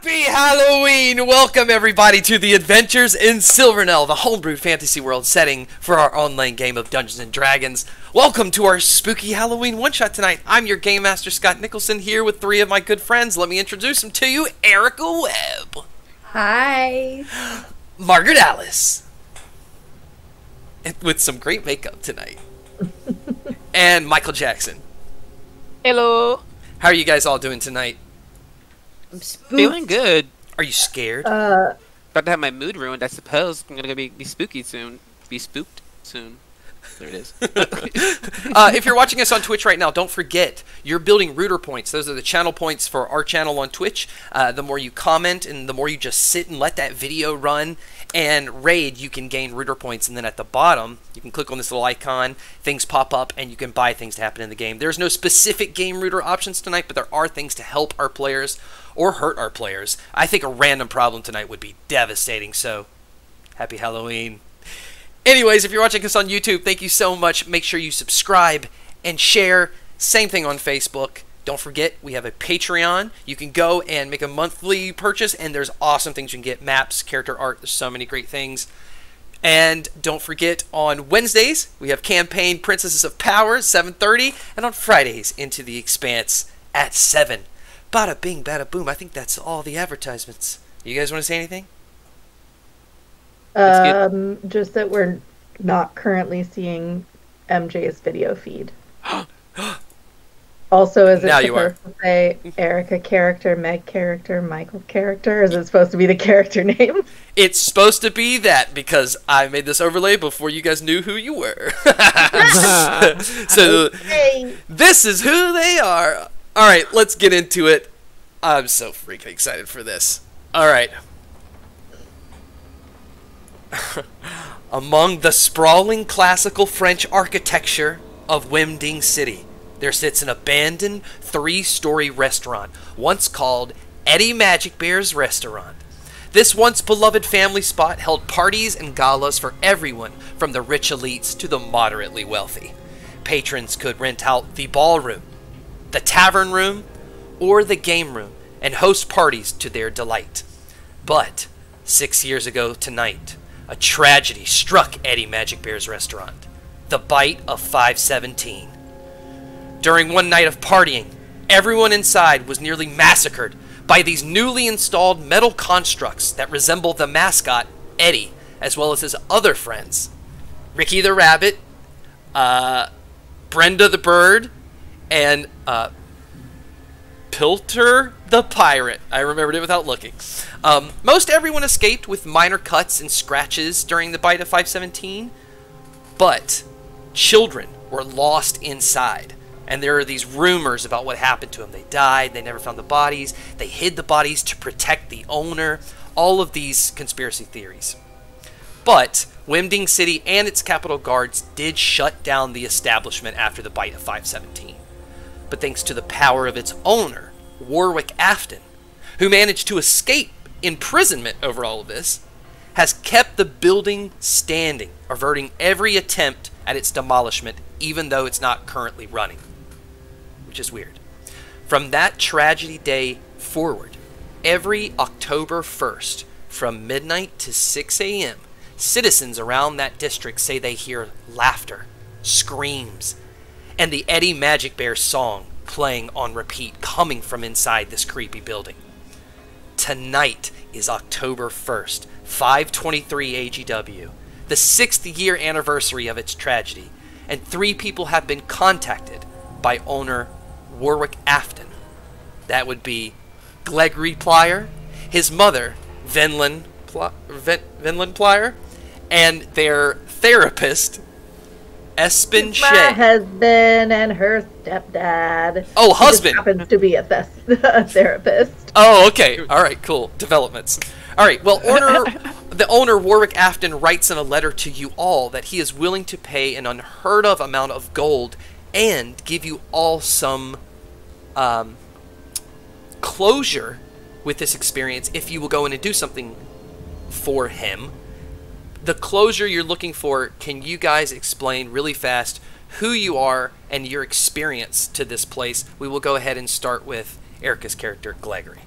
Happy Halloween! Welcome everybody to the Adventures in Silvernell, the homebrewed fantasy world setting for our online game of Dungeons & Dragons. Welcome to our spooky Halloween one-shot tonight. I'm your Game Master, Scott Nicholson, here with three of my good friends. Let me introduce them to you. Erica Webb. Hi. Margaret Alice. And with some great makeup tonight. And Michael Jackson. Hello. How are you guys all doing tonight? I'm spooked. Feeling good. Are you scared? About to have my mood ruined, I suppose. I'm gonna be spooky soon. Be spooked soon. There it is. If you're watching us on Twitch right now, don't forget, you're building rooter points. Those are the channel points for our channel on Twitch. The more you comment and the more you just sit and let that video run and raid, you can gain rooter points. And then at the bottom, you can click on this little icon, things pop up, and you can buy things to happen in the game. There's no specific game rooter options tonight, but there are things to help our players or hurt our players. I think a random problem tonight would be devastating, so happy Halloween. Anyways, if you're watching us on YouTube, thank you so much. Make sure you subscribe and share. Same thing on Facebook. Don't forget, we have a Patreon. You can go and make a monthly purchase, and there's awesome things you can get. Maps, character art, there's so many great things. And don't forget, on Wednesdays, we have Campaign Princesses of Power, 7:30, and on Fridays, Into the Expanse at 7. Bada bing, bada boom. I think that's all the advertisements. You guys want to say anything? Just that we're not currently seeing MJ's video feed. Also, is it Now supposed to say Erica character, Meg character, Michael character? Is it supposed to be the character name? It's supposed to be that because I made this overlay before you guys knew who you were. So Okay. this is who they are. All right, let's get into it. I'm so freaking excited for this. All right. Among the sprawling classical French architecture of Wemding City, there sits an abandoned 3-story restaurant, once called Eddie Magic Bear's Restaurant. This once beloved family spot held parties and galas for everyone from the rich elites to the moderately wealthy. Patrons could rent out the ballroom, the tavern room, or the game room and host parties to their delight. But 6 years ago tonight, a tragedy struck Eddie Magic Bear's Restaurant. The bite of 517. During one night of partying, everyone inside was nearly massacred by these newly installed metal constructs that resemble the mascot, Eddie, as well as his other friends. Ricky the Rabbit, Brenda the Bird, and Pilter the Pirate. I remembered it without looking. Most everyone escaped with minor cuts and scratches during the bite of 517, but children were lost inside. And there are these rumors about what happened to them. They died, they never found the bodies, they hid the bodies to protect the owner, all of these conspiracy theories. But Wemding City and its Capitol Guards did shut down the establishment after the bite of 517. But thanks to the power of its owner, Warwick Afton, who managed to escape imprisonment over all of this, has kept the building standing, averting every attempt at its demolishment, even though it's not currently running. Which is weird. From that tragedy day forward, every October 1st, from midnight to 6 a.m., citizens around that district say they hear laughter, screams, and the Eddie Magic Bear song playing on repeat coming from inside this creepy building. Tonight is October 1st, 523 AGW, the 6th year anniversary of its tragedy, and 3 people have been contacted by owner Warwick Afton. That would be Gregory Plyer, his mother, Venlin Plyer, and their therapist, Espen Shea. My husband and her stepdad. Oh, He husband. just happens to be a therapist. Oh, okay. All right, cool. Developments. All right, well, the owner, Warwick Afton, writes in a letter to you all that he is willing to pay an unheard of amount of gold and give you all some closure with this experience if you will go in and do something for him. The closure you're looking for, can you guys explain really fast who you are and your experience to this place? We will go ahead and start with Erica's character, Gregory.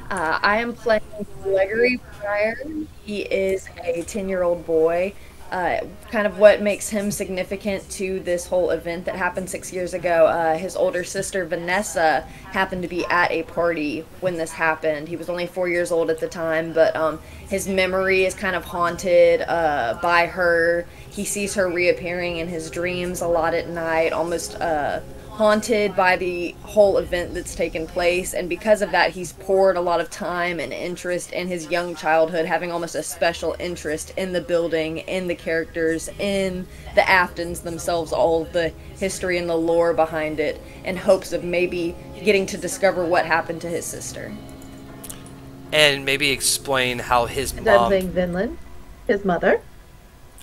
I am playing Gregory Pryor. He is a 10-year-old boy. Kind of what makes him significant to this whole event that happened 6 years ago. His older sister, Vanessa, happened to be at a party when this happened. He was only 4 years old at the time, but his memory is kind of haunted by her. He sees her reappearing in his dreams a lot at night, almost haunted by the whole event that's taken place, and because of that he's poured a lot of time and interest in his young childhood, having almost a special interest in the building, in the characters, in the Aftons themselves, all of the history and the lore behind it, in hopes of maybe getting to discover what happened to his sister. And maybe explain how his I'm mom... playing Vinland, his mother.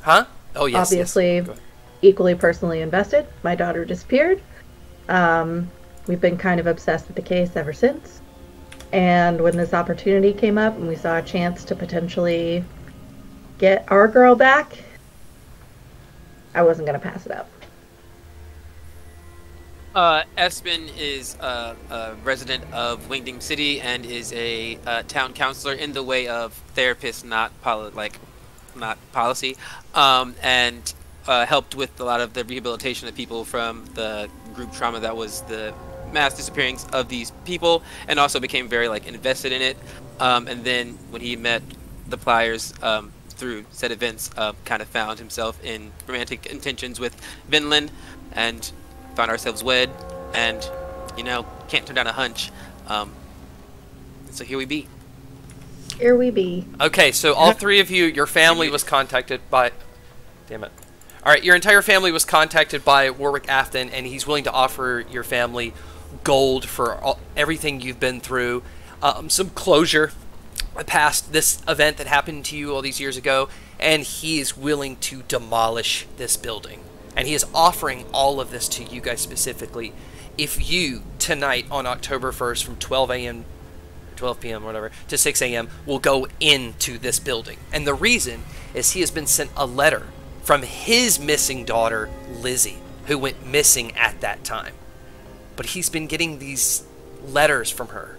Huh? Oh, yes. Obviously, yes. equally personally invested. My daughter disappeared. We've been kind of obsessed with the case ever since. And when this opportunity came up and we saw a chance to potentially get our girl back, I wasn't going to pass it up. Espen is a resident of Wingding City and is a town councilor in the way of therapist, not policy, and helped with a lot of the rehabilitation of people from the group trauma that was the mass disappearings of these people, and also became very invested in it. And then when he met the Pliers through said events, kind of found himself in romantic intentions with Vinland, and found ourselves wed, and can't turn down a hunch. So here we be. Here we be. Okay, so all three of you, your family was contacted by... Damn it. All right, your entire family was contacted by Warwick Afton, and he's willing to offer your family gold for everything you've been through, some closure past this event that happened to you all these years ago, and he is willing to demolish this building. And he is offering all of this to you guys specifically. If you, tonight on October 1st from 12 a.m., 12 p.m., whatever, to 6 a.m., will go into this building. And the reason is he has been sent a letter from his missing daughter, Lizzie, who went missing at that time. But he's been getting these letters from her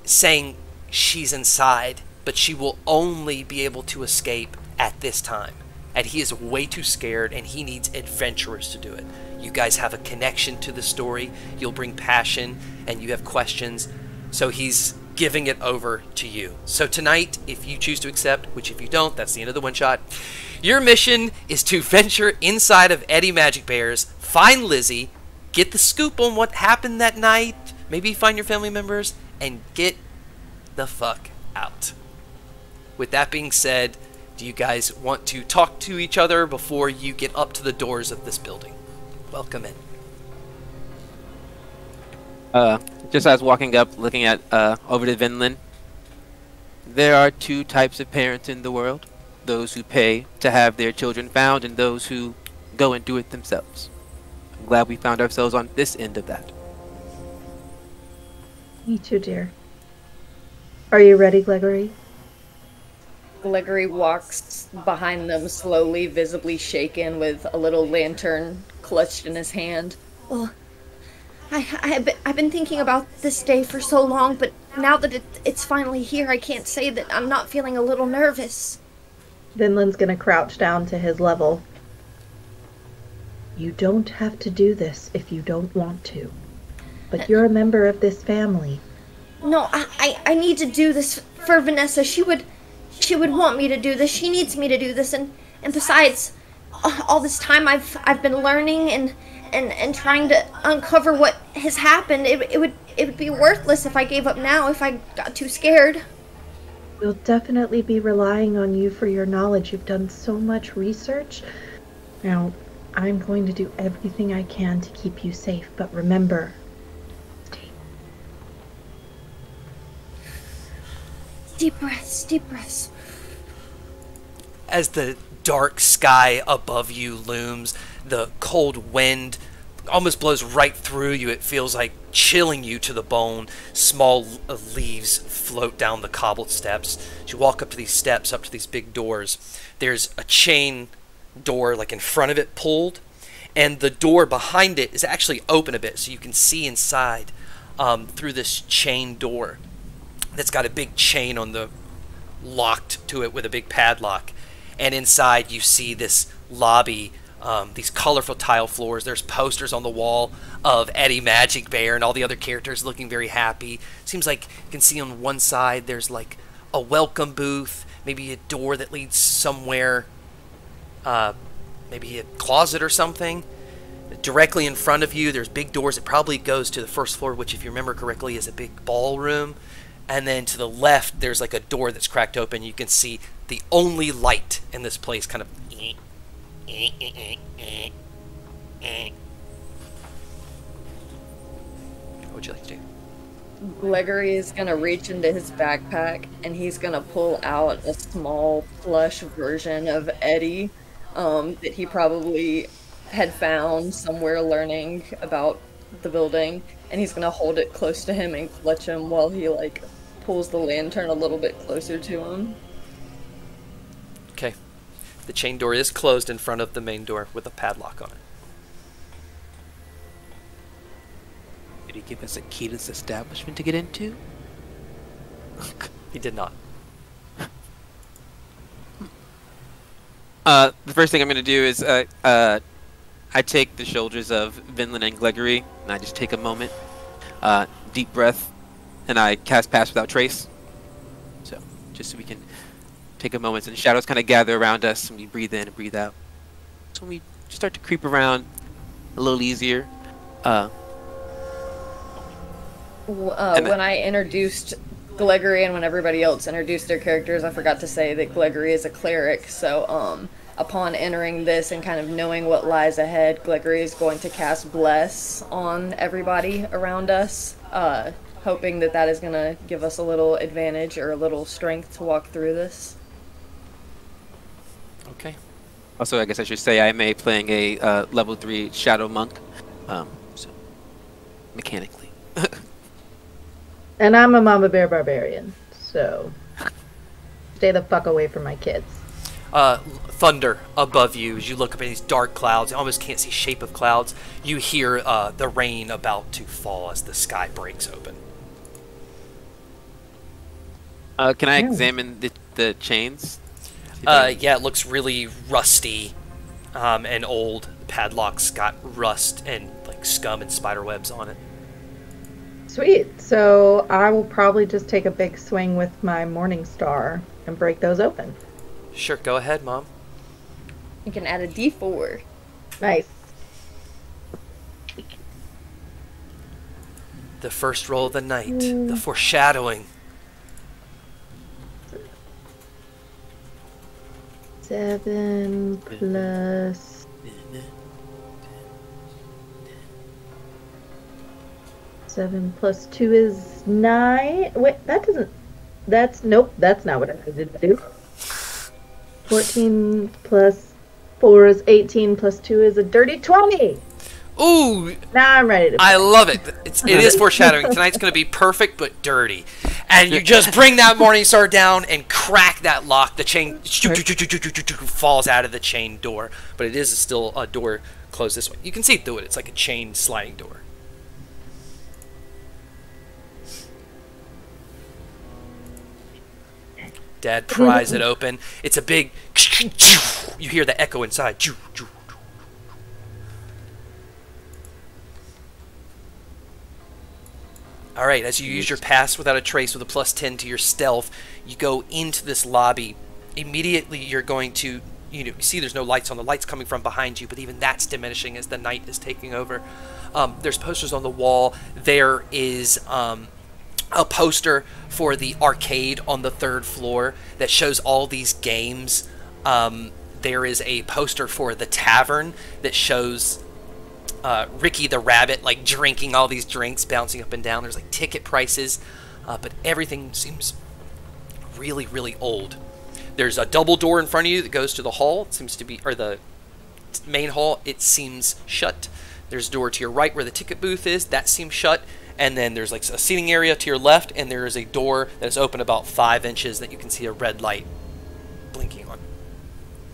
saying she's inside, but she will only be able to escape at this time. And he is way too scared, and he needs adventurers to do it. You guys have a connection to the story. You'll bring passion, and you have questions. So he's giving it over to you. So tonight, if you choose to accept, which if you don't, that's the end of the one-shot, your mission is to venture inside of Eddie Magic Bears, find Lizzie, get the scoop on what happened that night, maybe find your family members, and get the fuck out. With that being said, do you guys want to talk to each other before you get up to the doors of this building? Welcome in. Just as I was walking up, looking at over to Vinland, there are two types of parents in the world: those who pay to have their children found, and those who go and do it themselves. I'm glad we found ourselves on this end of that. Me too, dear. Are you ready, Gregory? Gregory walks behind them slowly, visibly shaken, with a little lantern clutched in his hand. Well, I've been thinking about this day for so long, but now that it's finally here, I can't say that I'm not feeling a little nervous. Vinland's gonna crouch down to his level. You don't have to do this if you don't want to. But you're a member of this family. No, I need to do this for Vanessa. She would want me to do this. She needs me to do this, and besides, all this time I've been learning and trying to uncover what has happened. It would be worthless if I gave up now, if I got too scared. We'll definitely be relying on you for your knowledge. You've done so much research. Now, I'm going to do everything I can to keep you safe, but remember, stay. Deep breaths, deep breaths. As the dark sky above you looms, the cold wind almost blows right through you. It feels like chilling you to the bone. Small leaves float down the cobbled steps. As you walk up to these steps, up to these big doors, there's a chain door like in front of it pulled, and the door behind it is actually open a bit so you can see inside through this chain door. that's got a big chain on the locked to it with a big padlock. And inside you see this lobby, these colorful tile floors. There's posters on the wall of Eddie Magic Bear and all the other characters looking very happy. Seems like you can see on one side there's like a welcome booth, maybe a door that leads somewhere, maybe a closet or something. Directly in front of you, there's big doors. It probably goes to the first floor, which, if you remember correctly, is a big ballroom. And then to the left, there's like a door that's cracked open. You can see the only light in this place kind of... What would you like to do? Gregory is gonna reach into his backpack and he's gonna pull out a small plush version of Eddie that he probably had found somewhere learning about the building, and he's gonna hold it close to him and clutch him while he like pulls the lantern a little bit closer to him. Okay. The chain door is closed in front of the main door with a padlock on it. Did he give us a key to this establishment to get into? He did not. The first thing I'm going to do is I take the shoulders of Vinland and Gregory, and I just take a moment, deep breath, and I cast Pass Without Trace. So, just so we can take a moment, and shadows kind of gather around us, and we breathe in and breathe out. So we start to creep around a little easier. When I introduced Gregory and when everybody else introduced their characters, I forgot to say that Gregory is a cleric, so upon entering this and kind of knowing what lies ahead, Gregory is going to cast Bless on everybody around us, hoping that that is going to give us a little advantage or a little strength to walk through this. Okay. Also, I guess I should say I am playing a level 3 Shadow Monk, so mechanically. And I'm a Mama Bear Barbarian, so stay the fuck away from my kids. Thunder above you as you look up at these dark clouds. You almost can't see shape of clouds. You hear the rain about to fall as the sky breaks open. Can I examine the chains? Yeah, it looks really rusty and old. The padlock's got rust and like scum and spider webs on it. Sweet. So I will probably just take a big swing with my Morning Star and break those open. Sure, go ahead, Mom. You can add a D4. Nice. The first roll of the night. The foreshadowing. 7 plus... 7 plus 2 is 9. Wait, that doesn't... Nope, that's not what I needed to do. 14 plus 4 is 18 plus 2 is a dirty 20. Ooh! Now I'm ready to... I love it. It is foreshadowing. Tonight's going to be perfect but dirty. And you just bring that Morning Star down and crack that lock. The chain falls out of the chain door. But it is still a door closed this way. You can see through it. It's like a chain sliding door. Dad pries it open. It's a big... You hear the echo inside. Alright, as you use your Pass Without a Trace with a plus 10 to your stealth, you go into this lobby. Immediately you're going to... You see there's no lights on. The light's coming from behind you, but even that's diminishing as the night is taking over. There's posters on the wall. There is... a poster for the arcade on the 3rd floor that shows all these games. There is a poster for the tavern that shows Ricky the Rabbit like drinking all these drinks, bouncing up and down. There's like ticket prices, but everything seems really, really old. There's a double door in front of you that goes to the hall. It seems to be, or the main hall. It seems shut. There's a door to your right where the ticket booth is. That seems shut. And then there's like a seating area to your left, and there is a door that is open about 5 inches that you can see a red light blinking on.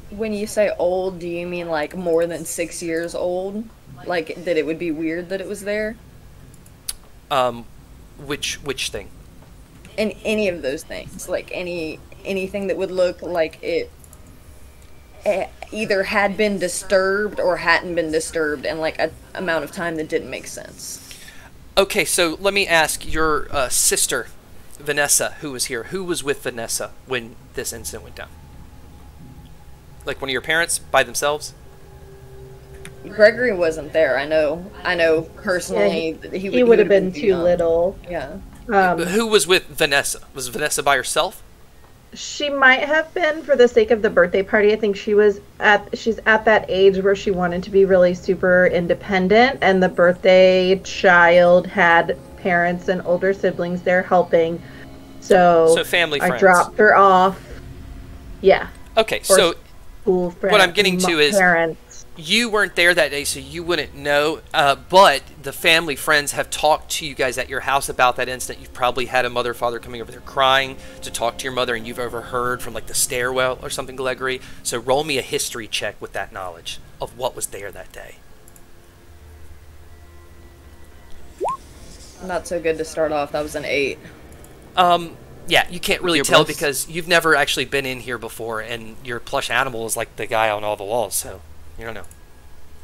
When you say old, do you mean like more than 6 years old? Like that it would be weird that it was there? Which thing? any of those things, like anything that would look like it either had been disturbed or hadn't been disturbed in like a amount of time that didn't make sense. Okay, so let me ask your sister, Vanessa, who was here. Who was with Vanessa when this incident went down? Like one of your parents by themselves? Gregory wasn't there. I know personally that he would have been too little. Yeah. Who was with Vanessa? Was Vanessa by herself? She might have been for the sake of the birthday party. I think she's at that age where she wanted to be really super independent, and the birthday child had parents and older siblings there helping. So family friends. I dropped her off. Yeah. Okay, so school friends, what I'm getting to is parents. You weren't there that day, so you wouldn't know. But the family friends have talked to you guys at your house about that incident. You've probably had a mother or father coming over there crying to talk to your mother, and you've overheard from like the stairwell or something, Gregory. So roll me a history check with that knowledge of what was there that day. Not so good to start off. That was an 8. Yeah, you can't really tell because you've never actually been in here before, and your plush animal is like the guy on all the walls, so you don't know.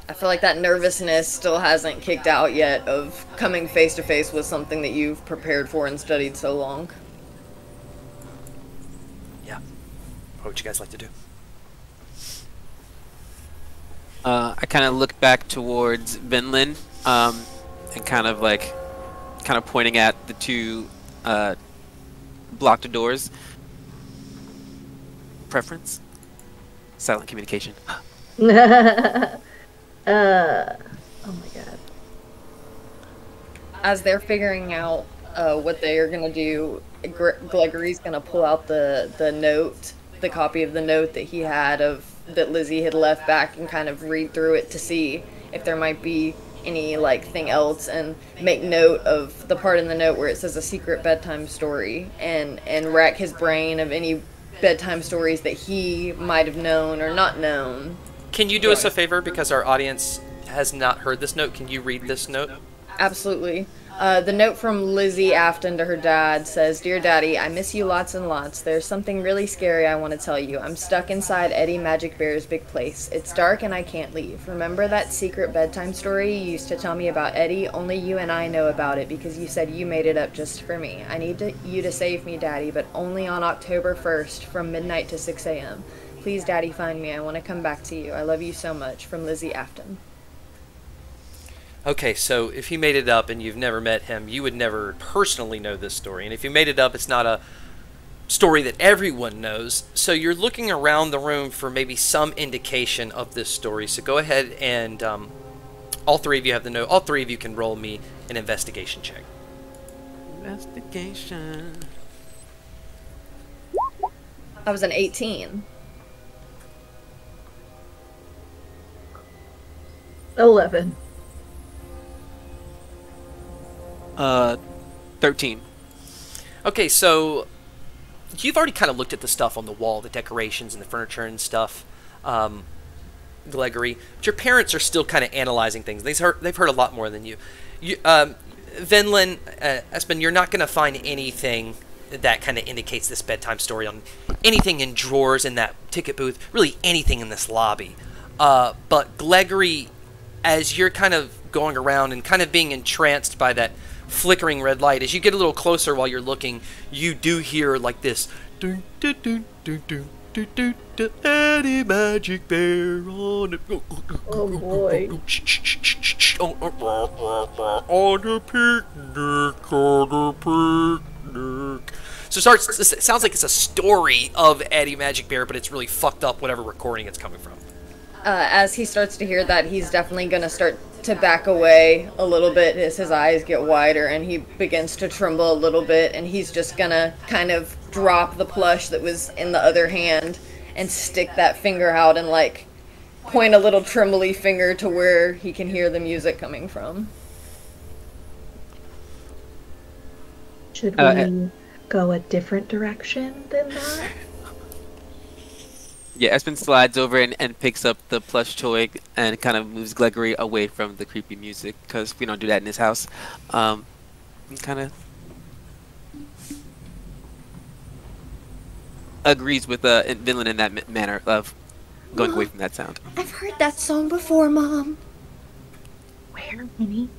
I feel like that nervousness still hasn't kicked out yet of coming face to face with something that you've prepared for and studied so long. Yeah. What would you guys like to do? I kind of look back towards Vinland, and kind of pointing at the two blocked doors. Preference? Silent communication. Oh my god. As they're figuring out what they are going to do, Gregory's going to pull out the note, the copy of the note that he had that Lizzie had left back, and kind of read through it to see if there might be any thing else, and make note of the part in the note where it says a secret bedtime story, and rack his brain of any bedtime stories that he might have known or not known. Can you do us a favor, because our audience has not heard this note? Can you read this note? Absolutely. The note from Lizzie Afton to her dad says, "Dear Daddy, I miss you lots and lots. There's something really scary I want to tell you. I'm stuck inside Eddie Magic Bear's big place. It's dark and I can't leave. Remember that secret bedtime story you used to tell me about Eddie? Only you and I know about it because you said you made it up just for me. I need you to save me, Daddy, but only on October 1st from midnight to 6 a.m. Please, Daddy, find me. I want to come back to you. I love you so much. From Lizzie Afton." Okay, so if he made it up and you've never met him, you would never personally know this story. And if you made it up, it's not a story that everyone knows. So you're looking around the room for maybe some indication of this story. So go ahead and all three of you have the note. All three of you can roll me an investigation check. Investigation. That was an 18. 11. 13. Okay, so you've already kind of looked at the stuff on the wall, the decorations and the furniture and stuff, Gregory. But your parents are still kind of analyzing things. They've heard a lot more than you. Vinland, Espen, you're not going to find anything that kind of indicates this bedtime story on anything in drawers in that ticket booth, really anything in this lobby. But Gregory, as you're kind of going around and kind of being entranced by that flickering red light, as you get a little closer while you're looking, you do hear like this dun, dun, dun, dun, dun, dun, dun, dun, Eddie Magic Bear on a Oh boy. on a picnic, on a picnic. So it sounds like it's a story of Eddie Magic Bear, but it's really fucked up whatever recording it's coming from. As he starts to hear that, he's definitely going to start to back away a little bit as his eyes get wider and he begins to tremble a little bit, and he's just going to kind of drop the plush that was in the other hand and stick that finger out and point a little trembly finger to where he can hear the music coming from. Should we go a different direction than that? Yeah, Espen slides over and picks up the plush toy and kind of moves Gregory away from the creepy music, because we don't do that in his house. And kind of agrees with Vinland in that manner of going away from that sound. I've heard that song before, Mom. Where, honey?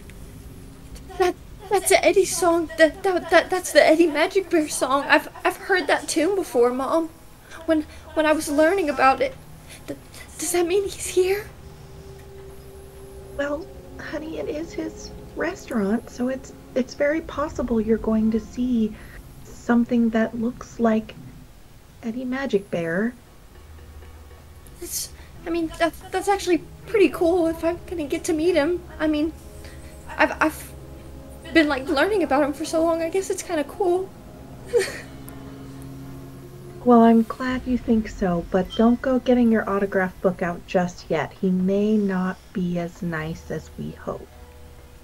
That's the Eddie song. That's the Eddie Magic Bear song. I've heard that tune before, Mom. When I was learning about it. Does that mean he's here? Well, honey, it is his restaurant, so it's very possible you're going to see something that looks like Eddie Magic Bear. That's actually pretty cool if I'm gonna get to meet him. I mean, I've been like learning about him for so long. I guess it's kind of cool. Well, I'm glad you think so, but don't go getting your autograph book out just yet. He may not be as nice as we hope.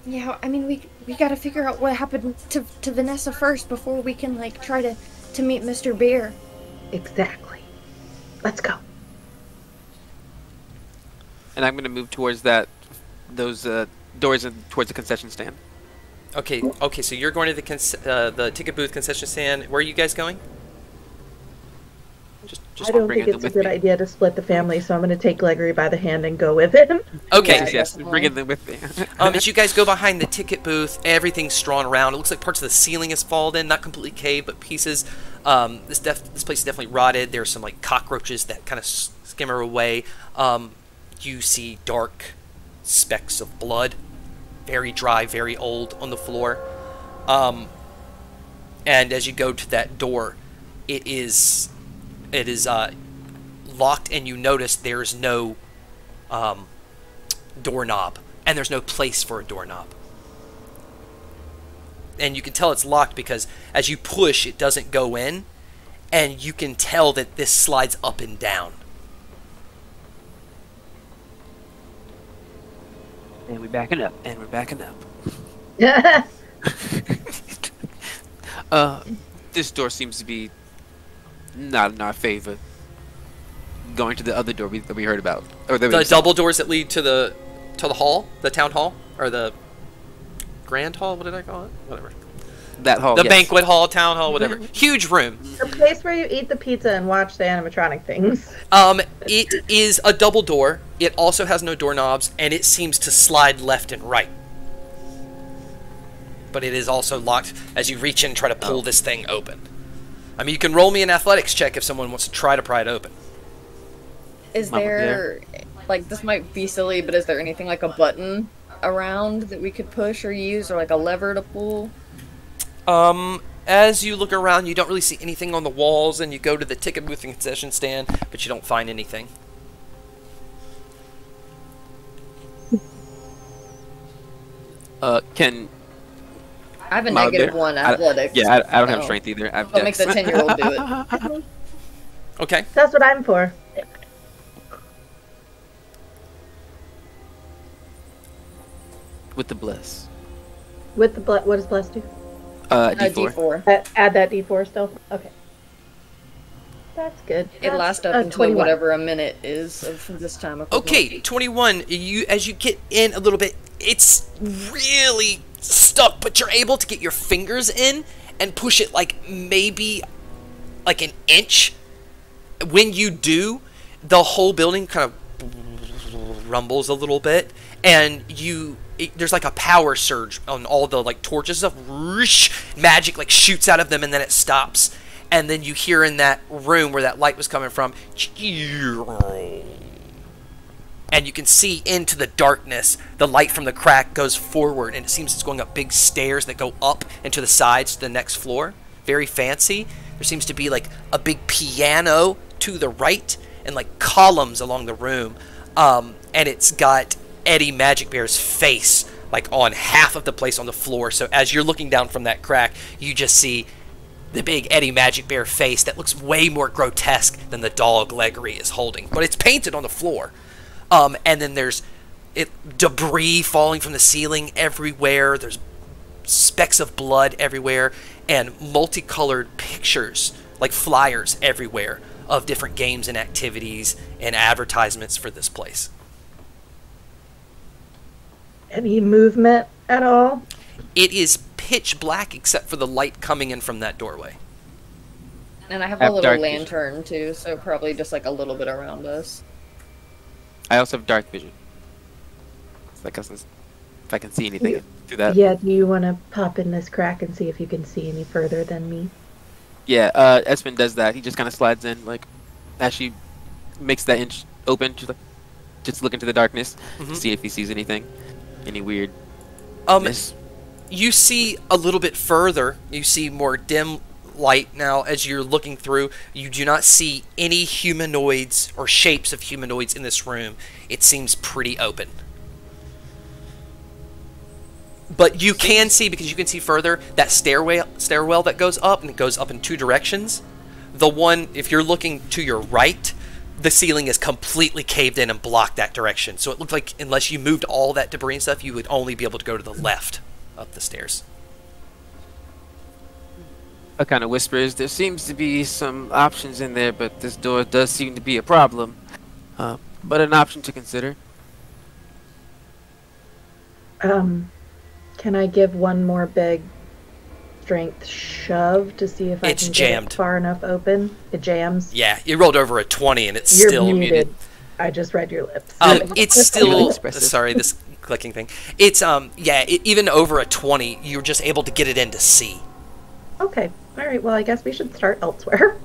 Yeah, I mean, we gotta figure out what happened to Vanessa first before we can like try to meet Mr. Bear. Exactly. Let's go. And I'm gonna move towards those doors and towards the concession stand. Okay, so you're going to the ticket booth concession stand. Where are you guys going? I don't think it's a good idea to split the family, so I'm going to take Gregory by the hand and go with him. Okay. Yes, bringing them with me. As you guys go behind the ticket booth, everything's strewn around. It looks like parts of the ceiling has fallen in, not completely caved, but pieces. This place is definitely rotted. There's some like cockroaches that kind of skimmer away. You see dark specks of blood, very dry, very old on the floor. And as you go to that door, it is locked, and you notice there's no doorknob, and there's no place for a doorknob. And you can tell it's locked because as you push, it doesn't go in, and you can tell that this slides up and down. And we're backing up, and we're backing up. This door seems to be not in our favor. Going to the other door that we heard about, or the double doors that lead to the hall, the town hall, or the grand hall. What did I call it? Whatever. That hall. The Yes. banquet hall, town hall, whatever. Huge room. The place where you eat the pizza and watch the animatronic things. It is a double door. It also has no doorknobs, and it seems to slide left and right. But it is also locked as you reach in and try to pull this thing open. I mean, you can roll me an athletics check if someone wants to try to pry it open. Is there, like, this might be silly, but is there anything like a button around that we could push or use, or like a lever to pull? As you look around, you don't really see anything on the walls, and you go to the ticket booth and concession stand, but you don't find anything. Can I have a -1 athletics. I don't have strength either. I have What makes a 10-year-old do it? Okay. That's what I'm for. With the bless. With the what does bless do? D4. D4. Add that D4 still. Okay. That's good. It lasts up until 21. whatever a minute is of this time. Okay, 21. As you get in a little bit, it's really stuck, but you're able to get your fingers in and push it like maybe like an inch. When you do, the whole building kind of rumbles a little bit, and there's like a power surge on all the like torches of magic like shoots out of them, and then it stops, and then you hear in that room where that light was coming from, and you can see into the darkness. The light from the crack goes forward, and it seems it's going up big stairs that go up into the sides to the next floor. Very fancy. There seems to be like a big piano to the right and like columns along the room, and it's got Eddie Magic Bear's face like on half of the place on the floor. So as you're looking down from that crack, you just see the big Eddie Magic Bear face that looks way more grotesque than the doll Gregory is holding, but it's painted on the floor. And then there's debris falling from the ceiling everywhere. There's specks of blood everywhere, and multicolored pictures, like flyers everywhere, of different games and activities and advertisements for this place. Any movement at all? It is pitch black except for the light coming in from that doorway. And I have I a have little dark vision. lantern too, so probably just like a little bit around us. I also have dark vision. So if I can see anything through that. Yeah, do you want to pop in this crack and see if you can see any further than me? Yeah, Espen does that. He just kind of slides in, like, as she makes that inch open, just look into the darkness, to see if he sees anything. Any weird. You see a little bit further. You see more dim light now as you're looking through. You do not see any humanoids or shapes of humanoids in this room. It seems pretty open. But you can see, because you can see further, that stairwell that goes up, and it goes up in two directions. The one, if you're looking to your right, the ceiling is completely caved in and blocked that direction. So it looked like unless you moved all that debris and stuff, you would only be able to go to the left up the stairs. A kind of whispers, there seems to be some options in there, but this door does seem to be a problem. But an option to consider. Can I give one more big strength shove to see if I It's can jammed. get it far enough open? It jams? Yeah, you rolled over a 20 and it's You're still muted. muted. I just read your lips. It's still expressive. sorry, this clicking thing. It's even over a 20, you're just able to get it in to see. Okay. All right. Well, I guess we should start elsewhere.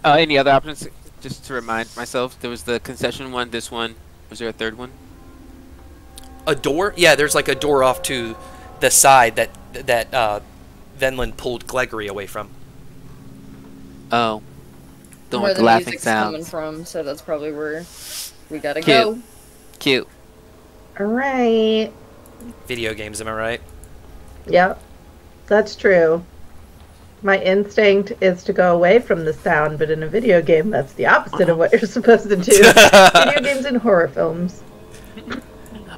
Any other options? Just to remind myself, there was the concession one, this one. Was there a third one? A door? Yeah, there's like a door off to the side that Venlin pulled Gregory away from. Oh. Don't Where want the the laughing music's coming sounds. from, so that's probably where we gotta Cute. go. Cute. All right. Video games, am I right? Yep. That's true. My instinct is to go away from the sound, but in a video game, that's the opposite of what you're supposed to do. Video games and horror films.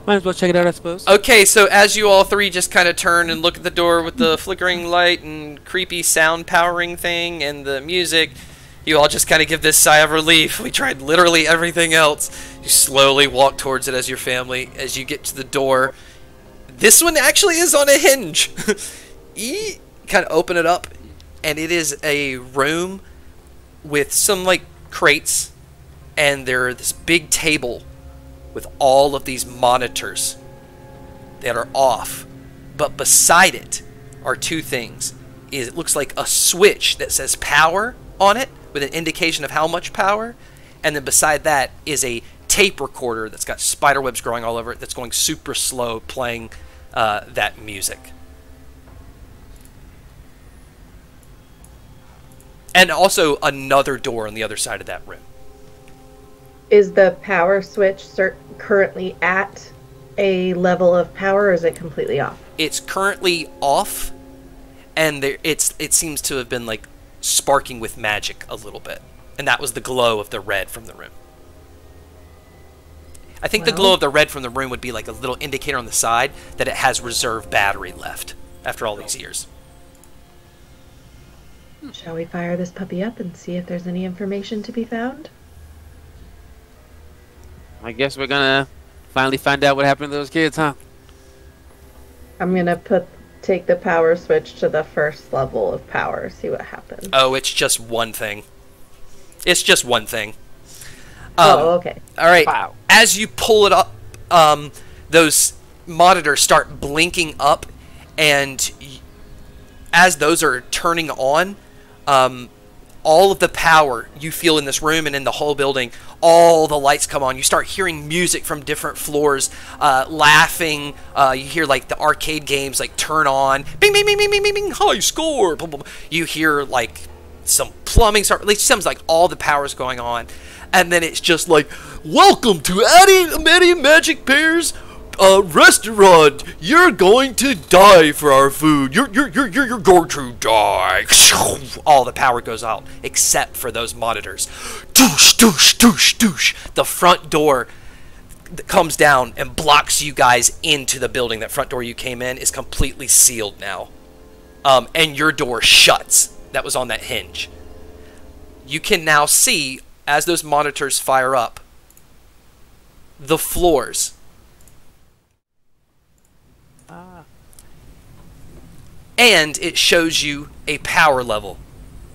Might as well check it out, I suppose. Okay, so as you all three just kind of turn and look at the door with the flickering light and creepy sound powering thing and the music, you all just kind of give this sigh of relief. We tried literally everything else. You slowly walk towards it as your family. As you get to the door, this one actually is on a hinge. You kind of open it up, and it is a room with some like crates, and there's this big table with all of these monitors that are off. But beside it are two things. It looks like a switch that says power on it with an indication of how much power, and then beside that is a tape recorder that's got spider webs growing all over it that's going super slow playing that music. And also another door on the other side of that room. Is the power switch currently at a level of power, or is it completely off? It's currently off, and it seems to have been like sparking with magic a little bit, and that was the glow of the red from the room. I think the glow of the red from the room would be like a little indicator on the side that it has reserve battery left after all these years. Shall we fire this puppy up and see if there's any information to be found? I guess we're gonna finally find out what happened to those kids, huh? I'm gonna take the power switch to the first level of power, see what happens. Oh, it's just one thing. It's just one thing. Okay. All right. Wow. As you pull it up, those monitors start blinking up, and as those are turning on, all of the power you feel in this room and in the whole building, all the lights come on. You start hearing music from different floors, laughing. You hear like the arcade games like turn on, bing, bing, bing, bing, bing, bing, bing, high score. Blah, blah, blah. You hear like some plumbing start. At least it sounds like all the power's going on, and then it's just like, "Welcome to Eddie Magic Bear's restaurant. You're going to die for our food. You're going to die." All the power goes out except for those monitors. Doosh, doosh, doosh, doosh. The front door that comes down and blocks you guys into the building. That front door you came in is completely sealed now. And your door shuts. That was on that hinge. You can now see, as those monitors fire up, the floors. And it shows you a power level.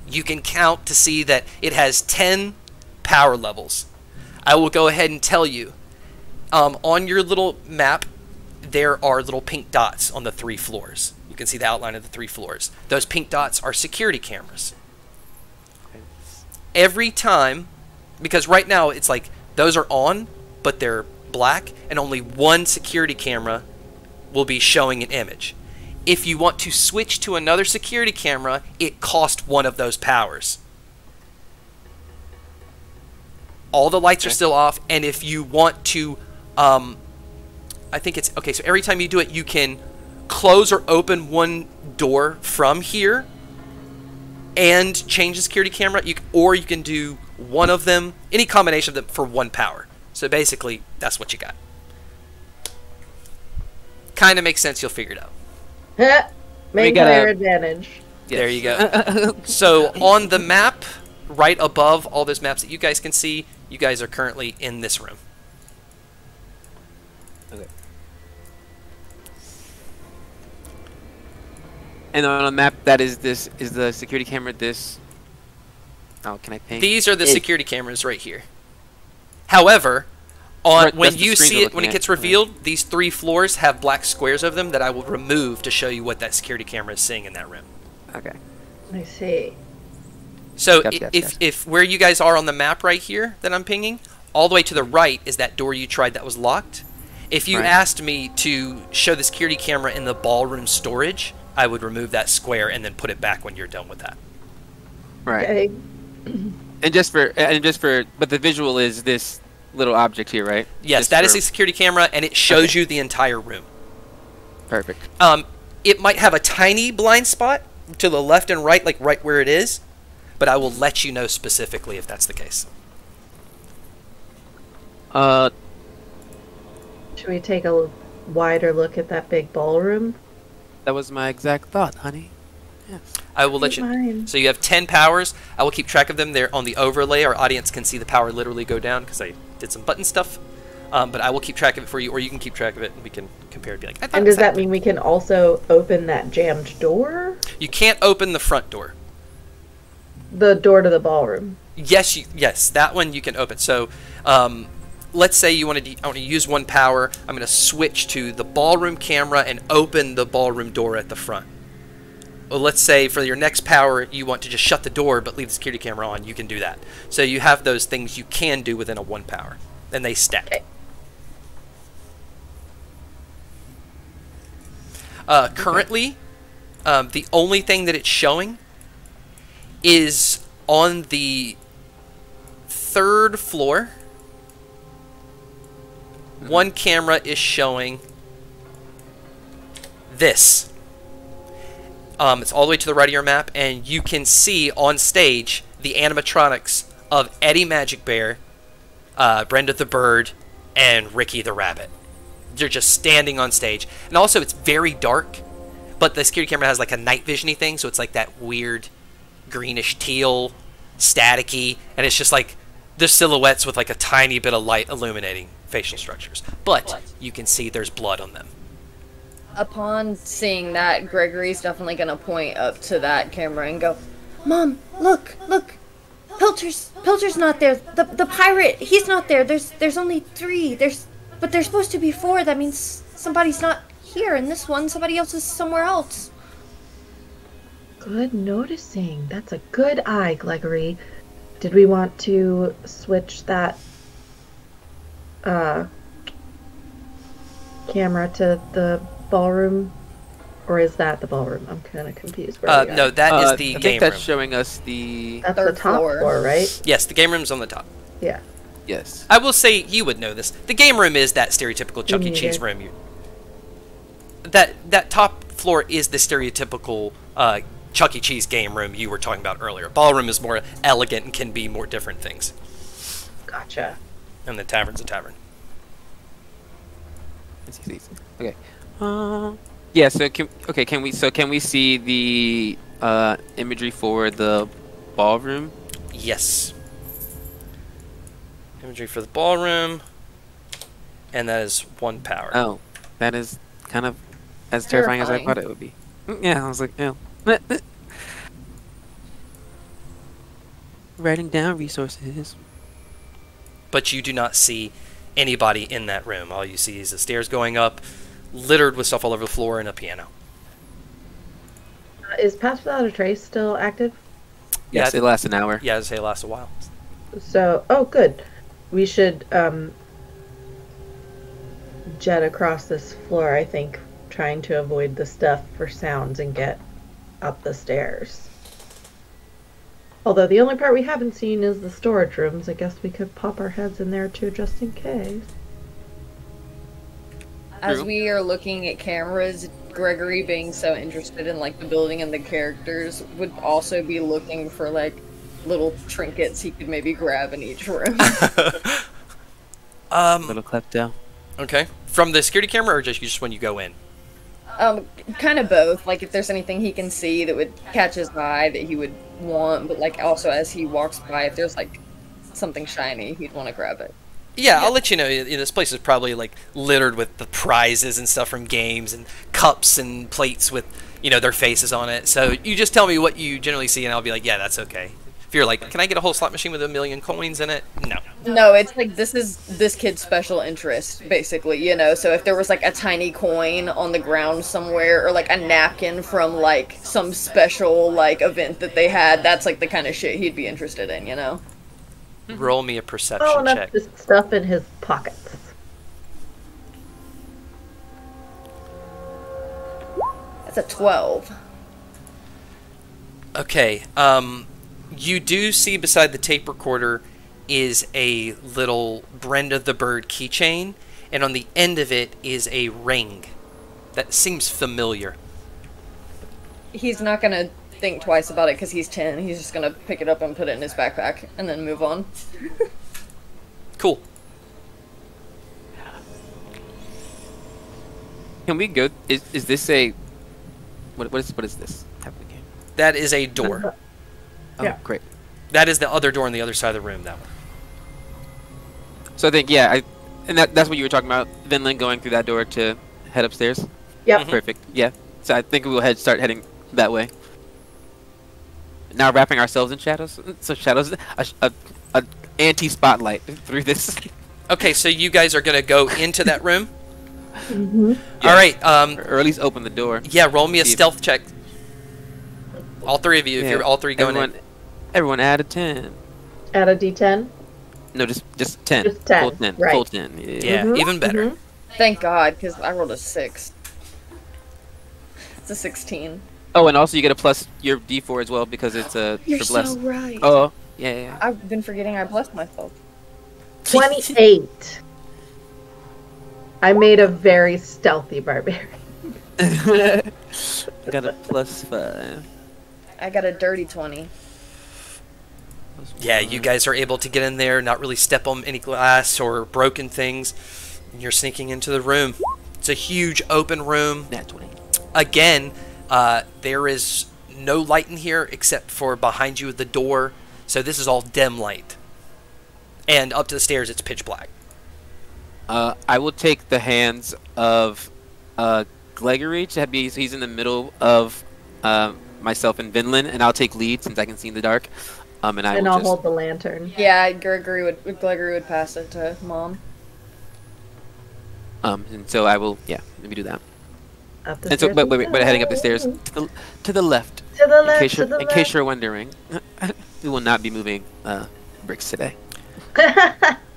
You can count to see that it has 10 power levels. I will go ahead and tell you, on your little map, there are little pink dots on the 3 floors. You can see the outline of the 3 floors. Those pink dots are security cameras. Every time, because right now it's like those are on, but they're black, and only one security camera will be showing an image. If you want to switch to another security camera, it costs one of those powers. All the lights are still off, and if you want to, I think it's, okay, so every time you do it, you can close or open one door from here and change the security camera, or you can do one of them, any combination of them for 1 power. So basically, that's what you got. Kind of makes sense, you'll figure it out. Main player advantage. Yes. There you go. So on the map, right above all those maps that you guys can see, you guys are currently in this room. Okay. And on a map, that is this is the security camera. This. Oh, can I ping? These are the security cameras right here. However, when you see it, when it gets revealed, these 3 floors have black squares of them that I will remove to show you what that security camera is seeing in that room. Okay. I see. So if where you guys are on the map right here that I'm pinging, all the way to the right is that door you tried that was locked. If you asked me to show the security camera in the ballroom storage, I would remove that square and then put it back when you're done with that. Right. Okay. But the visual is this little object here, right? Yes, that is a security camera, and it shows you the entire room. Perfect. It might have a tiny blind spot to the left and right, like right where it is, but I will let you know specifically if that's the case. Should we take a wider look at that big ballroom? That was my exact thought, honey. Yes. I will let you. So you have 10 powers. I will keep track of them. They're on the overlay. Our audience can see the power literally go down because I did some button stuff. But I will keep track of it for you, or you can keep track of it, and we can compare and be like, and does that mean we can also open that jammed door? You can't open the front door. The door to the ballroom. Yes, yes, that one you can open. So, let's say I want to use 1 power. I'm going to switch to the ballroom camera and open the ballroom door at the front. Well, let's say for your next power, you want to just shut the door but leave the security camera on. You can do that. So you have those things you can do within a 1 power, and they stack. Okay. Currently, the only thing that it's showing is on the 3rd floor. 1 camera is showing this. It's all the way to the right of your map, and you can see on stage the animatronics of Eddie Magic Bear, Brenda the Bird, and Ricky the Rabbit. They're just standing on stage. And also, it's very dark, but the security camera has like a night vision-y thing, so it's like that weird greenish teal, staticky, and it's just like the silhouettes with like a tiny bit of light illuminating facial structures. But you can see there's blood on them. Upon seeing that, Gregory's definitely gonna point up to that camera and go, "Mom, look! Pilcher's not there. The pirate, he's not there. There's only 3. But there's supposed to be 4. That means somebody's not here in this one. Somebody else is somewhere else." Good noticing. That's a good eye, Gregory. Did we want to switch that camera to the ballroom? Or is that the ballroom? I'm kind of confused. No, that is the game room. I think that's showing us the... That's the top floor, right? Yes, the game room's on the top. Yeah. Yes. I will say, you would know this. The game room is that stereotypical Chuck E. Cheese room. That top floor is the stereotypical Chuck E. Cheese game room you were talking about earlier. Ballroom is more elegant and can be more different things. Gotcha. And the tavern's a tavern. Okay. Yeah. So can we see the imagery for the ballroom? Yes. Imagery for the ballroom, and that is 1 power. Oh, that is kind of as terrifying as I thought it would be. Yeah, I was like, yeah. Writing down resources. But you do not see anybody in that room. All you see is the stairs going up, littered with stuff all over the floor, and a piano. Is Pass Without a Trace still active? Yes, Yeah, it lasts an hour. Yeah, I'd say it lasts a while. So, oh, good. We should jet across this floor, I think, trying to avoid the stuff for sounds and get up the stairs. Although the only part we haven't seen is the storage rooms. I guess we could pop our heads in there too, just in case. As True. we are looking at cameras, Gregory, being so interested in like the building and the characters, would also be looking for like little trinkets he could maybe grab in each room. Little klepto. Okay. From the security camera, or just when you go in? Kind of both. Like if there's anything he can see that would catch his eye that he would want, but like also as he walks by, if there's like something shiny, he'd want to grab it. Yeah, I'll let you know. This place is probably like littered with the prizes and stuff from games, and cups and plates with their faces on it. So you just tell me what you generally see, and I'll be like, yeah, that's okay. If you're like, can I get a whole slot machine with 1 million coins in it? No. No, it's like this is this kid's special interest, basically, So if there was like a tiny coin on the ground somewhere, or like a napkin from like some special like event that they had, that's like the kind of shit he'd be interested in. Roll me a Oh, perception enough check. just stuff in his pockets. That's a 12. Okay. You do see beside the tape recorder is a little Brenda the Bird keychain, and on the end of it is a ring that seems familiar. He's not gonna think twice about it because he's 10. He's just gonna pick it up and put it in his backpack and then move on. Cool. Can we go? Is this a what is this happening here? That is a door. Oh, Yeah. great. That is the other door on the other side of the room, that one. So I think and that's what you were talking about. Vinland going through that door to head upstairs. Yep. Perfect. Yeah. So I think we'll start heading that way. Now wrapping ourselves in shadows. So shadows, a anti-spotlight through this. Okay, so you guys are going to go into that room? Mm-hmm. All right. Or at least open the door. Yeah, roll me a See if- stealth check. All three of you, if Yeah, you're all three going in. Everyone add a 10. Add a d10. No, just 10. Just 10, Full 10. right. Full 10. Yeah, Mhm, even better. mhm. Thank God, because I rolled a 6. It's a 16. Oh, and also you get a plus your D4 as well because it's You're for bless. so right. Oh, yeah. I've been forgetting I blessed myself. 28. I made a very stealthy barbarian. I got a plus 5. I got a dirty 20. Yeah, you guys are able to get in there, not really step on any glass or broken things. And you're sneaking into the room. It's a huge open room. Nat 20. Again, there is no light in here except for behind you at the door. So this is all dim light. And up to the stairs, it's pitch black. I will take the hands of Gregory. He's in the middle of myself and Vinland, and I'll take lead since I can see in the dark. And I'll hold the lantern. Yeah, Gregory would pass it to Mom. And so I will, let me do that. Up the And so, stairs. but heading up the stairs to the left. To the left. In case you're wondering, we will not be moving bricks today.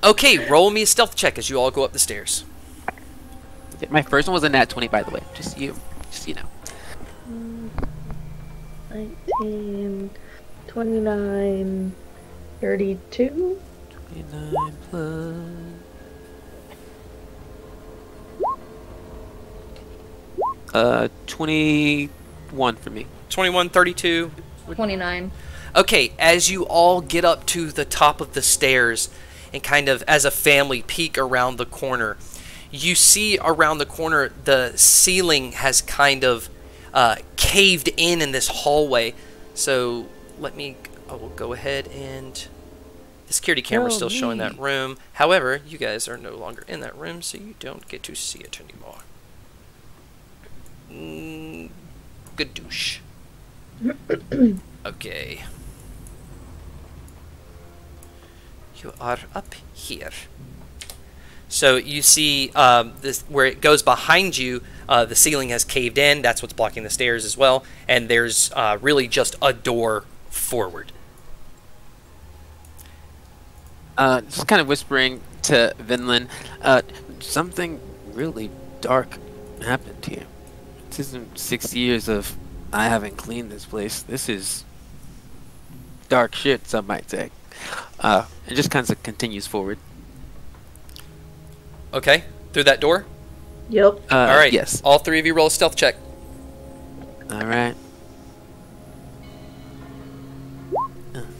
Okay, roll me a stealth check as you all go up the stairs. My first one was a nat 20, by the way. Just so you know. 19, 29, 32. 29 plus. Uh, 21 for me. 21, 32. 29. Okay, as you all get up to the top of the stairs and kind of as a family peek around the corner, you see around the corner the ceiling has kind of caved in this hallway. So I will go ahead and the security camera is still showing that room. However, you guys are no longer in that room, so you don't get to see it anymore. Skadoosh. Okay. You are up here. So you see this where it goes behind you. The ceiling has caved in. That's what's blocking the stairs as well. And there's really just a door forward. Just kind of whispering to Vinland, something really dark happened here. This isn't 6 years of I haven't cleaned this place. This is dark shit, some might say. It just kind of continues forward. Okay, through that door? Yep. All right. Yes. All three of you roll a stealth check. All right.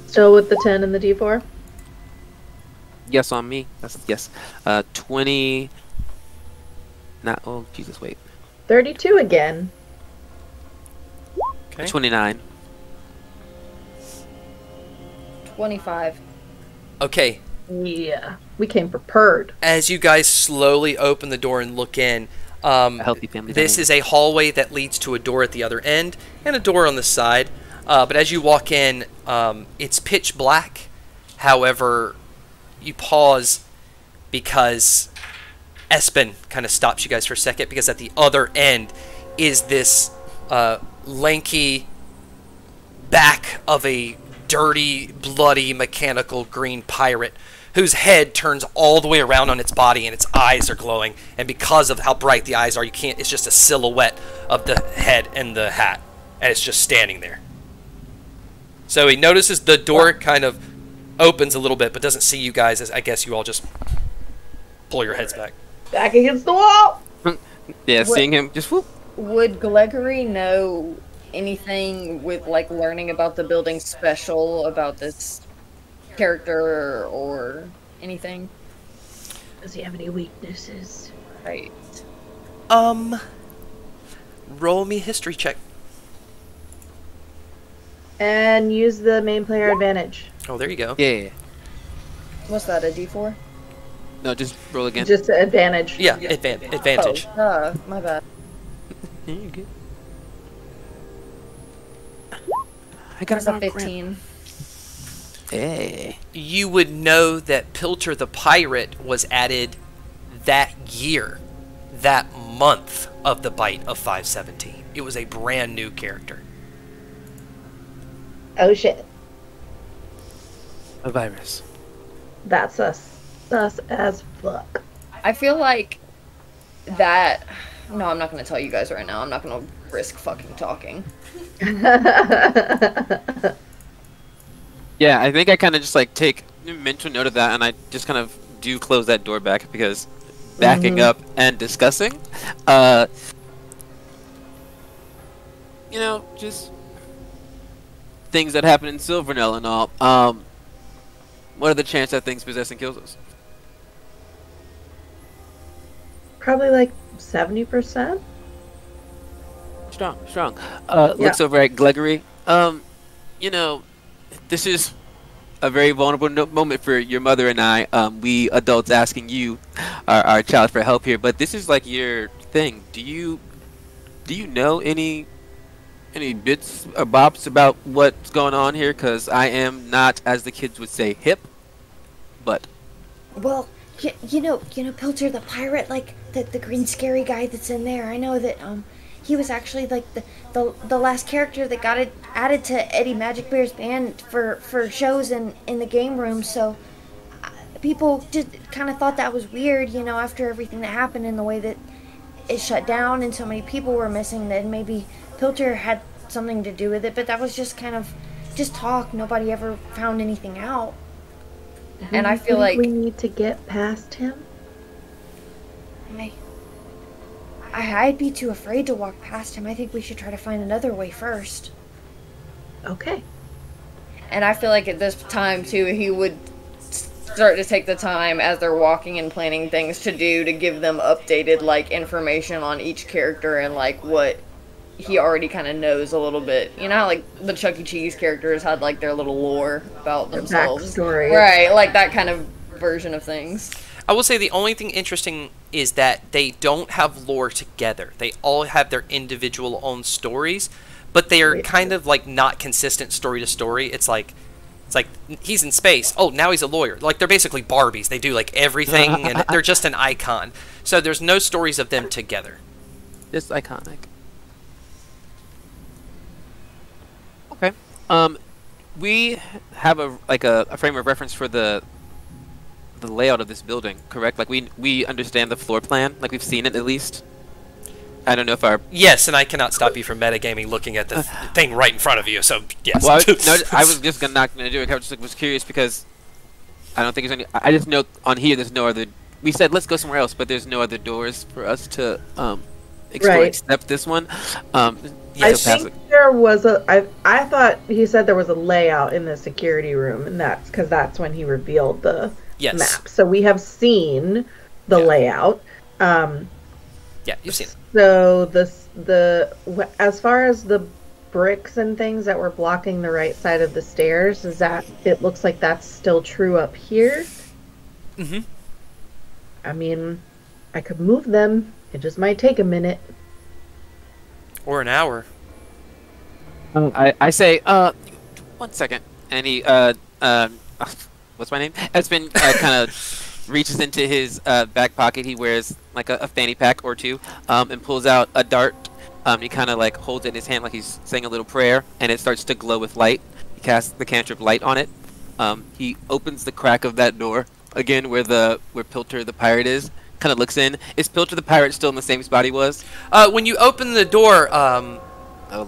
Still with the 10 and the D4? Yes on me. That's yes. 20. Not. Oh Jesus! Wait. 32 again. Okay. 29. 25. Okay. Yeah. We came prepared. As you guys slowly open the door and look in, A healthy family. this dynamic. is a hallway that leads to a door at the other end and a door on the side. But as you walk in, it's pitch black. However, you pause because Espen kind of stops you guys for a second, because at the other end is this lanky back of a dirty, bloody, mechanical green pirate whose head turns all the way around on its body and its eyes are glowing. And because of how bright the eyes are, you can't. It's just a silhouette of the head and the hat, and it's just standing there. So he notices the door kind of opens a little bit, but doesn't see you guys. As I guess you all just pull your heads back. Back against the wall! Yeah, What- seeing him just whoop. Would Gregory know anything with like learning about the building special about this character or anything? Does he have any weaknesses? Right. Roll me a history check. And use the main player advantage. Oh, there you go. Yeah. What's that, a D4? No, just roll again. Just advantage. Yeah, advantage. Oh, my bad. Yeah, you're good. I got There's a an 15. Hey. You would know that Pilcher the Pirate was added that year, that month of the bite of 517. It was a brand new character. Oh shit. A virus. That's us. Us as fuck. I feel like that. No, I'm not going to tell you guys right now. I'm not going to risk fucking talking. Yeah, I think I kind of just like take mental note of that, and I just kind of do close that door back because backing up and discussing, you know, just things that happen in Silvernell and all. What are the chances that things possess and kills us? Probably like 70%. Strong, strong. Looks over at Gregory. You know, this is a very vulnerable moment for your mother and I. We adults asking you, our child, for help here, but this is like your thing. Do you know any bits or bops about what's going on here? Because I am not, as the kids would say, hip. But Well, you know, Pilcher the pirate, like the green scary guy that's in there. I know that he was actually like the last character that got it added to Eddie Magic Bear's band for shows in the game room. So people just kind of thought that was weird, you know, after everything that happened and the way that it shut down and so many people were missing, that maybe Pilcher had something to do with it. But that was just kind of just talk. Nobody ever found anything out. And I feel like we need to get past him. I'd be too afraid to walk past him. I think we should try to find another way first. Okay. And I feel like at this time too, he would start to take the time as they're walking and planning things to do to give them updated like information on each character and like what he already kind of knows a little bit. You know how like the Chuck E. Cheese characters had like their little lore about themselves, backstory. right? Like that kind of version of things. I will say the only thing interesting is that they don't have lore together. They all have their individual own stories, but they are kind of like not consistent story to story. It's like he's in space. Oh, now he's a lawyer. Like they're basically Barbies. They do like everything, and they're just an icon. So there's no stories of them together. Just iconic. Okay. We have a frame of reference for the layout of this building, correct? Like we understand the floor plan, like we've seen it at least. I don't know if our Yes, and I cannot stop you from metagaming looking at the thing right in front of you. So yes. Well, I was just not gonna do it. I just was curious because I don't think there's any. I just know on here there's no other. We said let's go somewhere else, but there's no other doors for us to explore except this one. I think there was I thought he said there was a layout in the security room, and that's because that's when he revealed the map. So we have seen the layout. Yeah, you've seen it. So as far as the bricks and things that were blocking the right side of the stairs, is that it looks like that's still true up here? Mm-hmm. I mean, I could move them. It just might take a minute. Or an hour. I say, 1 second. And he, what's my name? Espen kind of reaches into his back pocket. He wears like a fanny pack or two, and pulls out a dart. He kind of like holds it in his hand like he's saying a little prayer, and it starts to glow with light. He casts the cantrip light on it. He opens the crack of that door again, where Pilter the pirate is. Kind of looks in. Is Pilter the pirate still in the same spot he was? When you open the door, oh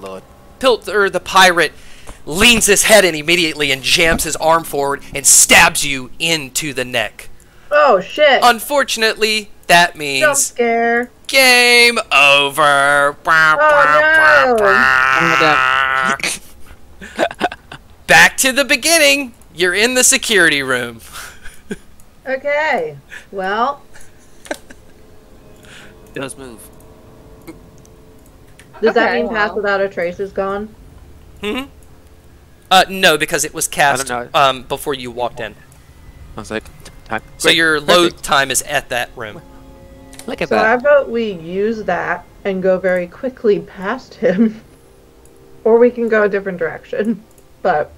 lord, Pilter the pirate leans his head in immediately and jams his arm forward and stabs you into the neck. Oh shit! Unfortunately, that means jump scare. Game over. Oh no! Back to the beginning. You're in the security room. Okay. Well. Does move. Does that mean Pass Without a Trace is gone? No, because it was cast before you walked in. I was like, time. So your load time is at that room. Look at so that. I vote we use that and go very quickly past him. Or we can go a different direction. But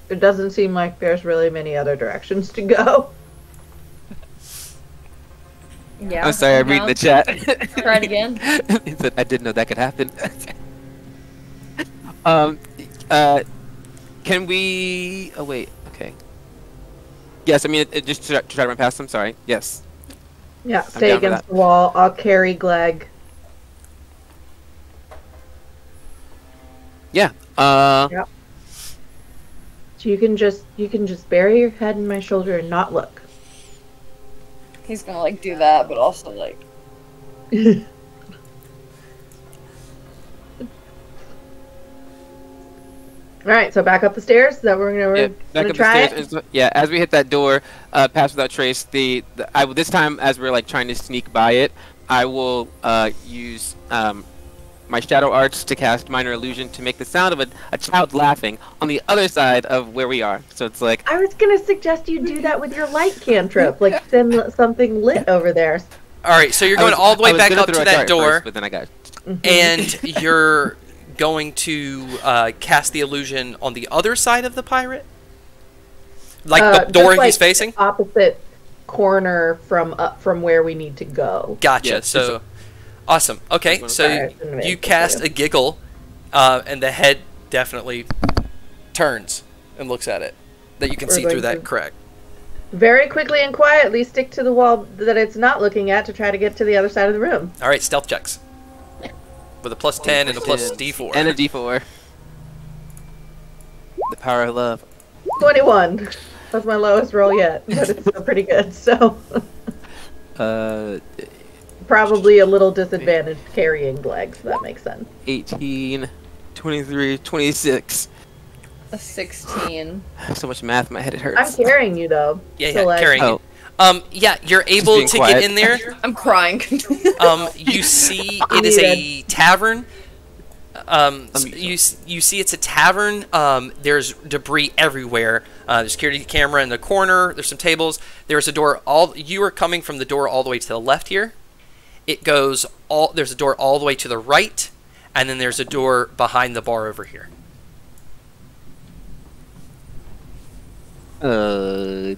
it doesn't seem like there's really many other directions to go. Yeah. I'm sorry, I'm reading the chat. Try it again. He said, I didn't know that could happen. Can we... Oh, wait. Okay. Yes, I mean, just to try to run past them. Sorry. Yes. Yeah, stay against the wall. I'll carry Gleg. Yeah. Yep. So you can just bury your head in my shoulder and not look. He's gonna like do that, but also like. All right, so back up the stairs. Is that what we're gonna try it? Yeah, as we hit that door, Pass Without Trace. This time, as we're like trying to sneak by it, I will use my shadow arts to cast minor illusion to make the sound of a child laughing on the other side of where we are. So it's like I was gonna suggest you do that with your light cantrip, like send something lit over there. All right, so you're going all the way back up to that door, first, but then I got and you're going to cast the illusion on the other side of the pirate, like the door he's facing, opposite corner from where we need to go. Gotcha. Yeah, so. Awesome. Okay, so you cast a giggle, and the head definitely turns and looks at it. That you can see through that crack. Very quickly and quietly stick to the wall that it's not looking at to try to get to the other side of the room. All right, stealth checks. With a plus 10 and a plus D4. And a D4. The power of love. 21. That's my lowest roll yet, but it's still pretty good, so... Probably a little disadvantaged carrying Gleg, so that makes sense. 18, 23, 26. A 16. So much math, my head it hurts. I'm carrying you, though. Yeah, so carrying you. Yeah, you're able to get in there. I'm crying. You see it is a tavern. You see it's a tavern. There's debris everywhere. There's a security camera in the corner. There's some tables. There's a door. You are coming from the door all the way to the left here. There's a door all the way to the right, and then there's a door behind the bar over here. I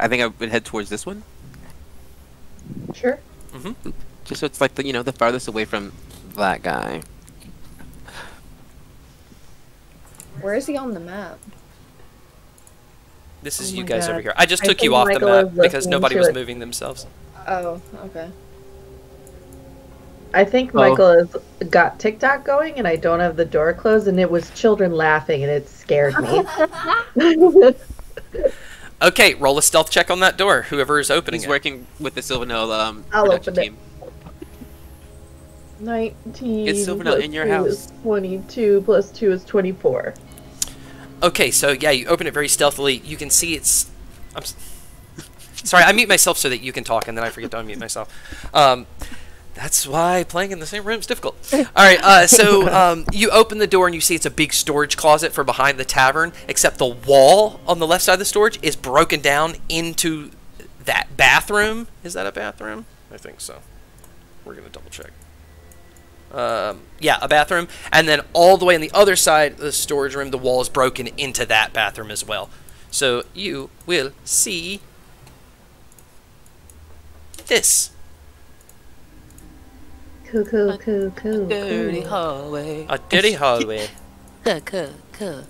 think I would head towards this one. Sure. Mm-hmm. Just so it's like the farthest away from that guy. Where is he on the map? This is Oh you my guys God. over here. I just I took you think off the Michael map is because listening nobody to was it. moving themselves. Oh, okay. I think Michael has got TikTok going, and I don't have the door closed, and it was children laughing, and it scared me. Okay, roll a stealth check on that door. Whoever is opening He's it. working with the Silvernail I'll production open it. team. 19 It's Silvernail plus in your 2 house. is 22 plus 2 is 24. Okay, so yeah, you open it very stealthily. You can see it's... Sorry, I mute myself so that you can talk, and then I forget to unmute myself. That's why playing in the same room is difficult. All right, so you open the door and you see it's a big storage closet for behind the tavern, except the wall on the left side of the storage is broken down into that bathroom. Is that a bathroom? I think so. We're going to double check. Yeah, a bathroom. And then all the way on the other side of the storage room, the wall is broken into that bathroom as well. So you will see this. Cool. Dirty hallway. A dirty hallway. Cool.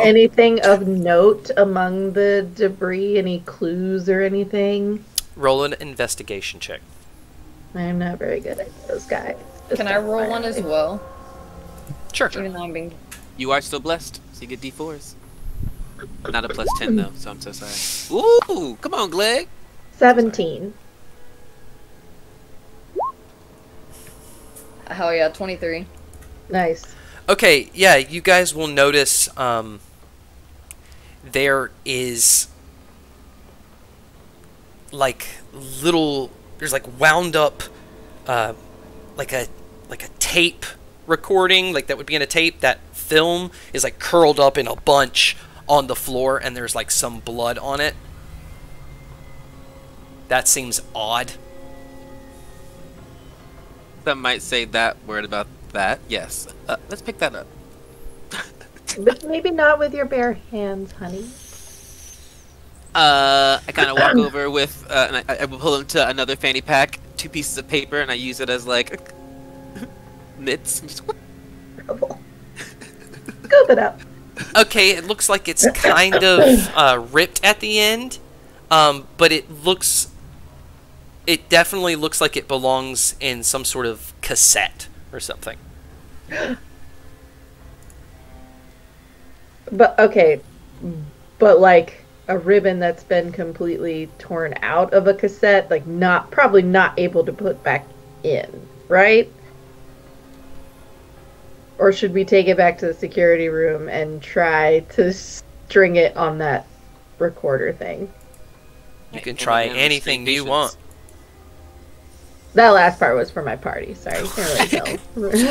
Anything of note among the debris? Any clues or anything? Roll an investigation check. I'm not very good at those guys. Can I roll one as well? Sure. Even though I'm being... You are still blessed, so you get D4s. Not a plus 10 though, so I'm so sorry. Ooh, come on, Gleg. 17. Hell yeah, 23. Nice. Okay, yeah, you guys will notice there is like there's like wound up like a tape recording, like that would be in a tape. That film is like curled up in a bunch on the floor, and there's like some blood on it. That seems odd. Some might say that word about that. Yes. Let's pick that up. But maybe not with your bare hands, honey. I kind of walk over with, and I pull into another fanny pack, 2 pieces of paper, and I use it as like mitts. Trouble. Scoop it up. Okay, it looks like it's kind of ripped at the end, but it definitely looks like it belongs in some sort of cassette or something. But okay, but like a ribbon that's been completely torn out of a cassette, like probably not able to put back in, right? Or should we take it back to the security room and try to string it on that recorder thing? You can try anything you want. That last part was for my party. Sorry, you can't really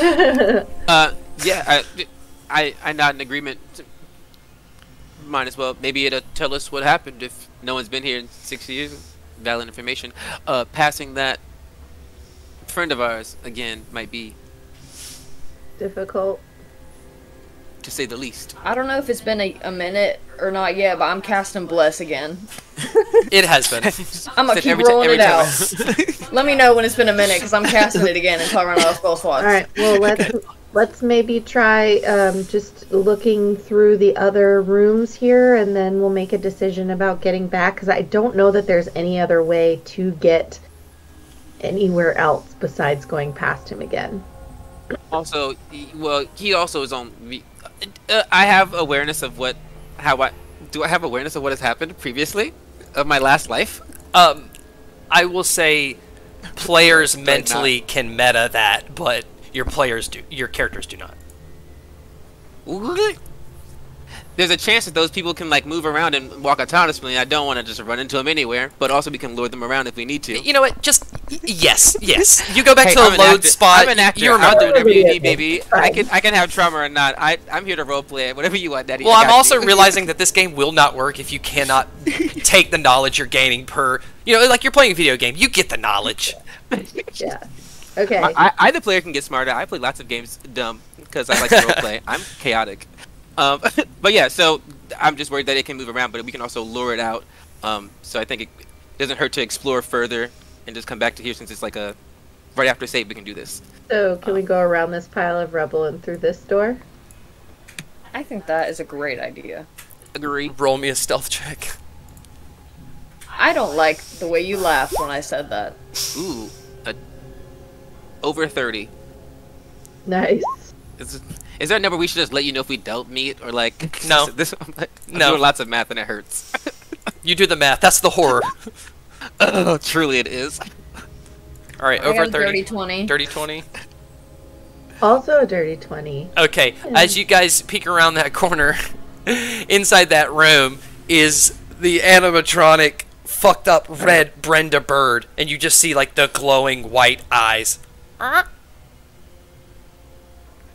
tell. Yeah, I nod in agreement. Might as well. Maybe it'll tell us what happened if no one's been here in 6 years. Valid information. Passing that friend of ours again might be Difficult. to say the least. I don't know if it's been a minute or not yet, but I'm casting Bless again. It has been. I'm gonna keep rolling it out. Let me know when it's been a minute, because I'm casting it again until I run out of spell slots. All right. Well, let's maybe try just looking through the other rooms here, and then we'll make a decision about getting back. Because I don't know that there's any other way to get anywhere else besides going past him again. Also, he also is on. I have awareness of I have awareness of what has happened previously of my last life. I will say players mentally can meta that, but your characters do not. there's a chance that those people can like move around and walk autonomously. I don't want to just run into them anywhere, but also we can lure them around if we need to. You know what? Just yes. You go back Hey, to I'm the an load actor. spot. I'm an actor. You I'll remember. do whatever you need, baby. Fine. I can have trauma or not. I'm here to roleplay it. Whatever you want, Daddy. Well, I I'm got also you. realizing that this game will not work if you cannot take the knowledge you're gaining per. You know, like you're playing a video game. You get the knowledge. Yeah. Okay. I the player can get smarter. I play lots of games dumb because I like to roleplay. I'm chaotic. But yeah, so I'm just worried that it can move around, but we can also lure it out. So I think it doesn't hurt to explore further and just come back to here since it's like a right after save we can do this. So can we go around this pile of rubble and through this door? I think that is a great idea. Agree. Roll me a stealth check. I don't like the way you laughed when I said that. Ooh, over 30. Nice. Is there a number we should just let you know if we don't meet or like? No. I'm No. doing lots of math and it hurts. You do the math. That's the horror. Oh, truly it is. All right, I over got a 30. 30-20. Dirty 20. Also a dirty 20. Okay, as you guys peek around that corner, inside that room is the animatronic fucked up red Brenda bird, and you just see like the glowing white eyes.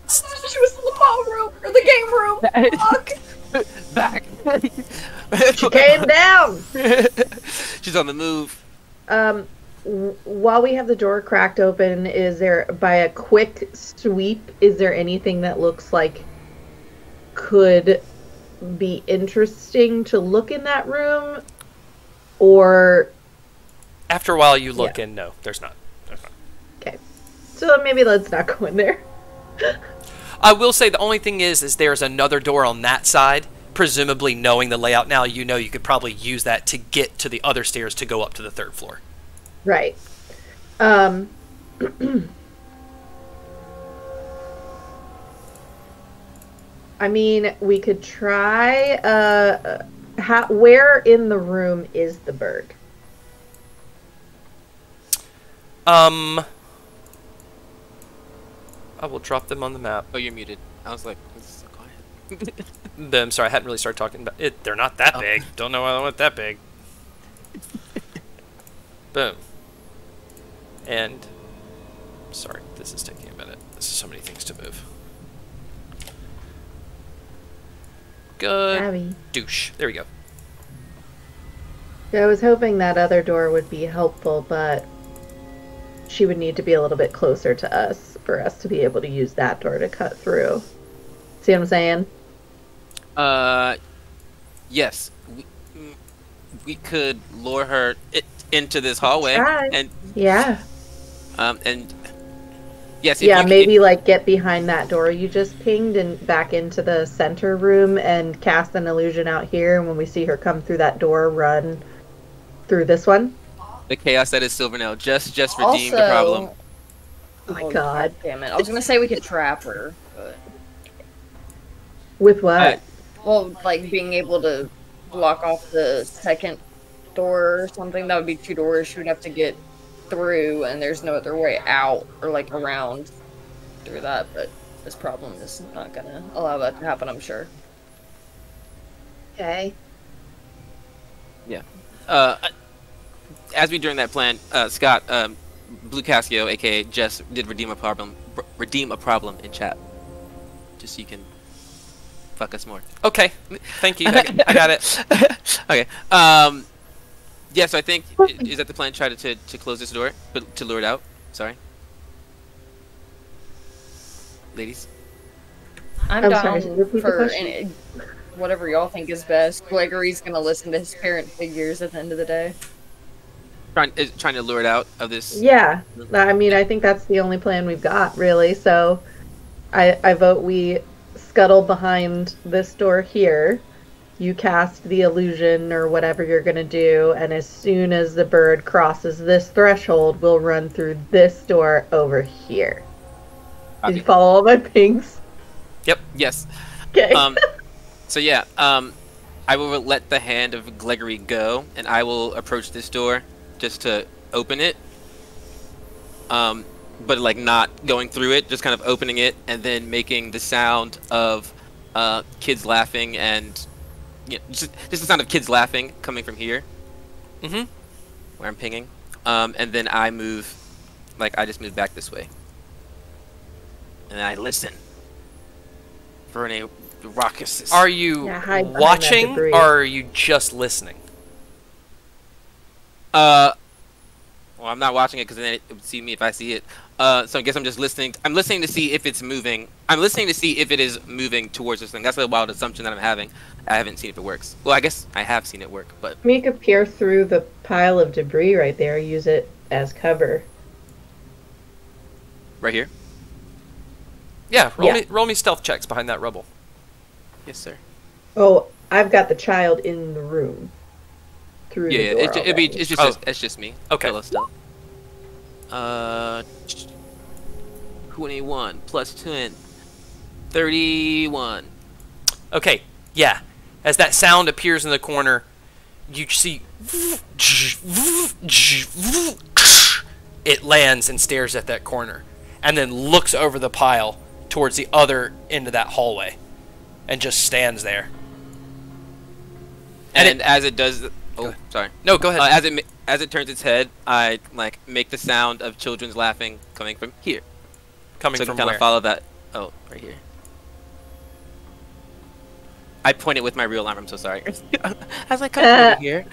She was in the ballroom or the game room. Fuck. Back. She came down! She's on the move. While we have the door cracked open, is there, by a quick sweep, is there anything that looks like could be interesting to look in that room? Or... After a while, you look Yeah. and no, there's not. Okay. So maybe let's not go in there. I will say the only thing is there's another door on that side. Presumably, knowing the layout now, you know you could probably use that to get to the other stairs to go up to the third floor. Right. I mean, we could try, where in the room is the bird? I will drop them on the map. Oh, you're muted. I was like, this is so quiet. I'm sorry, I hadn't really started talking about it. They're not that big. Don't know why they went that big. Boom. And sorry, this is taking a minute. This is so many things to move. Good. Abby. Douche. There we go. I was hoping that other door would be helpful, but she would need to be a little bit closer to us for us to be able to use that door to cut through. See what I'm saying? Yes. We could lure her into this hallway, Try. and Yeah. and yes, Yeah, maybe like get behind that door you just pinged and back into the center room and cast an illusion out here. And when we see her come through that door, run through this one. the chaos that is Silvernail just redeemed the problem. Oh my god. Damn it. I was gonna say we could trap her, but... With what? Well, like being able to block off the second door or something. That would be 2 doors. She would have to get through, and there's no other way out or like around through that. But this problem is not gonna allow that to happen, I'm sure. Okay. Yeah. As we during that plan, Scott, Blue Casio, aka Jess, did redeem a problem in chat, just so you can fuck us more. Okay. Thank you. I got it. Okay. Yeah. So I think is that the plan? Try to close this door, but to lure it out. Sorry, ladies. I'm I'm down sorry, repeat the for question. whatever y'all think is best. Gregory's gonna listen to his parent figures at the end of the day. Trying to lure it out of this. Yeah. I mean, I think that's the only plan we've got, really. So I vote we scuttle behind this door here. You cast the illusion or whatever you're going to do. And as soon as the bird crosses this threshold, we'll run through this door over here. Did you follow all my pings? Yep. Yes. Okay. So yeah. I will let the hand of Gregory go, and I will approach this door just to open it. But like not going through it, just kind of opening it and then making the sound of kids laughing and just the sound of kids laughing coming from here. Mm-hmm. Where I'm pinging. And then I move, I just move back this way. And I listen for any raucous. Are you hide behind that watching, debris. or are you just listening? Well, I'm not watching it because then it would see me if I see it. So I guess I'm just listening. I'm listening to see if it's moving. I'm listening to see if it is moving towards this thing. That's a wild assumption that I'm having. I haven't seen if it works. Well, I guess I have seen it work, but I mean, you could peer through the pile of debris right there, use it as cover. right here. Yeah, Yeah. roll me stealth checks behind that rubble. Yes, sir. Oh, I've got the child in the room. Through the Yeah, door it's just me. Okay. Solo stealth. 21 plus 10. 31. Okay, yeah. As that sound appears in the corner, you see it lands and stares at that corner, and then looks over the pile towards the other end of that hallway, and just stands there. And as it does, sorry. No, go ahead. As it turns its head, I make the sound of children's laughing coming from here. Coming So I from can kind where? of follow that. Oh, right here. I point it with my real arm. I'm so sorry. I was like, come over here.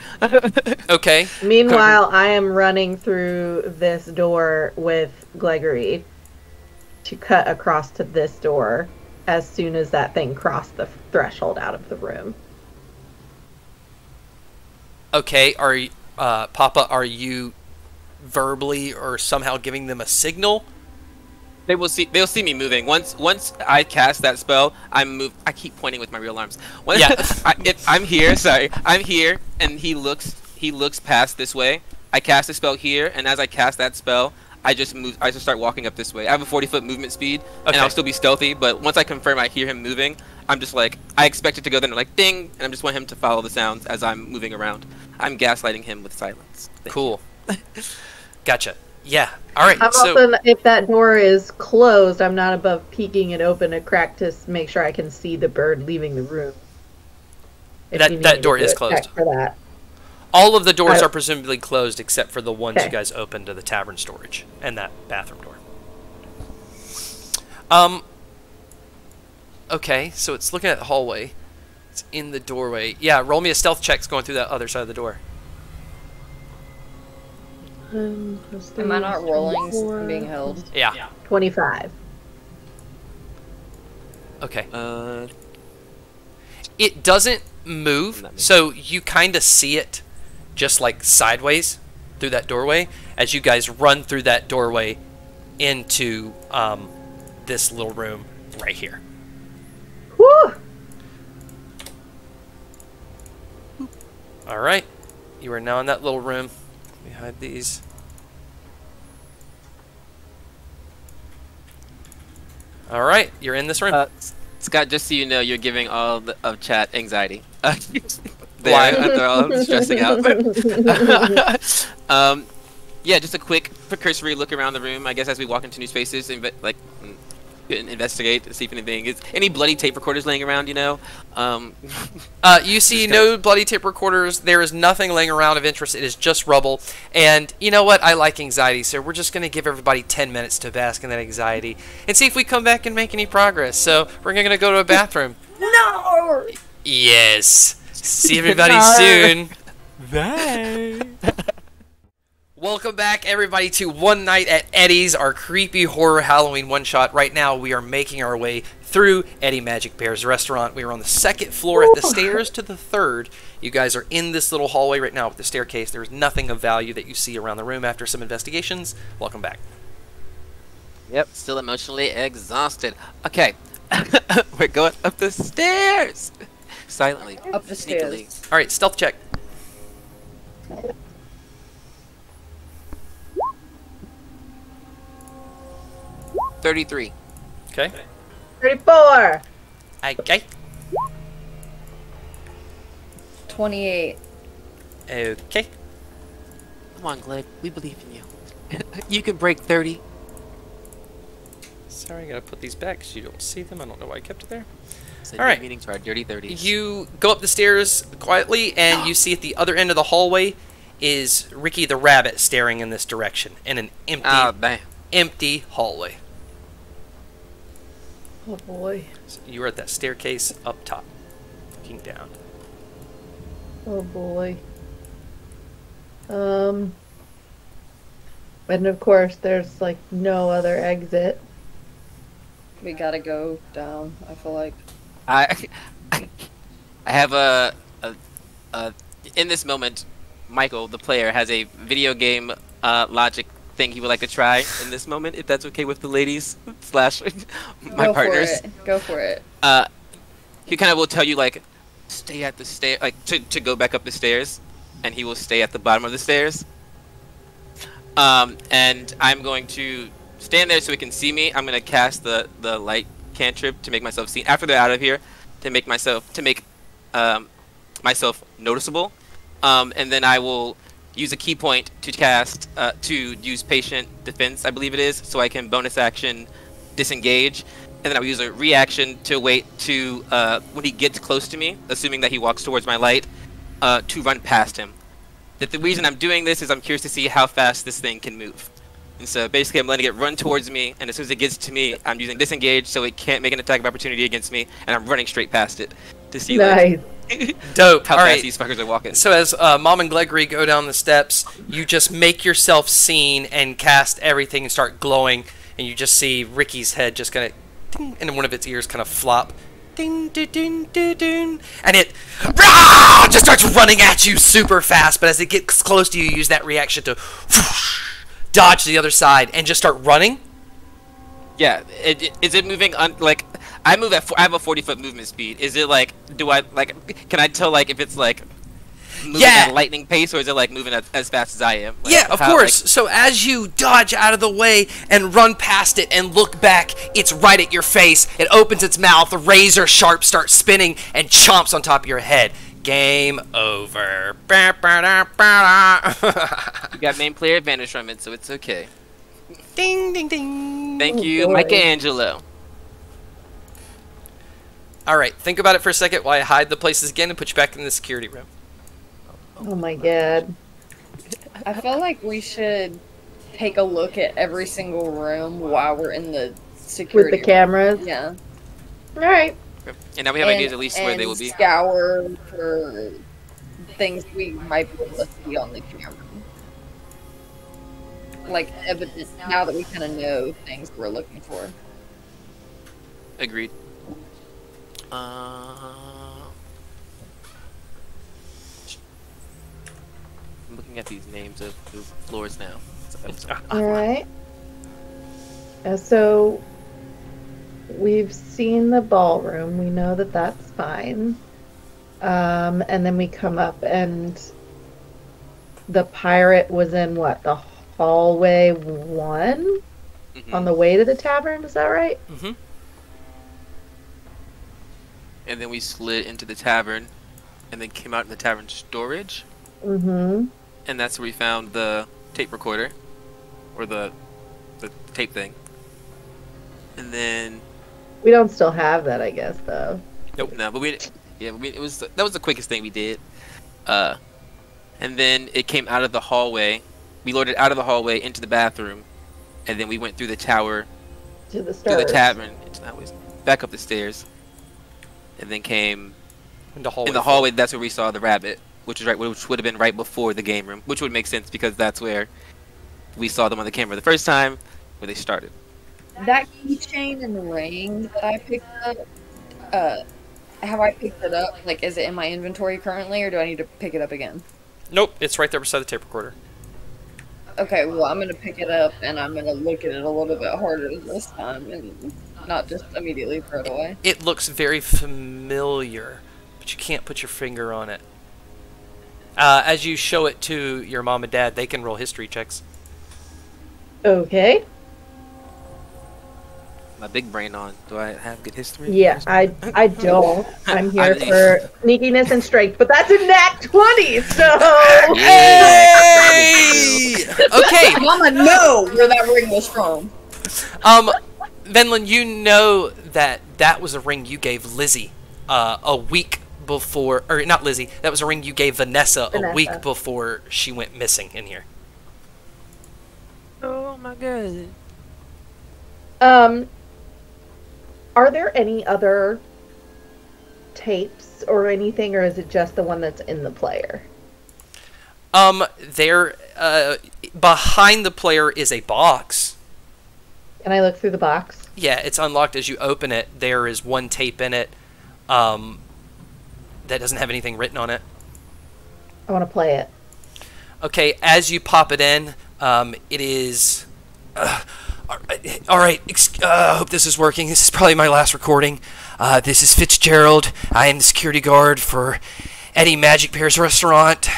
Okay. Meanwhile, I am running through this door with Gregory to cut across to this door as soon as that thing crossed the threshold out of the room. Okay. Papa, are you verbally or somehow giving them a signal? They'll see me moving. Once I cast that spell, I keep pointing with my real arms. Yeah. I'm here. Sorry, I'm here, and he looks past this way. I cast a spell here, and as I cast that spell, I just start walking up this way. I have a 40-foot movement speed, and Okay. I'll still be stealthy. But once I confirm I hear him moving, I'm just like, I expect it to go then like ding, and I just want him to follow the sounds as I'm moving around. I'm gaslighting him with silence. Cool. Gotcha. Yeah. All right. I'm So also, if that door is closed, I'm not above peeking it open a crack to make sure I can see the bird leaving the room. If That- you need that me door to is check closed. For that. all of the doors Oh. are presumably closed except for the ones Okay. you guys opened to the tavern storage and that bathroom door. Okay, so it's looking at the hallway. It's in the doorway. Yeah, roll me a stealth check going through that other side of the door. Am I not rolling since I'm being held? Yeah. 25. Okay. It doesn't move, so you kind of see it just like sideways through that doorway as you guys run through that doorway into this little room right here. Woo! All right. You are now in that little room. Let me hide these. All right. You're in this room. Scott, just so you know, you're giving all of chat anxiety. Why? They're all stressing out. Yeah, just a quick cursory look around the room. I guess as we walk into new spaces, investigate, see if anything is any bloody tape recorders laying around. You see no bloody tape recorders. There is nothing laying around of interest. It is just rubble. And you know what? I like anxiety, so we're just going to give everybody 10 minutes to bask in that anxiety and see if we come back and make any progress. So we're going to go to a bathroom. No! Yes. See everybody soon. Bye. Welcome back, everybody, to One Night at Eddys, our creepy horror Halloween one-shot. Right now, we are making our way through Eddie Magic Bear's restaurant. We are on the second floor at the stairs to the third. You guys are in this little hallway right now with the staircase. There's nothing of value that you see around the room after some investigations. Welcome back. Yep, still emotionally exhausted. Okay, we're going up the stairs. Silently. Up the sneakily. stairs. All right, stealth check. 33. Okay. 34! Okay. 28. Okay. Come on, Gleg. We believe in you. You can break 30. Sorry, I gotta put these back because you don't see them. I don't know why I kept it there. Send All right. meaning to our dirty 30s. You go up the stairs quietly, and you see at the other end of the hallway is Ricky the Rabbit staring in this direction in an empty hallway. Oh boy. So you are at that staircase up top, looking down. Oh boy. And of course, there's like no other exit. We gotta go down, I feel like. I have in this moment, Michael, the player, has a video game logic thing he would like to try in this moment, if that's okay with the ladies / my partners. Go for it. He kind of will tell you, like, stay at the stair, like, to go back up the stairs, and he will stay at the bottom of the stairs. And I'm going to stand there so he can see me. I'm going to cast the light cantrip to make myself seen after they're out of here, to make myself noticeable. And then I will use a key point to cast to use patient defense, I believe it is, so I can bonus action disengage. And then I will use a reaction to wait to when he gets close to me, assuming that he walks towards my light, to run past him. The reason I'm doing this is I'm curious to see how fast this thing can move. And so basically I'm letting it run towards me, and as soon as it gets to me, I'm using disengage so it can't make an attack of opportunity against me, and I'm running straight past it to see Nice. Dope. how All fast right. these fuckers are walking. So as Mom and Gregory go down the steps, you just make yourself seen and cast everything and start glowing, and you just see Ricky's head just kind of, ding, and one of its ears kind of flop. Ding, ding, ding, ding, ding, and it just starts running at you super fast, but as it gets close to you, use that reaction to dodge to the other side and just start running. Yeah, is it moving like I move at I have a 40-foot movement speed. Is it like, do I like, can I tell like if it's like moving at a lightning pace, or is it like moving as fast as I am? Like, yeah, of course. Like, so as you dodge out of the way and run past it and look back, it's right at your face. It opens its mouth, razor sharp, starts spinning, and chomps on top of your head. Game over. you got main player advantage from it, so it's okay. Ding, ding, ding. Thank you, Michelangelo. All right, think about it for a second while I hide the places again and put you back in the security room. Oh my god. I feel like we should take a look at every single room while we're in the security With the cameras? room. Yeah. Alright. And now we have ideas at least where they will be. Scour for things we might be able to see on the camera. Like evidence, now that we kind of know things we're looking for. Agreed. I'm looking at these names of the floors now. Alright. So, we've seen the ballroom. We know that that's fine. And then we come up and the pirate was in what? The hallway 1? Mm-hmm. On the way to the tavern, is that right? Mm-hmm. And then we slid into the tavern, and then came out in the tavern storage. Mm-hmm. And that's where we found the tape recorder, or the tape thing. And then We don't still have that, I guess, though. nope, no, but that was the quickest thing we did. And then it came out of the hallway. We loaded out of the hallway into the bathroom, and then we went through the tower, To the through stairs. the tavern, back up the stairs, and then came In the hallway. in the hallway. That's where we saw the rabbit, which would have been right before the game room, which would make sense because that's where we saw them on the camera the first time, where they started. That keychain and the ring that I picked up, have I picked it up? Like, is it in my inventory currently, or do I need to pick it up again? Nope, it's right there beside the tape recorder. Okay, well, I'm gonna pick it up, and I'm gonna look at it a little bit harder this time, and not just immediately throw it away. It looks very familiar, but you can't put your finger on it. As you show it to your mom and dad, they can roll history checks. Okay. My big brain on. Do I have good history? Yeah, I don't. I'm here for sneakiness and strength, but that's a nat 20, so... Hey! Okay. Mama, know where that ring was from. Venlin, you know that was a ring you gave Lizzie a week before, or not Lizzie, that was a ring you gave Vanessa a week before she went missing in here. Oh my god. Are there any other tapes or anything, or is it just the one that's in the player? There, behind the player is a box. Can I look through the box? Yeah, it's unlocked as you open it. There is one tape in it, that doesn't have anything written on it. I want to play it. Okay, as you pop it in, it is... Alright, I hope this is working. This is probably my last recording. This is Fitzgerald. I am the security guard for Eddie Magic Bear's restaurant.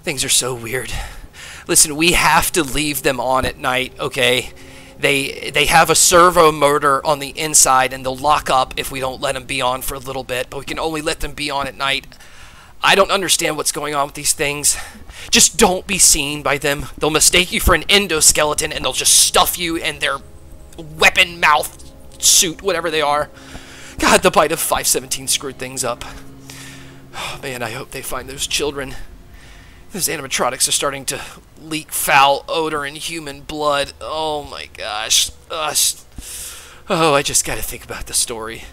Things are so weird. Listen, we have to leave them on at night, okay? They have a servo motor on the inside, and they'll lock up if we don't let them be on for a little bit, but we can only let them be on at night. I don't understand what's going on with these things. Just don't be seen by them. They'll mistake you for an endoskeleton, and they'll just stuff you in their weapon mouth suit, whatever they are. God, the bite of 517 screwed things up. Oh, man, I hope they find those children. Those animatronics are starting to leak foul odor and human blood. Oh my gosh. Oh, I just gotta think about the story.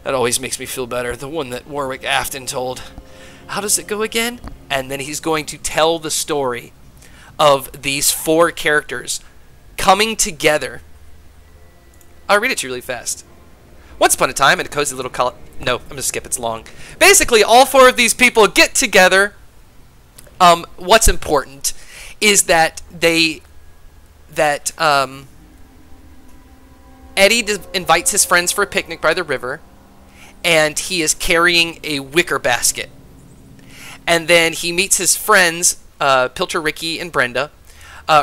That always makes me feel better. The one that Warwick Afton told. How does it go again? And then he's going to tell the story of these 4 characters coming together. I'll read it to you really fast. Once upon a time in a cozy little no, I'm gonna skip, it's long. Basically, all 4 of these people get together. What's important is that Eddie invites his friends for a picnic by the river, and he is carrying a wicker basket. And then he meets his friends, Pilcher, Ricky, and Brenda.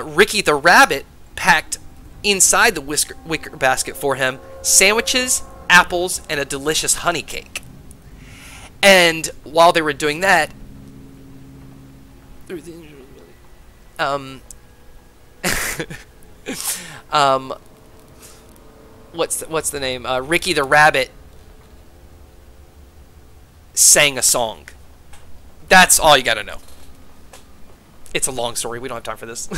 Ricky the rabbit packed inside the wicker basket for him sandwiches, apples, and a delicious honey cake. And while they were doing that, what's the name? Ricky the rabbit sang a song. That's all you gotta know. It's a long story. We don't have time for this.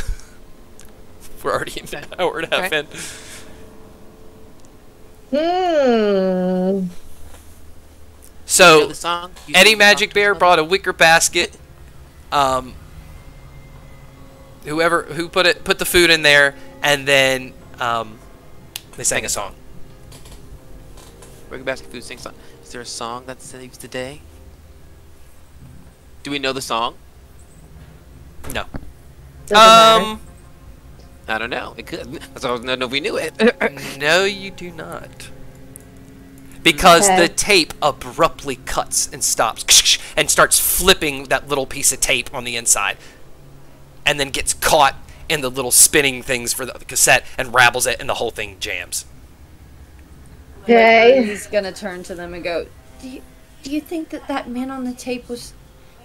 We're already an hour and a half in. So, You know the song? Eddie Magic Bear brought a wicker basket. Who put the food in there, and then they sang a song. Wicker Basket Food sings song. Is there a song that saves the day? Do we know the song? No. Doesn't matter. I don't know. It could. That's all I don't know if we knew it. No, you do not. Because the tape abruptly cuts and stops and starts flipping that little piece of tape on the inside, and then gets caught in the little spinning things for the cassette and rabbles it, and the whole thing jams. Okay. He's gonna turn to them and go, Do you think that man on the tape was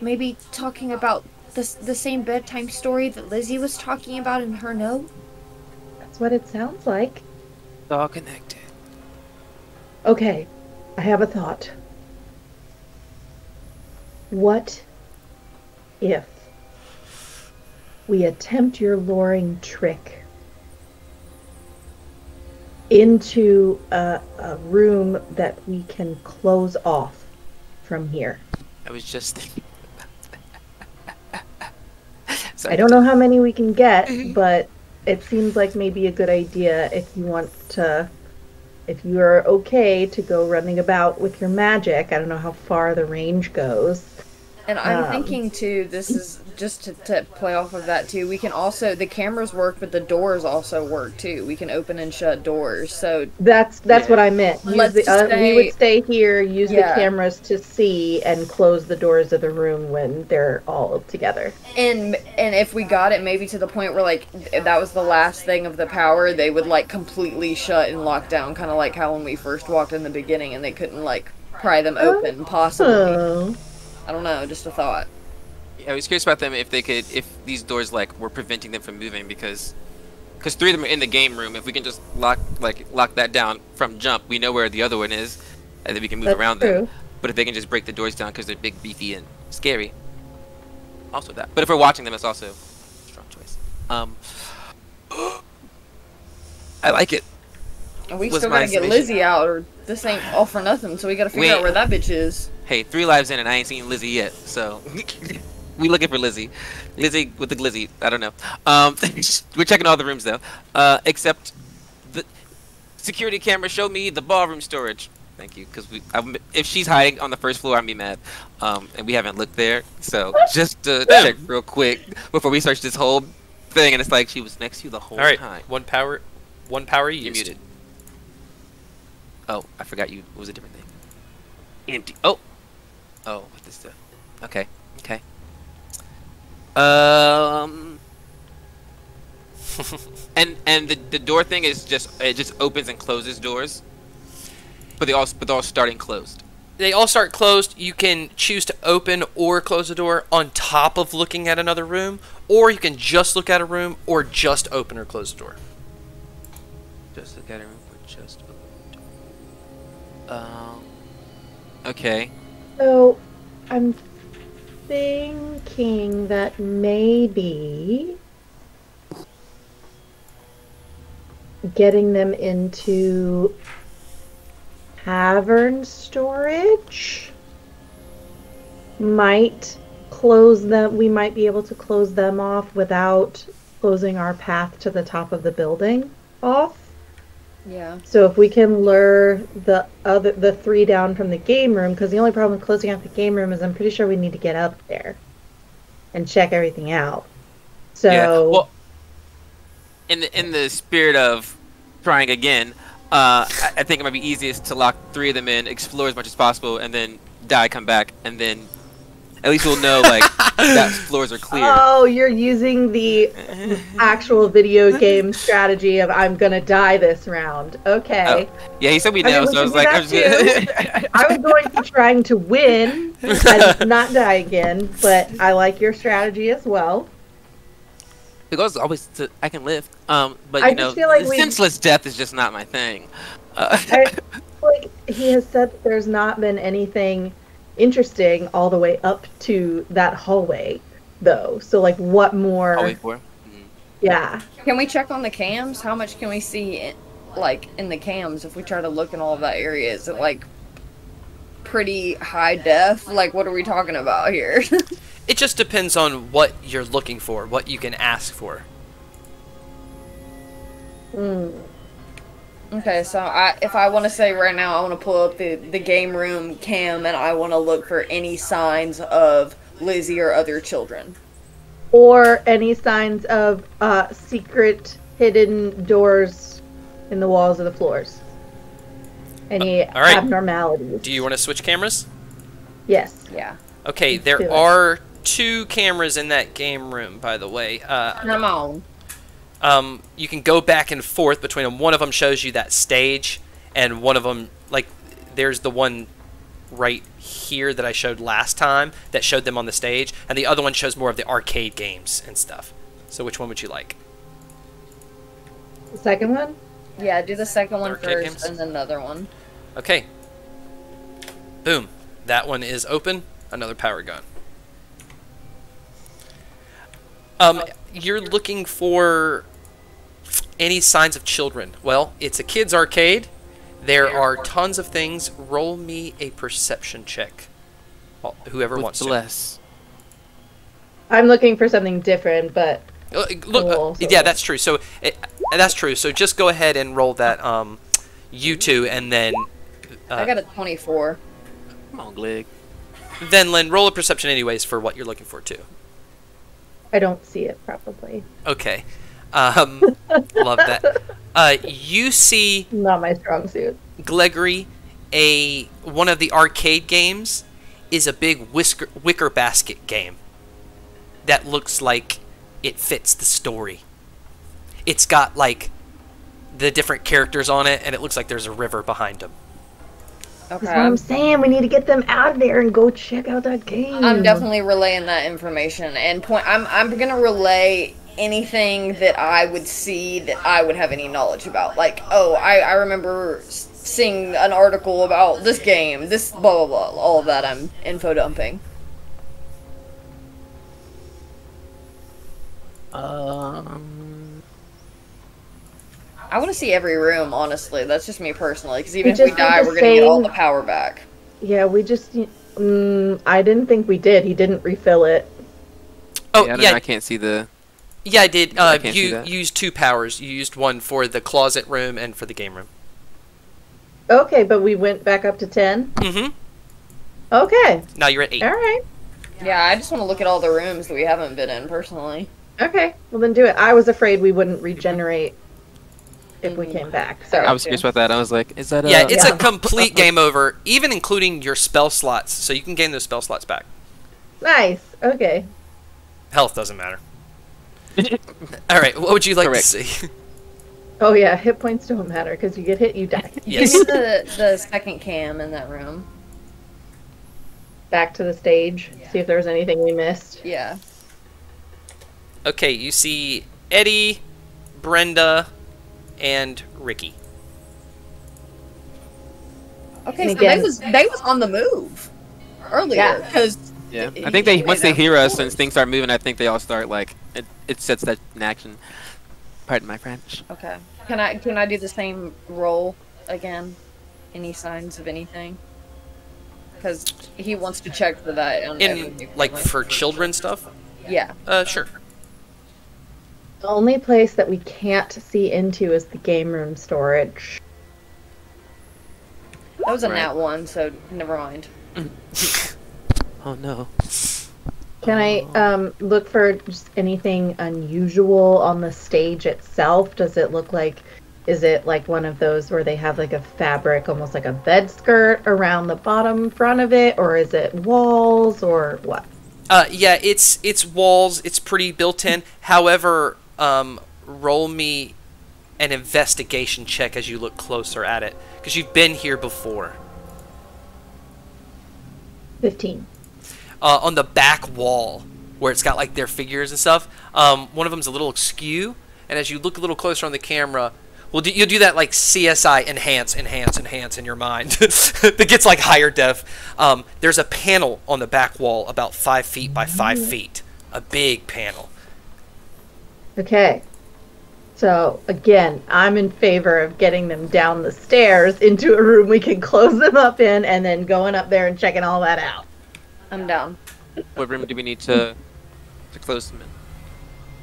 maybe talking about the same bedtime story that Lizzie was talking about in her note? That's what it sounds like. It's all connected. Okay, I have a thought. What if we attempt your luring trick into a room that we can close off from here? I was just thinking about that. I don't know how many we can get, but it seems like maybe a good idea if you want to, if you are okay to go running about with your magic. I don't know how far the range goes. and I'm thinking too, this is just to play off of that too, we can also, the cameras work, but the doors also work too. We can open and shut doors, so... That's what I meant. We would stay here, use the Yeah. cameras to see, and close the doors of the room when they're all together. And if we got it maybe to the point where, like, that was the last thing of the power, they would, like, completely shut and lock down, kind of like how when we first walked in the beginning and they couldn't, like, pry them open, possibly. Oh. I don't know, just a thought. Yeah, I was curious about them if they could, if these doors like were preventing them from moving, because 3 of them are in the game room. If we can just lock that down from jump, we know where the other one is, and then we can move That's around true. them. But if they can just break the doors down because they're big, beefy, and scary, also that. But if we're watching them, it's also a strong choice. I like it. And we Was still my gotta get summation. Lizzie out, or this ain't all for nothing. So we gotta figure Wait. out where that bitch is. Hey, 3 lives in and I ain't seen Lizzie yet, so we looking for Lizzie. Lizzie with the glizzy. I don't know. We're checking all the rooms though, except the security camera. Show me the ballroom storage. Thank you, because if she's hiding on the first floor, I'm be mad. And we haven't looked there, so just to check real quick before we search this whole thing, and it's like she was next to you the whole All right, time. one power You're used. muted. Oh, I forgot you. It was a different thing. Empty. Oh, what this stuff? Okay. And the door thing is just opens and closes doors, but they're all starting closed. They all start closed. You can choose to open or close the door on top of looking at another room, or you can just look at a room or just open or close the door. Just look at a room or just open. Okay. So, I'm thinking that maybe getting them into cavern storage might close them. We might be able to close them off without closing our path to the top of the building off. Yeah. So if we can lure the 3 down from the game room, because the only problem with closing out the game room is I'm pretty sure we need to get up there and check everything out. So Yeah. Well, in the spirit of trying again, I think it might be easiest to lock 3 of them in, explore as much as possible, and then die, come back, and then at least we'll know like that floors are clear. Oh, you're using the actual video game strategy of I'm gonna die this round. Okay. Oh, yeah, he said we I mean, know, we so I can was do like, that I'm just too. I was going for trying to win and not die again, but I like your strategy as well. It goes always to I can live. But I you know, just feel like senseless death is just not my thing. I feel like he has said that there's not been anything interesting all the way up to that hallway, though. So, like, what more? I'll wait for him. Yeah. Can we check on the cams? How much can we see, like, in the cams if we try to look in all of that area? Is it, like, pretty high def? Like, what are we talking about here? It just depends on what you're looking for, what you can ask for. Okay, so if I want to say right now, I want to pull up the game room cam and I want to look for any signs of Lizzie or other children. Or any signs of secret hidden doors in the walls of the floors. Any all right. abnormalities. Do you want to switch cameras? Yes. Yeah. Okay, Let's do there it. are 2 cameras in that game room, by the way. Come on. You can go back and forth between them. One of them shows you that stage, and one of them, like, there's the one right here that I showed last time that showed them on the stage, and the other one shows more of the arcade games and stuff. So which one would you like? The second one? Yeah, do the second one Arcade first games? and then the other one. Okay. Boom. That one is open. Another power gun. You're looking for any signs of children. Well, it's a kid's arcade. There are tons of things. Roll me a perception check. Well, whoever wants to. Bless. I'm looking for something different, but Look, yeah, that's true. So that's true. So just go ahead and roll that you 2, and then I got a 24. Come on, Glig. then Lynn, roll a perception anyways for what you're looking for too. I don't see it probably. Okay. Love that. You see Not my strong suit. Gregory, one of the arcade games is a big wicker basket game that looks like it fits the story. It's got like the different characters on it, and it looks like there's a river behind them. Okay. That's what I'm saying. We need to get them out of there and go check out that game. I'm definitely relaying that information and I'm gonna relay anything that I would see that I would have any knowledge about. Like, oh, I remember seeing an article about this game, this blah blah blah, all of that. I'm info dumping. I want to see every room, honestly. That's just me personally, because even if we die, we're gonna get all the power back. Yeah, we just. I didn't think we did. He didn't refill it. Oh, yeah, I can't see the... Yeah, I did. You used 2 powers. You used one for the closet room and for the game room. Okay, but we went back up to 10? Mm-hmm. Okay. Now you're at 8. Alright. Yeah, I just want to look at all the rooms that we haven't been in, personally. Okay, well then do it. I was afraid we wouldn't regenerate if we came back. So I was curious about that. I was like, is that a... Yeah, it's a complete game over, even including your spell slots, so you can gain those spell slots back. Nice. Okay. Health doesn't matter. Alright, what would you like Correct. to see? Oh yeah, hit points don't matter, because you get hit, you die. Yes. Give me the second cam in that room. Back to the stage, see if there was anything we missed. Yeah. Okay, you see Eddie, Brenda, and Ricky. Okay, so again- they was on the move earlier, because... Yeah, I think once they hear us and things start moving, I think they all start, like, it sets that in action. Pardon my French. Okay. Can I do the same roll again? Any signs of anything? Because he wants to check for that. On In, everything. like, for children stuff? Yeah. Sure. The only place that we can't see into is the game room storage. That was a Right. nat 1, so never mind. Oh no. Can I look for just anything unusual on the stage itself? Does it look like, is it like one of those where they have like a fabric, almost like a bed skirt around the bottom front of it, or is it walls, or what? Yeah, it's walls. It's pretty built in. However, roll me an investigation check as you look closer at it, because you've been here before. 15. On the back wall, where it's got like their figures and stuff, one of them's a little askew, and as you look a little closer on the camera, well, you'll do that like CSI enhance in your mind that gets like higher def. There's a panel on the back wall about 5 feet by 5 feet, a big panel. Okay. So, again, I'm in favor of getting them down the stairs into a room we can close them up in, and then going up there and checking all that out. I'm down. What room do we need to close them in?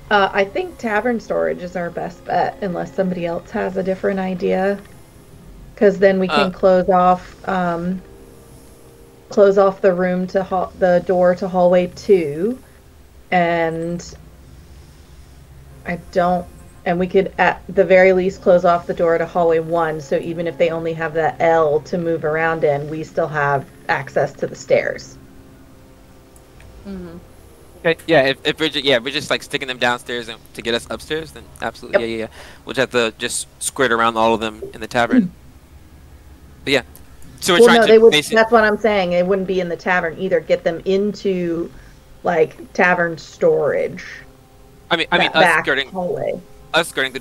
I think tavern storage is our best bet, unless somebody else has a different idea. Because then we can close off the room to the door to hallway 2, and we could at the very least close off the door to hallway 1. So even if they only have that L to move around in, we still have access to the stairs. Mm-hmm. Okay. Yeah. If we're just like sticking them downstairs and to get us upstairs, then absolutely. Yep. Yeah. We'll just have to just squirt around all of them in the tavern. But yeah. So we're Well, trying no, to. they would. That's what I'm saying. It wouldn't be in the tavern either. Get them into, like, tavern storage. I mean, that us back skirting. hallway. Us skirting,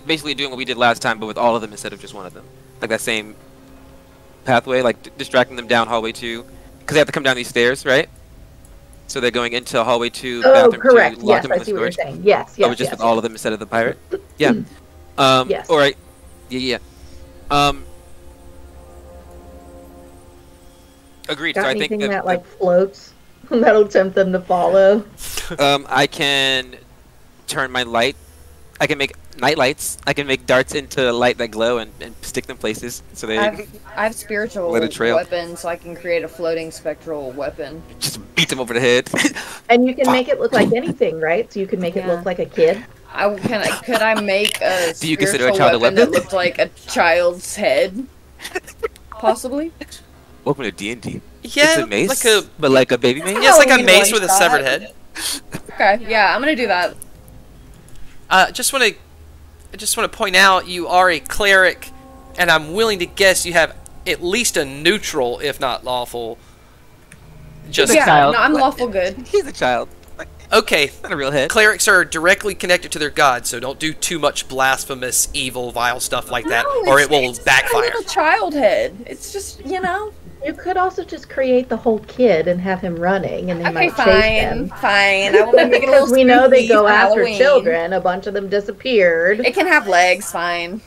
basically doing what we did last time, but with all of them instead of just one of them. Like that same pathway, like distracting them down hallway 2, because they have to come down these stairs, right? So they're going into hallway 2, Oh, bathroom correct. 2, lock Yes, them in I the see what you're storage. saying. Yes, yes, Oh, just yes. with all of them instead of the pirate. Yeah. Yes. All right. Yeah. Agreed. Got So I anything think that like floats that'll tempt them to follow? I can turn my light. I can make night lights. I can make darts into light that glow and stick them places so they I have spiritual Let it trail. weapons, so I can create a floating spectral weapon. just beat them over the head. And you can make it look like anything, right? So you can make it look like a kid. Could I make a Do you consider a spiritual child a weapon that weapon? looked like a child's head? Possibly. Welcome to D&D. Yeah, It's a mace, like a but like a baby mace. yeah, it's like a Halloween mace with a one-shot. severed head. Okay, yeah, I'm gonna do that. I just want to point out you are a cleric, and I'm willing to guess you have at least a neutral, if not lawful. Just a Yeah, child. no, I'm lawful good. He's a child. Okay. Not a real head. Clerics are directly connected to their god, so don't do too much blasphemous, evil, vile stuff like that, No, or it's- it will it's just backfire. A little child head. It's just, you know. You could also just create the whole kid and have him running, and they Okay, might chase fine, him. fine. I want to make it a little Because we know they spooky go for after Halloween. children. A bunch of them disappeared. It can have legs, fine.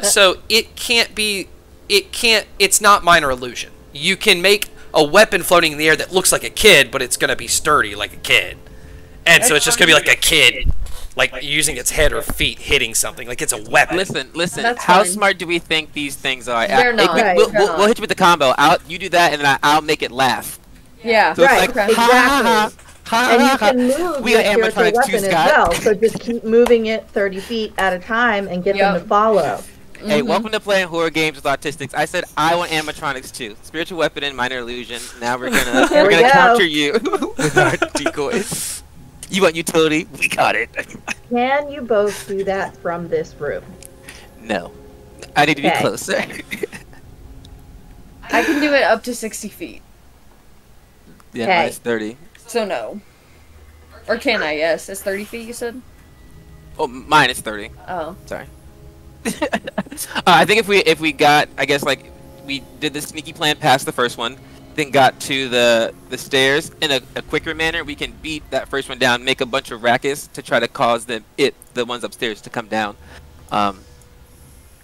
So it can't be. It's not minor illusion. You can make a weapon floating in the air that looks like a kid, but it's gonna be sturdy like a kid, and so it's just gonna be like a kid, like using its head or feet hitting something, like it's a weapon. Listen. That's How fine. smart do we think these things are? They're not. Right, We'll, they're we'll, not. we'll hit you with the combo. You do that, and then I'll make it laugh. Yeah. So it's Right, like, okay. ha, ha, ha, ha, And you ha, ha. can move We your are spiritual animatronics weapon too, as Scott. well. So just keep moving it 30 feet at a time and get them Yep. to follow. Hey, welcome to playing horror games with autistics. I said I want animatronics too. Spiritual weapon and minor illusion. Now we're gonna There we're we gonna go. counter you with our decoys. You want utility? We got it. Can you both do that from this room? No, I need to be Okay. closer. I can do it up to 60 feet. Yeah, Okay. minus 30. So no. Or can I? Yes. It's 30 feet, you said? Oh, minus 30. Oh. Sorry. I think if we got, I guess, like, we did the sneaky plan past the first one, then got to the stairs in a quicker manner, we can beat that first one down, make a bunch of rackets to try to cause the ones upstairs to come down.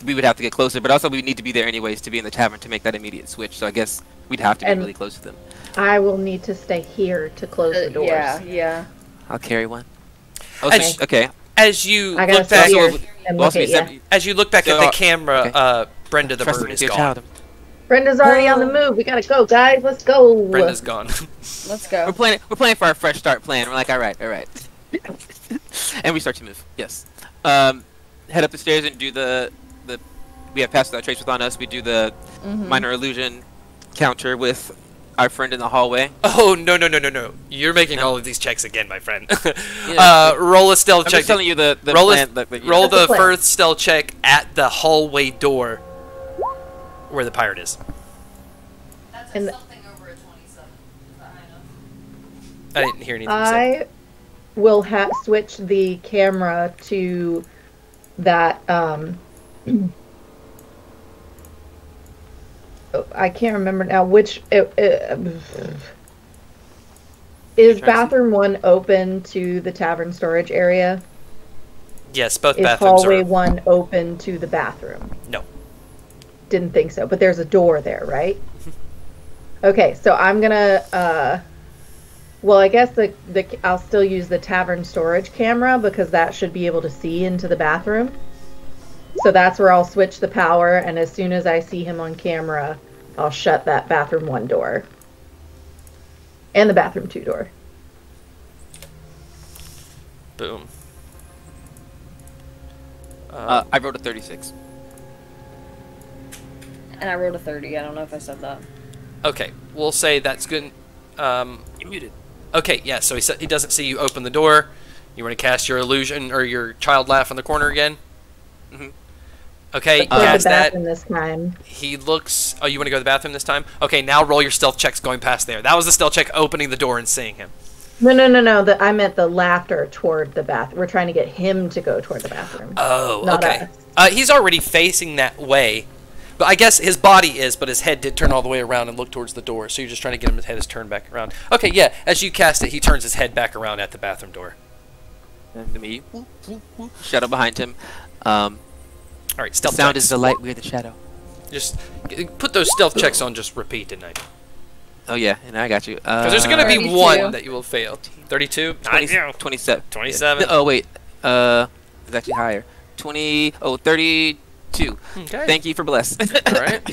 We would have to get closer, but also we need to be there anyways to be in the tavern to make that immediate switch. So I guess we'd have to be And- really close to them. I will need to stay here to close the doors. Yeah. I'll carry one. Oh, Okay. so, okay. As you I gotta look stay back, here Also, and we'll look also at be you. separate- as you look back So, at the camera, okay. Brenda the Trust bird me, is dear gone. child. Brenda's already on the move. We gotta go, guys. Let's go. Brenda's gone. Let's go. We're playing for our fresh start plan. We're like, all right. And we start to move. Yes. Head up the stairs and do the we have passed without trace without us. We do the minor illusion counter with our friend in the hallway. Oh no! You're making all of these checks again, my friend. Yeah. Roll a stealth I'm check. just telling you the roll plan. roll That's the the plan. first stealth check at the hallway door where the pirate is. That's And- something over a 27. Is that high enough? I didn't hear anything you said. I will switch the camera to that. I can't remember now which. Is bathroom 1 open to the tavern storage area? Yes, both Is bathrooms hallway are. 1 open to the bathroom? No. Didn't think so, but there's a door there, right? Okay, so I'm gonna. Well, I guess I'll still use the tavern storage camera because that should be able to see into the bathroom. So that's where I'll switch the power, and as soon as I see him on camera, I'll shut that bathroom 1 door. And the bathroom 2 door. Boom. I wrote a 36. And I rolled a 30. I don't know if I said that. Okay, we'll say that's good. You muted. Okay, yeah. So he doesn't see you open the door. You want to cast your illusion or your child laugh on the corner again? Mhm. Okay, Go to the cast that. bathroom this time. He looks. Oh, you want to go to the bathroom this time? Okay, now roll your stealth checks going past there. That was the stealth check opening the door and seeing him. No. I meant the laughter toward the bath. We're trying to get him to go toward the bathroom. Oh, Not okay. us. He's already facing that way. But I guess his body is, but his head did turn all the way around and look towards the door. So you're just trying to get him his head is turned back around. Okay, yeah. As you cast it, he turns his head back around at the bathroom door. And to me, shadow behind him. All right, The stealth sound checks. is the light, we're the shadow. Just put those stealth checks on. Just repeat tonight. Oh yeah, and I got you. Because there's going to be 32. one that you will fail. 32? 27. 27. Oh wait, it's actually higher. 32. Okay. Thank you for bless. All right.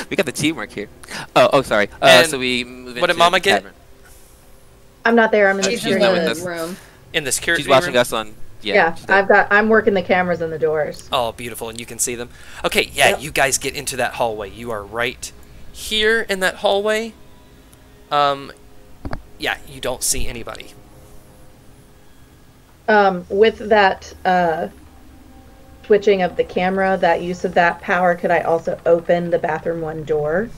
We got the teamwork here. Oh, sorry. And So we move what did into Mama the get? tavern. I'm not there. I'm in the She's She's in not with security. us. the room. In the security She's watching room? us on. Yeah, she's there. I'm working the cameras and the doors. Oh, beautiful, and you can see them. Okay, yeah, Yep. you guys get into that hallway. You are right here in that hallway. Yeah, you don't see anybody. With that switching of the camera, that use of that power, could I also open the bathroom 1 door?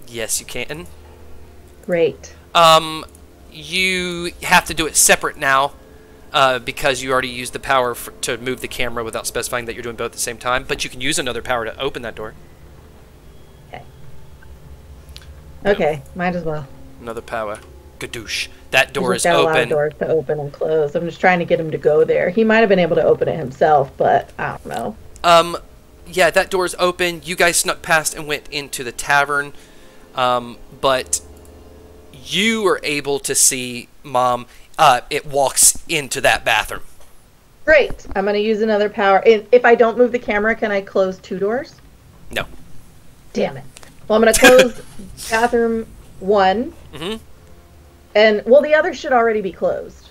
Yes, you can. Great. You have to do it separate now because you already used the power to move the camera without specifying that you're doing both at the same time. But you can use another power to open that door. Okay. Okay, might as well. Another power. Gadoosh. That door is He's got a lot of open. doors to open and close. I'm just trying to get him to go there. He might have been able to open it himself, but I don't know. Yeah, that door's open. You guys snuck past and went into the tavern. But you are able to see Mom. It walks into that bathroom. Great. I'm going to use another power. If I don't move the camera, can I close 2 doors? No. Damn it. Well, I'm going to close bathroom 1. Mm-hmm. And, well, the others should already be closed.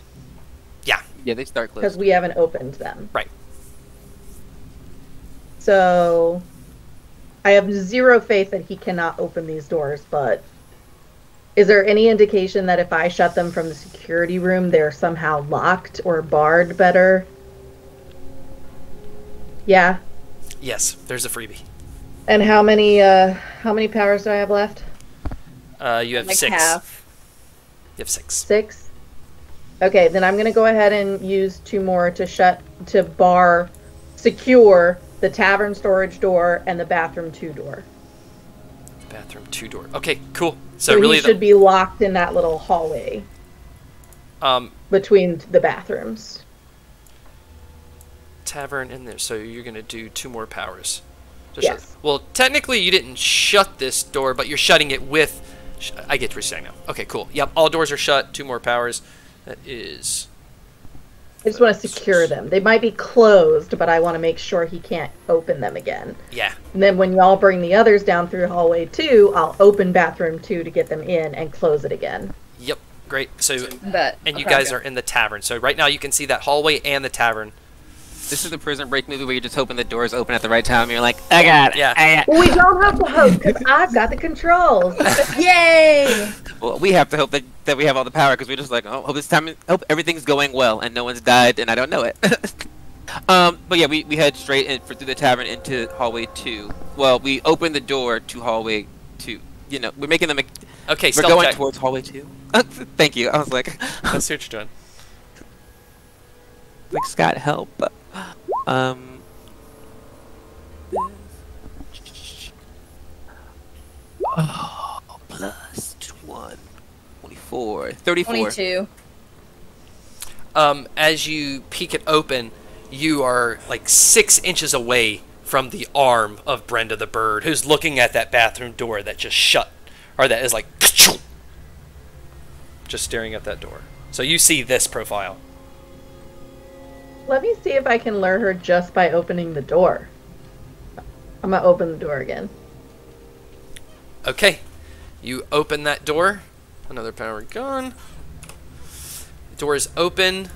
Yeah. Yeah, they start closing. Because we haven't opened them. Right. So, I have 0 faith that he cannot open these doors, but is there any indication that if I shut them from the security room, they're somehow locked or barred better? Yeah. Yes, there's a freebie. And how many powers do I have left? You have Like 6. half. You have 6. 6? Okay, then I'm going to go ahead and use 2 more to secure the tavern storage door and the bathroom 2 door. Bathroom 2 door. Okay, cool. So So really, he should be locked in that little hallway between the bathrooms. tavern in there. So you're gonna do 2 more powers. To Yes. shut. Well, technically you didn't shut this door, but you're shutting it with. I get to reset now. Okay, cool. Yep, all doors are shut. 2 more powers. That is. I just want to secure them. They might be closed, but I want to make sure he can't open them again. Yeah. And then when y'all bring the others down through hallway 2, I'll open bathroom 2 to get them in and close it again. Yep. Great. So Bet. and you Okay, guys okay. are in the tavern. So right now you can see that hallway and the tavern. This is the Prison Break movie where you're just hoping the doors open at the right time. And you're like, I got it. Yeah. I got it. Well, we don't have to hope because I've got the controls. Yay! Well, we have to hope that we have all the power because we're just like, oh, hope everything's going well and no one's died and I don't know it. But yeah, we head straight in through the tavern into hallway 2. Well, we open the door to hallway 2. You know, we're making them. Okay, We're stealth going check. towards hallway 2. Thank you. I was like, Let's see what you're doing. like Scott, help. Oh, plus 1, 24, 34. 22. As you peek it open, you are like 6 inches away from the arm of Brenda the bird, who's looking at that bathroom door that just shut, or that is like just staring at that door. So you see this profile. Let me see if I can lure her just by opening the door. I'm going to open the door again. Okay, you open that door. Another power gone. The door is open.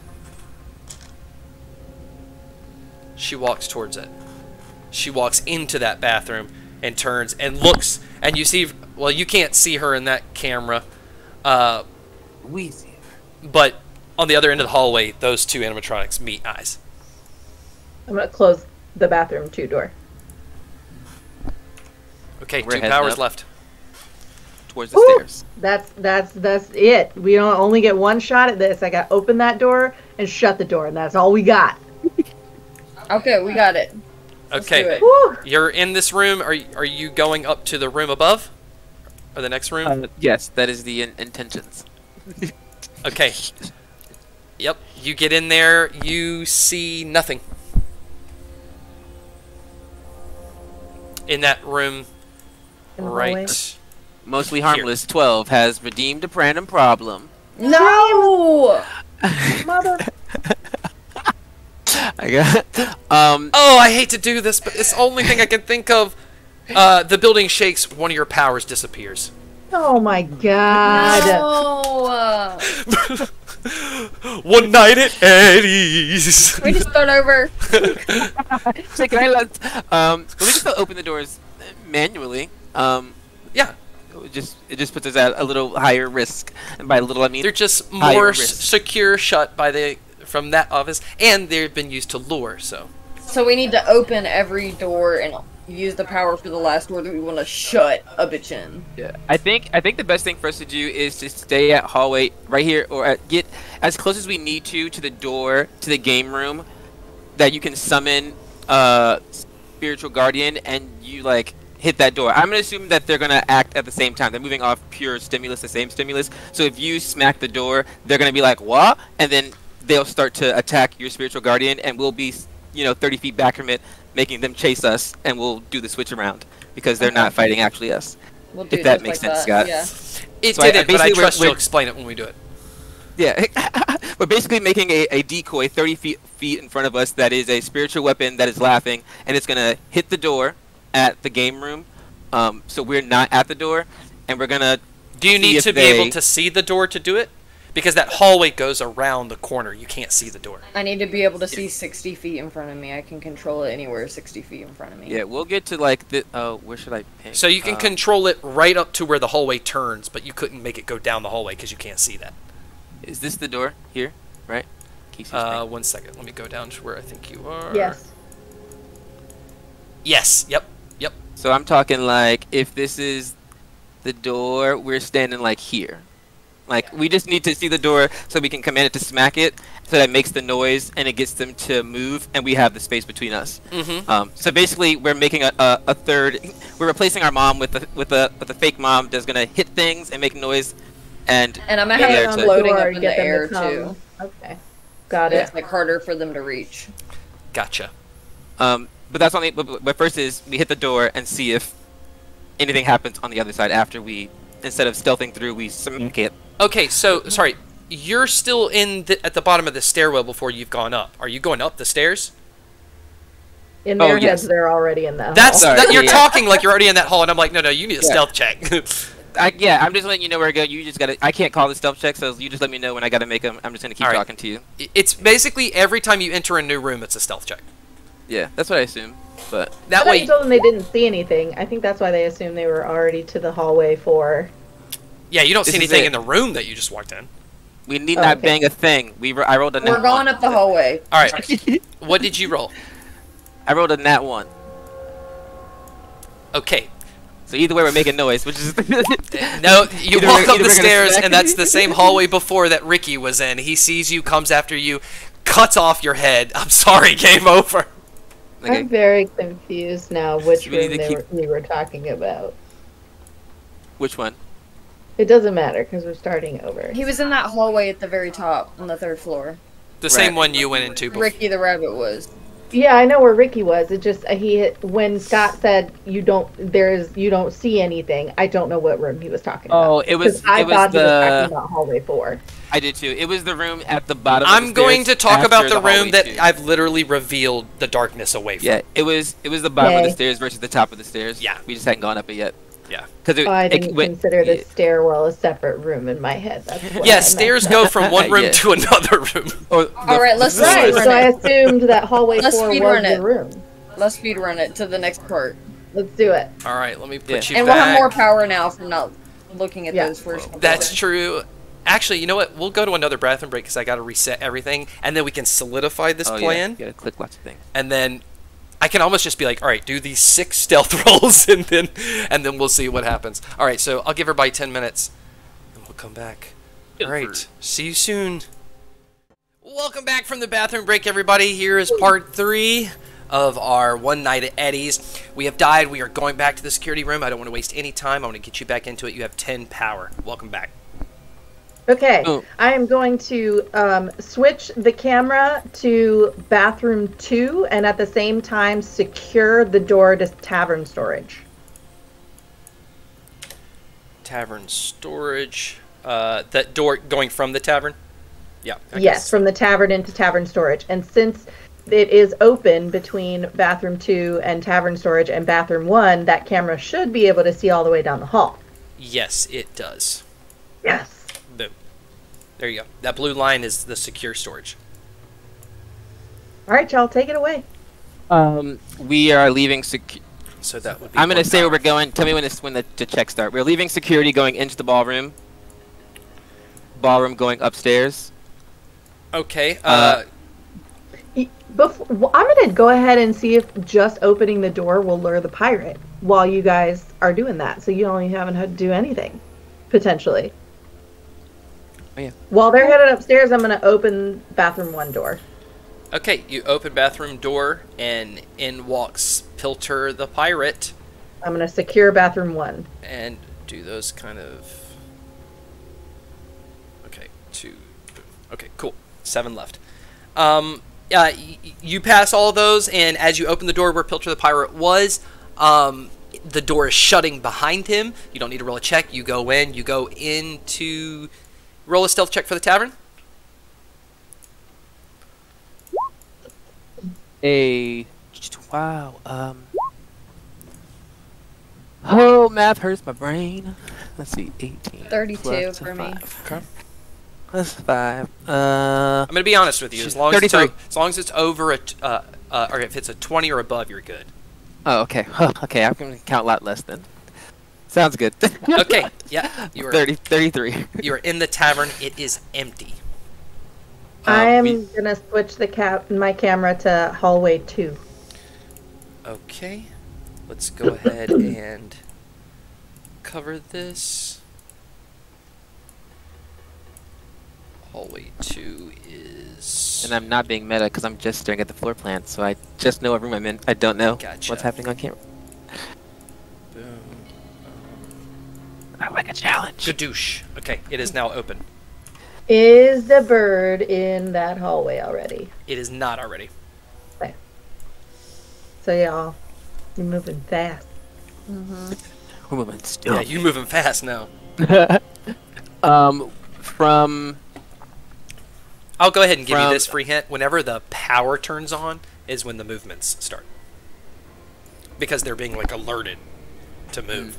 She walks towards it. She walks into that bathroom and turns and looks, and you see, well, you can't see her in that camera, We see her. but on the other end of the hallway, those 2 animatronics meet eyes. I'm going to close the bathroom 2 door. Okay, We're 2 heading powers up. left. Towards the Woo! stairs. That's it. We don't only get one shot at this. I got to open that door and shut the door, and that's all we got. Okay, we got it. Let's do Okay, it. Woo! you're in this room. Are you going up to the room above, or the next room? Yes, that is the intentions. Okay. Yep, you get in there, you see nothing. In that room, In the hallway. right. Mostly harmless 12 has redeemed a random problem. No! Mother. I got Oh, I hate to do this, but it's the only thing I can think of. The building shakes, one of your powers disappears. Oh my god. No! One night at Eddys. Can we just start over? Can I let we can still open the doors manually. Yeah, It just puts us at a little higher risk, and by little I mean they're just higher more risk. secure shut from that office, and they've been used to lure, so. So we need to open every door and use the power for the last door that we want to shut a bitch in. Yeah, I think the best thing for us to do is to stay at hallway right here, or get as close as we need to the door to the game room, that you can summon spiritual guardian, and you like hit that door. I'm gonna assume that they're gonna act at the same time. They're moving off pure stimulus, the same stimulus. So if you smack the door, they're gonna be like, "What?" And then they'll start to attack your spiritual guardian, and we'll be, 30 feet back from it, making them chase us, and we'll do the switch around because they're not fighting actually us. We'll do If that just makes like sense, that, Scott. Yeah. It So I didn't, but I basically trust we're- you'll explain it when we do it. Yeah, we're basically making a decoy 30 feet in front of us that is a spiritual weapon that is laughing, and it's gonna hit the door at the game room. So we're not at the door, and we're gonna. Do you see need if to be able to see the door to do it? Because that hallway goes around the corner. You can't see the door. I need to be able to see 60 feet in front of me. I can control it anywhere 60 feet in front of me. Yeah, we'll get to like the. Where should I pick? So you can control it right up to where the hallway turns, but you couldn't make it go down the hallway because you can't see that. Is this the door here? Right? Casey's thing. 1 second. Let me go down to where I think you are. Yes. Yes. Yep. Yep. So I'm talking like if this is the door, we're standing like here. Like we just need to see the door so we can command it to smack it, so that it makes the noise and it gets them to move, and we have the space between us. Mm-hmm. So basically, we're making a third. We're replacing our mom with a fake mom that's gonna hit things and make noise, and And I'm gonna get have there it to- floating Door up and in get the them air to come. too. Okay. Got It's it. like harder for them to reach. Gotcha. But that's only. But first is we hit the door and see if anything happens on the other side after we, instead of stealthing through, we smack it. Okay. So sorry, you're still at the bottom of the stairwell before you've gone up. Are you going up the stairs? In their yes. heads, they're already in that That's hall. Sorry, you're yeah. talking like you're already in that hall, and I'm like, no, you need a Yeah. stealth check. Yeah, I'm just letting you know where to go. You just gotta. I can't call the stealth check, so you just let me know when I gotta make them. I'm just gonna keep All right. talking to you. It's basically every time you enter a new room, it's a stealth check. Yeah, that's what I assume. But That I thought way, you told them they didn't see anything. I think that's why they assumed they were already to the hallway for. yeah, you don't see This is anything it. in the room that you just walked in. we need Oh, not okay. bang a thing. I rolled a nat We're going one. up the hallway. All right. What did you roll? I rolled a nat 1. Okay. So either way, we're making noise, which is No, you Either walk we're- up either the we're gonna stairs, smack and that's the same hallway before that Ricky was in. He sees you, comes after you, cuts off your head. I'm sorry, game over. Okay. I'm very confused now which So we need room to we were talking about. Which one? It doesn't matter because we're starting over. He was in that hallway at the very top on the 3rd floor. The same Right. one you went into before. Ricky the rabbit was. Yeah, I know where Ricky was. It just when Scott said you don't see anything. I don't know what room he was talking about. Oh, it was. 'Cause I It was thought he was talking the. about hallway 4. I did too. It was the room at the bottom. of I'm the going to stairs talk about after the room hallway that 2. I've literally revealed the darkness away from. Yeah, it was the bottom of the Okay. stairs versus the top of the stairs. Yeah. We just hadn't gone up it yet. Yeah. Because I didn't consider the stairwell a separate room in my head. That's what I Yeah, meant. stairs go from one room Yeah. to another room. Alright, let's Right, speedrun so I it. assumed that hallway Let's 4 was speedrun the it. room. Let's speedrun it to the next part. Let's do it. All right, let me put Yeah. you And back. we'll have more power now from not looking at Yeah. those first couple That's of- true. Actually, you know what? We'll go to another bathroom break because I got to reset everything, and then we can solidify this plan. Yeah, you gotta click lots of things. And then I can almost just be like, all right, do these 6 stealth rolls, and then we'll see what happens. All right, so I'll give everybody 10 minutes, and we'll come back. All right, see you soon. Welcome back from the bathroom break, everybody. Here is part 3 of our one night at Eddys. We have died. We are going back to the security room. I don't want to waste any time. I want to get you back into it. You have 10 power. Welcome back. Okay, Oh. I am going to switch the camera to bathroom 2 and at the same time secure the door to tavern storage. Tavern storage. That door going from the tavern? Yeah. I Yes, guess. from the tavern into tavern storage. And since it is open between bathroom 2 and tavern storage and bathroom 1, that camera should be able to see all the way down the hall. Yes, it does. Yes. Boom. There you go. That blue line is the secure storage. All right, y'all, take it away. We are leaving. So that would be. I'm gonna one say where power. we're going. Tell me when the checks start. We're leaving security, going into the ballroom. Ballroom going upstairs. Okay. I'm gonna go ahead and see if just opening the door will lure the pirate while you guys are doing that, so you don't even haven't had to do anything, potentially. Oh, yeah. While they're headed upstairs, I'm gonna open bathroom 1 door. Okay, you open bathroom door, and in walks Pilter the pirate. I'm gonna secure bathroom 1. And do those kind of... Okay, 2... Okay, cool. 7 left. You pass all of those, and as you open the door where Pilter the pirate was, the door is shutting behind him. You don't need to roll a check. You go in. You go into... Roll a stealth check for the tavern. Wow. Oh, math hurts my brain. Let's see, 18. 32 plus for me. 5. Okay. Plus 5. I'm going to be honest with you. As long as, 33. as long as it's over or if it's a 20 or above, you're good. Oh, okay. Okay, I can count a lot less then. Sounds good. Okay, yeah. You are 33. You are in the tavern. It is empty. I am gonna switch my camera to hallway 2. Okay. Let's go ahead and cover this. Hallway 2 is... And I'm not being meta because I'm just staring at the floor plan, so I just know what room I'm in. I don't know Gotcha. what's happening on camera. Boom. I like a challenge. Gadoosh. Okay, it is now open. Is the bird in that hallway already? It is not already. Okay. So y'all, you're moving fast. We're moving still. Yeah, you're moving fast now. From... I'll go ahead and give you this free hint. Whenever the power turns on is when the movements start. Because they're being, like, alerted to move.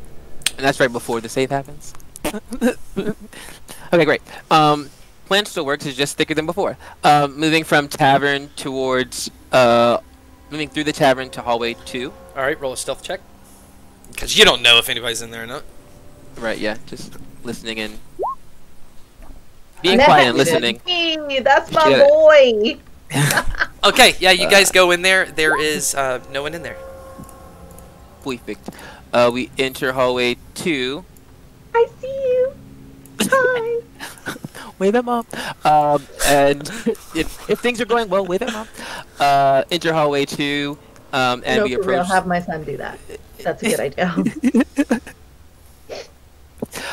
And that's right before the save happens. Okay, great. Plan still works. It's just thicker than before. Moving from tavern towards... moving through the tavern to hallway 2. Alright, roll a stealth check. Because you don't know if anybody's in there or not. Right, yeah. Just listening and... Being quiet and listening. Hey, that's my boy. Okay, yeah, you guys go in there. There is no one in there. Perfect. We enter hallway 2. I see you. Hi. Wave at mom. And if things are going well, wave at mom. Enter hallway 2. And no, we for real, approach. have my son do that. That's a good idea.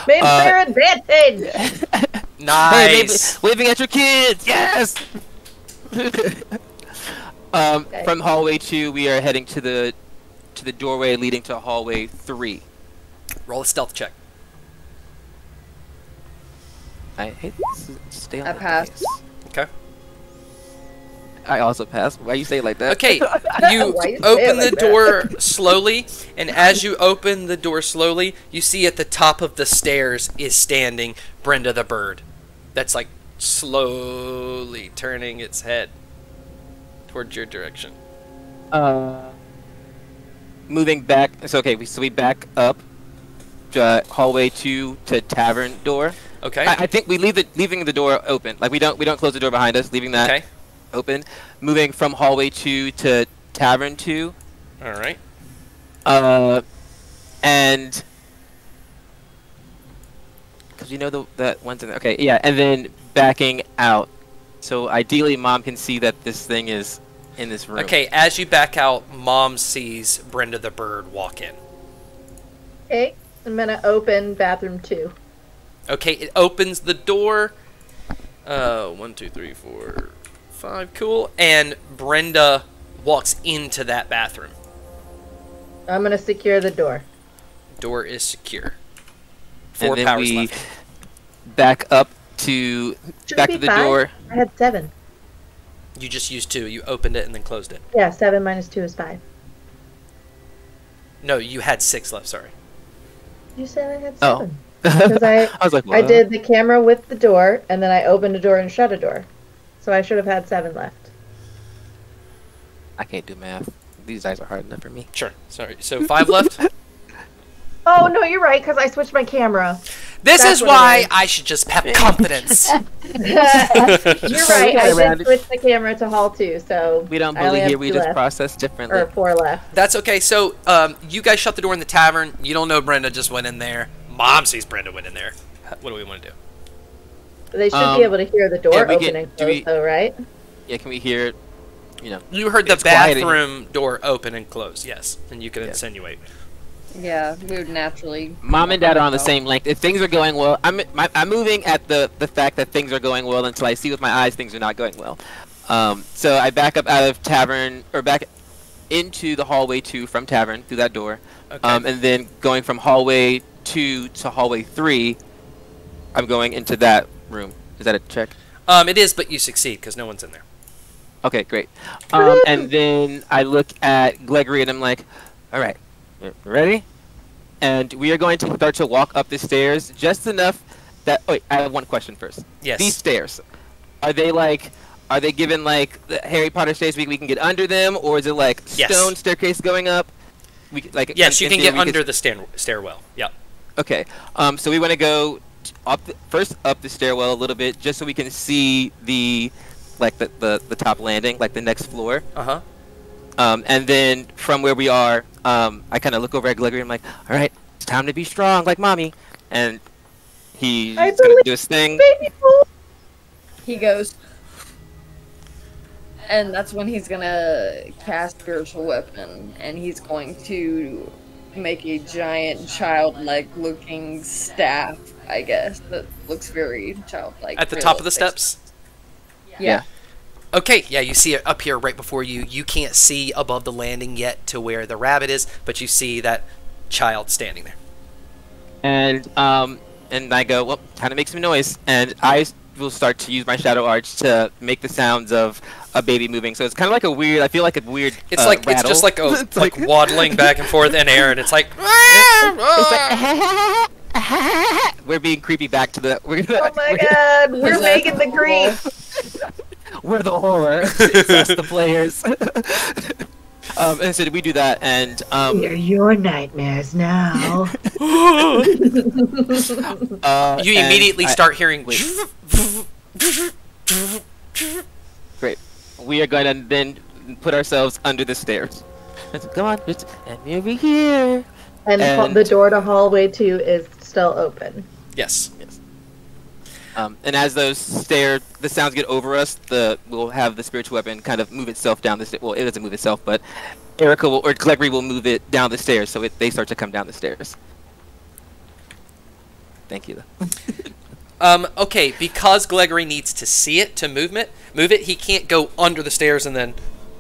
Made fair advantage. Nice. Hey, waving at your kids. Yes. Okay. From hallway 2, we are heading to the doorway leading to hallway 3. Roll a stealth check. I hate this. Stay on I the passed. pace. Okay. I also passed. Why you say it like that? Okay, you Why you say open it the like that? door slowly, and as you open the door slowly, you see at the top of the stairs is standing Brenda the bird. That's like slowly turning its head towards your direction. Moving back. So okay, so we back up hallway 2 to tavern door. Okay. I think we leaving the door open. Like we don't close the door behind us, leaving that Okay. open. Moving from hallway 2 to tavern 2. All right. And because you know that one's in there. Okay, yeah, and then backing out. So ideally, mom can see that this thing is in this room. Okay, as you back out, Mom sees Brenda the bird walk in. Okay, I'm gonna open bathroom 2. Okay, it opens the door. 1, 2, 3, 4, 5. Cool. And Brenda walks into that bathroom. I'm gonna secure the door. Door is secure. And 4 then powers we left. back up to back be to the 5. door. I had 7. You just used 2. You opened it and then closed it. Yeah, 7 minus 2 is 5. No, you had 6 left. Sorry. You said I had Oh. 7. Because I was like, I what? did the camera with the door, and then I opened a door and shut a door. So I should have had 7 left. I can't do math. These dice are hard enough for me. Sure. Sorry. So 5 left. Oh, no, you're right, because I switched my camera. This That's is what it why is. I should just have confidence. You're right. I around did it. switch the camera to hall 2, so We don't I only bully have here. We 2 just left, process differently. or 4 left. That's okay. So, you guys shut the door in the tavern. You don't know Brenda just went in there. Mom sees Brenda went in there. What do we want to do? They should be able to hear the door yeah, we open get- and do close, we- though, right? Yeah, can we hear? You know, You heard the It's quiet in here. bathroom door open and close, yes. And you can insinuate. Yeah, we would naturally. Mom and Dad are on the same length. If things are going well, I'm moving at the fact that things are going well until I see with my eyes things are not going well. So I back up out of tavern or back into the hallway 2 from tavern through that door, Okay. and then going from hallway 2 to hallway 3, I'm going into that room. Is that a check? It is, but you succeed because no one's in there. Okay, great. And then I look at Gregory and I'm like, all right, ready? And we are going to start to walk up the stairs just enough that... Wait, I have one question first. Yes. These stairs, are they given like the Harry Potter stairs we can get under them, or is it like Yes. stone staircase going up? Yes, you in can theory, get we under the stairwell. Yeah. Okay. So we want to go first up the stairwell a little bit, just so we can see the top landing, like the next floor. Uh-huh. And then from where we are, I kind of look over at Gregory and I'm like, all right, it's time to be strong, like mommy. And he's I going to believe do his thing. Baby boy. He goes, and that's when he's gonna cast spiritual weapon, and he's going to make a giant childlike looking staff, I guess, that looks very childlike. At the top of the realistic. steps? Yeah. Okay, yeah, you see it up here right before you. You can't see above the landing yet to where the rabbit is, but you see that child standing there. And I go, well, time to make some noise. And I will start to use my shadow arch to make the sounds of a baby moving. So it's kind of like a weird, I feel like a weird It's like rattle. it's just like a It's like waddling back and forth in air, and it's like. It's like we're being creepy back to the. Oh my god, we're making the creep. We're the horror. It's us, the players. And so we do that, and They're your nightmares now. You immediately start hearing. wait. Great. We are going to then put ourselves under the stairs. Come on, and over here. And the door to hallway 2 is still open. Yes. Yes. And as the sounds get over us, we'll have the spiritual weapon kind of move itself down the stairs. Well, it doesn't move itself, but Gregory will move it down the stairs, so they start to come down the stairs. Thank you. Okay, because Gregory needs to see it to move it. He can't go under the stairs and then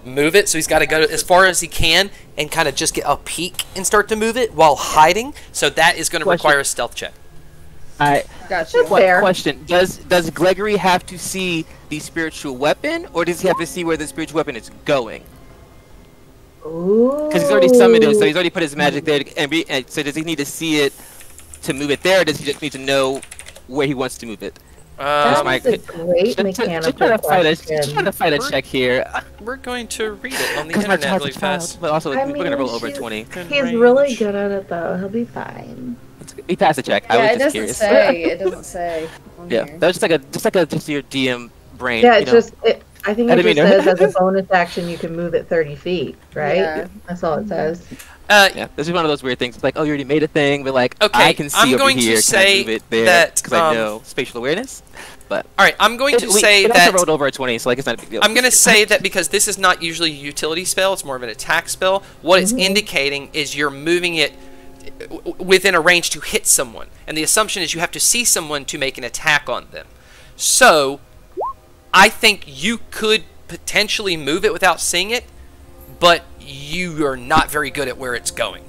move it, so he's got to go as far as he can and kind of just get a peek and start to move it while hiding. So that is going to require a stealth check. Gotcha. Fair. Question: Does Gregory have to see the spiritual weapon, or does he have to see where the spiritual weapon is going? Ooh. Because he's already summoned it, so he's already put his magic there. And so does he need to see it to move it there, or does he just need to know where he wants to move it? That's my- a great mechanical Just trying question. to fight a check here. We're going to read it on the Because my internet child's really a child, fast. but also I we're gonna roll mean, over a she's- 20. He's really good at it, though. He'll be fine. He passed the check. Yeah, I it was just doesn't curious. say. It doesn't say. on Yeah, here. that was just your DM brain. Yeah, you it's know? just, I think I it didn't just mean to- says as a bonus action you can move it 30 feet, right? Yeah. That's all it says. Yeah, this is one of those weird things. It's like, oh, you already made a thing, but like, Okay, I can see I'm over going to here. Can I say move it there? that, Because I know spatial awareness. But All right, I'm going to say it also that rolled over a 20, so like it's not a big deal. I'm going to say that because this is not usually a utility spell, it's more of an attack spell. What it's indicating is you're moving it within a range to hit someone, and the assumption is you have to see someone to make an attack on them. So, I think you could potentially move it without seeing it, but you are not very good at where it's going.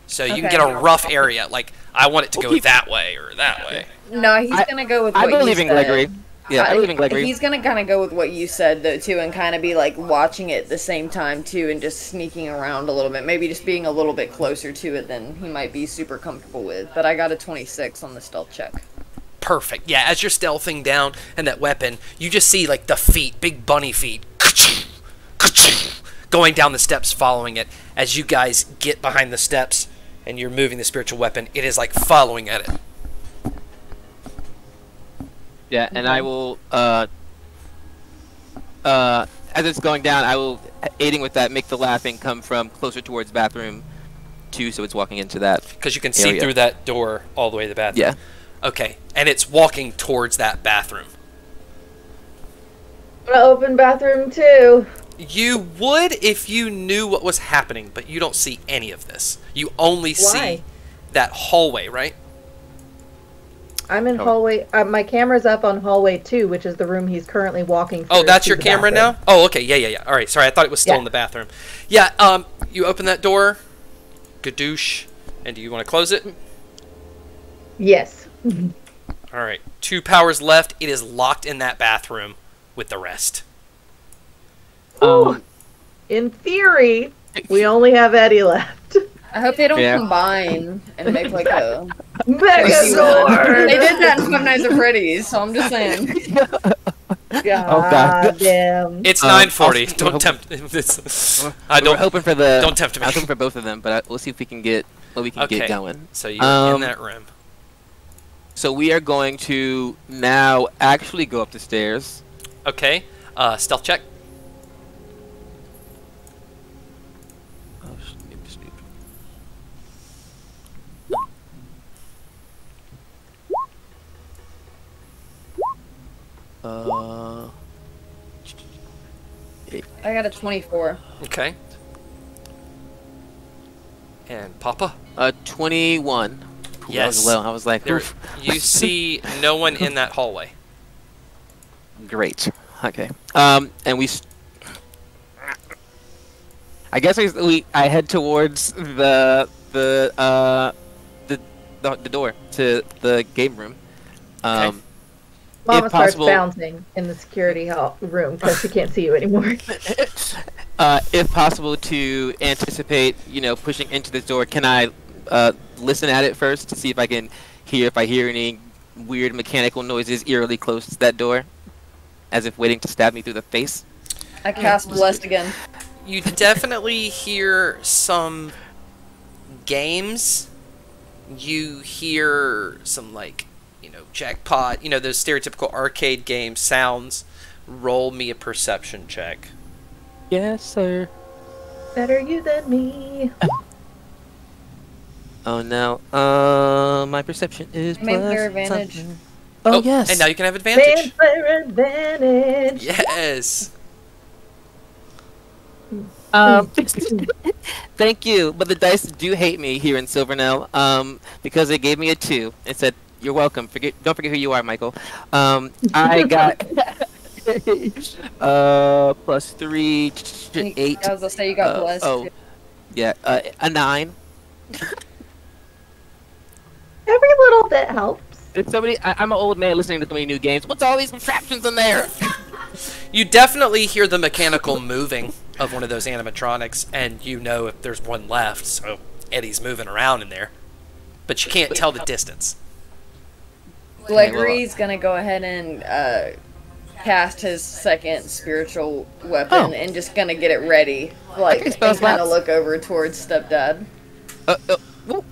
So you can Okay. get a rough area, like I want it to go that way or that way. No, he's gonna go with I what you believe in said. Gregory. Yeah, I believe in Gregory. He's gonna kind of go with what you said though too, and kind of be like watching it at the same time too, and just sneaking around a little bit. Maybe just being a little bit closer to it than he might be super comfortable with. But I got a 26 on the stealth check. Perfect. Yeah, as you're stealthing down and that weapon, you just see like the feet, big bunny feet, going down the steps following it. As you guys get behind the steps, and you're moving the spiritual weapon, it is like following at it. Yeah, and I will, as it's going down, I will, aiding with that, make the laughing come from closer towards bathroom 2, so it's walking into that. Because you can see area. through that door all the way to the bathroom. Yeah. Okay, and it's walking towards that bathroom. I'm gonna open bathroom 2. You would if you knew what was happening, but you don't see any of this. You only Why? see that hallway, right? I'm in hallway. My camera's up on hallway 2, which is the room he's currently walking through. Oh, that's to your the camera bathroom. now? Oh, okay. Yeah. All right. Sorry, I thought it was still in the bathroom. Yeah. You open that door. Gadoosh. And do you want to close it? Yes. All right. 2 powers left. It is locked in that bathroom with the rest. In theory, we only have Eddie left. I hope they don't Yeah. combine and make like a. Megazord! They did that in Five Nights at Freddy's, so I'm just saying. God damn. It's 9:40. Don't tempt. I We're don't. hoping for the. Don't tempt me. I'm hoping for both of them, but we'll see if we can get what we can Okay. get going. So you're in that room. So we are going to now actually go up the stairs. Okay. Stealth check. Oh, snoop. I got a 24. Okay. And Papa. 21. Ooh, that Yes. was low. I was like, There, oof. you see no one in that hallway. Great. Okay. And I guess I head towards the door to the game room. Okay. Mama if starts possible- bouncing in the security hall room because she can't see you anymore. If possible, to anticipate, pushing into this door, can I listen at it first to see if I can hear any weird mechanical noises eerily close to that door, as if waiting to stab me through the face? I cast Blessed again. You definitely hear some games. You hear some, jackpot, those stereotypical arcade game sounds. Roll me a perception check. Yes, sir. Better you than me. Oh no. My perception is Make plus your advantage. something. Oh, yes. And now you can have advantage. Vampire advantage. Yes. Thank you, but the dice do hate me here in Silvernell, because they gave me a 2. It said, "You're welcome. Don't forget who you are, Michael." I got plus 3, 8. I was gonna say you got Blessed. Yeah, a 9. Every little bit helps. It's somebody. I'm an old man listening to so many new games. What's all these contraptions in there? You definitely hear the mechanical moving of one of those animatronics, and you know if there's one left, so Eddie's moving around in there. But you can't tell the distance. Gregory's gonna go ahead and cast his second spiritual weapon and just gonna get it ready, and kind of look over towards stepdad. Whoop.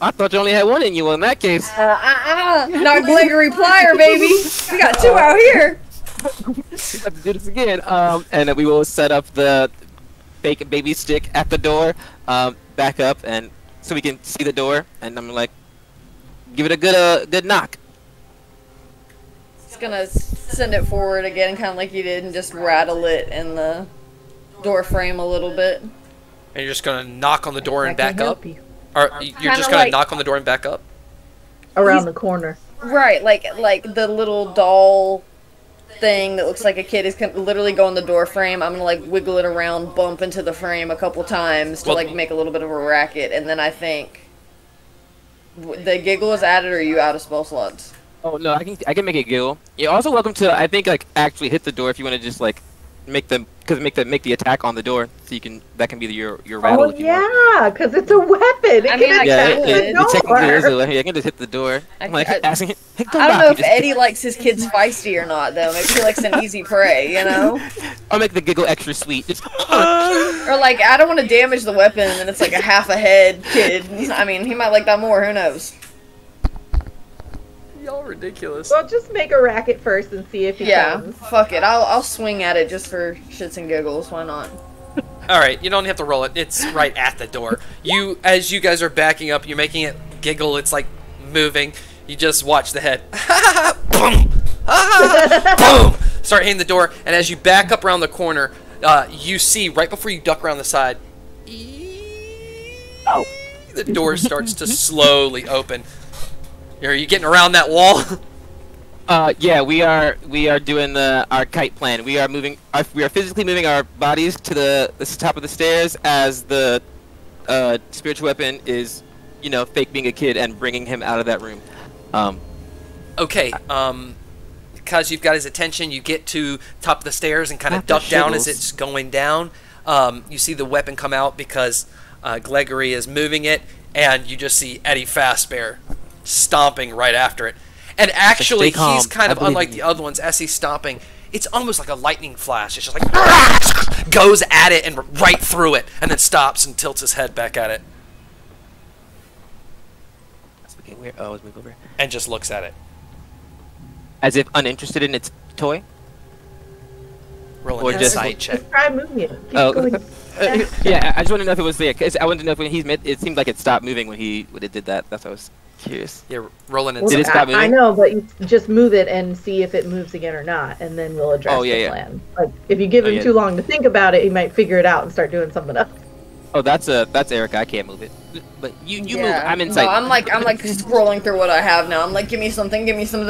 I thought you only had one in you. In that case, Not Gregory Plier, baby. We got 2 out here. we have to do this again. And then we will set up the fake baby stick at the door, back up, and so we can see the door. And I'm like, give it a good knock. Just gonna send it forward again, kind of like you did, and just rattle it in the door frame a little bit. And you're just going to knock on the door and I can back help up? you. Or you're Kinda just going to like- knock on the door and back up? Around the corner. Right, like the little doll thing that looks like a kid is literally go in the door frame. I'm gonna wiggle it around, bump into the frame a couple times to make a little bit of a racket, and then I think the giggle is added. Or are you out of spell slots? Oh no, I can make it giggle. You're also welcome to actually hit the door if you want to just make them because make the attack on the door, so you can that can be your rattle. Oh if you want. yeah, because it's a weapon. It I mean, can I Yeah, attack could. the it technically is. door. I can just hit the door. I'm like I asking. Hey, I don't know knock, if you just- Eddie likes his kids feisty or not, though. Maybe he likes an easy prey, you know? I'll make the giggle extra sweet. Just, Or like, I don't want to damage the weapon, and then it's like a half a head kid. I mean, he might like that more. Who knows? Y'all ridiculous. Well, just make a racket first and see if he Yeah, comes. fuck it. I'll swing at it just for shits and giggles. Why not? All right, you don't have to roll it. It's right at the door. As you guys are backing up, you're making it giggle. It's like moving. You just watch the head. Boom! Boom! Start hitting the door, and as you back up around the corner, you see right before you duck around the side. oh. The door starts to slowly open. Are you getting around that wall? Yeah, we are doing our kite plan. We are physically moving our bodies to the top of the stairs as the spiritual weapon is, fake being a kid and bringing him out of that room. Okay, because you've got his attention, you get to top of the stairs and kind of Not the duck down as shittles. it's going down. You see the weapon come out because Gregory is moving it, and you just see Eddie Fastbear stomping right after it. And actually, stay calm. he's kind I of believe unlike in the you. other ones. As he's stomping, it's almost like a lightning flash. It's just like goes at it and right through it, and then stops and tilts his head back at it, That's looking weird. Oh, let's move over. and just looks at it. As if uninterested in its toy. Roll Or an just- insight check. Just try moving it. Keep Oh. going. Yeah, I just want to know if it was there. Cause I wanted to know if when it seemed like it stopped moving when it did that. That's what I was curious. Yeah, roll an Well, insight. Did it stop I moving? know, but you just move it and see if it moves again or not, and then we'll address Oh, yeah, the yeah. plan. Like, if you give Oh, him yeah. too long to think about it, he might figure it out and start doing something else. Oh, that's Eric. I can't move it. But you move. I'm inside. No, I'm like scrolling through what I have now. I'm like, give me something,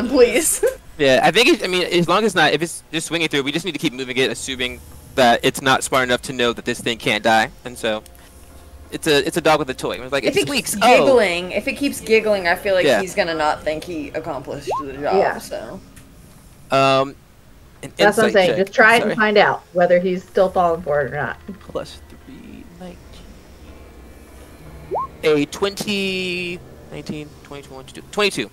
please. Yeah, I think. As long as if it's just swinging through, we just need to keep moving it, assuming that it's not smart enough to know that this thing can't die, and so it's a dog with a toy. It's like If it it squeaks. keeps giggling, I feel like Yeah. he's gonna not think he accomplished the job. Yeah. So Oh. An That's what I'm insight saying. check. Just try it Sorry. and find out whether he's still falling for it or not. Plus 3, 19. A 20, 19, 21, 22.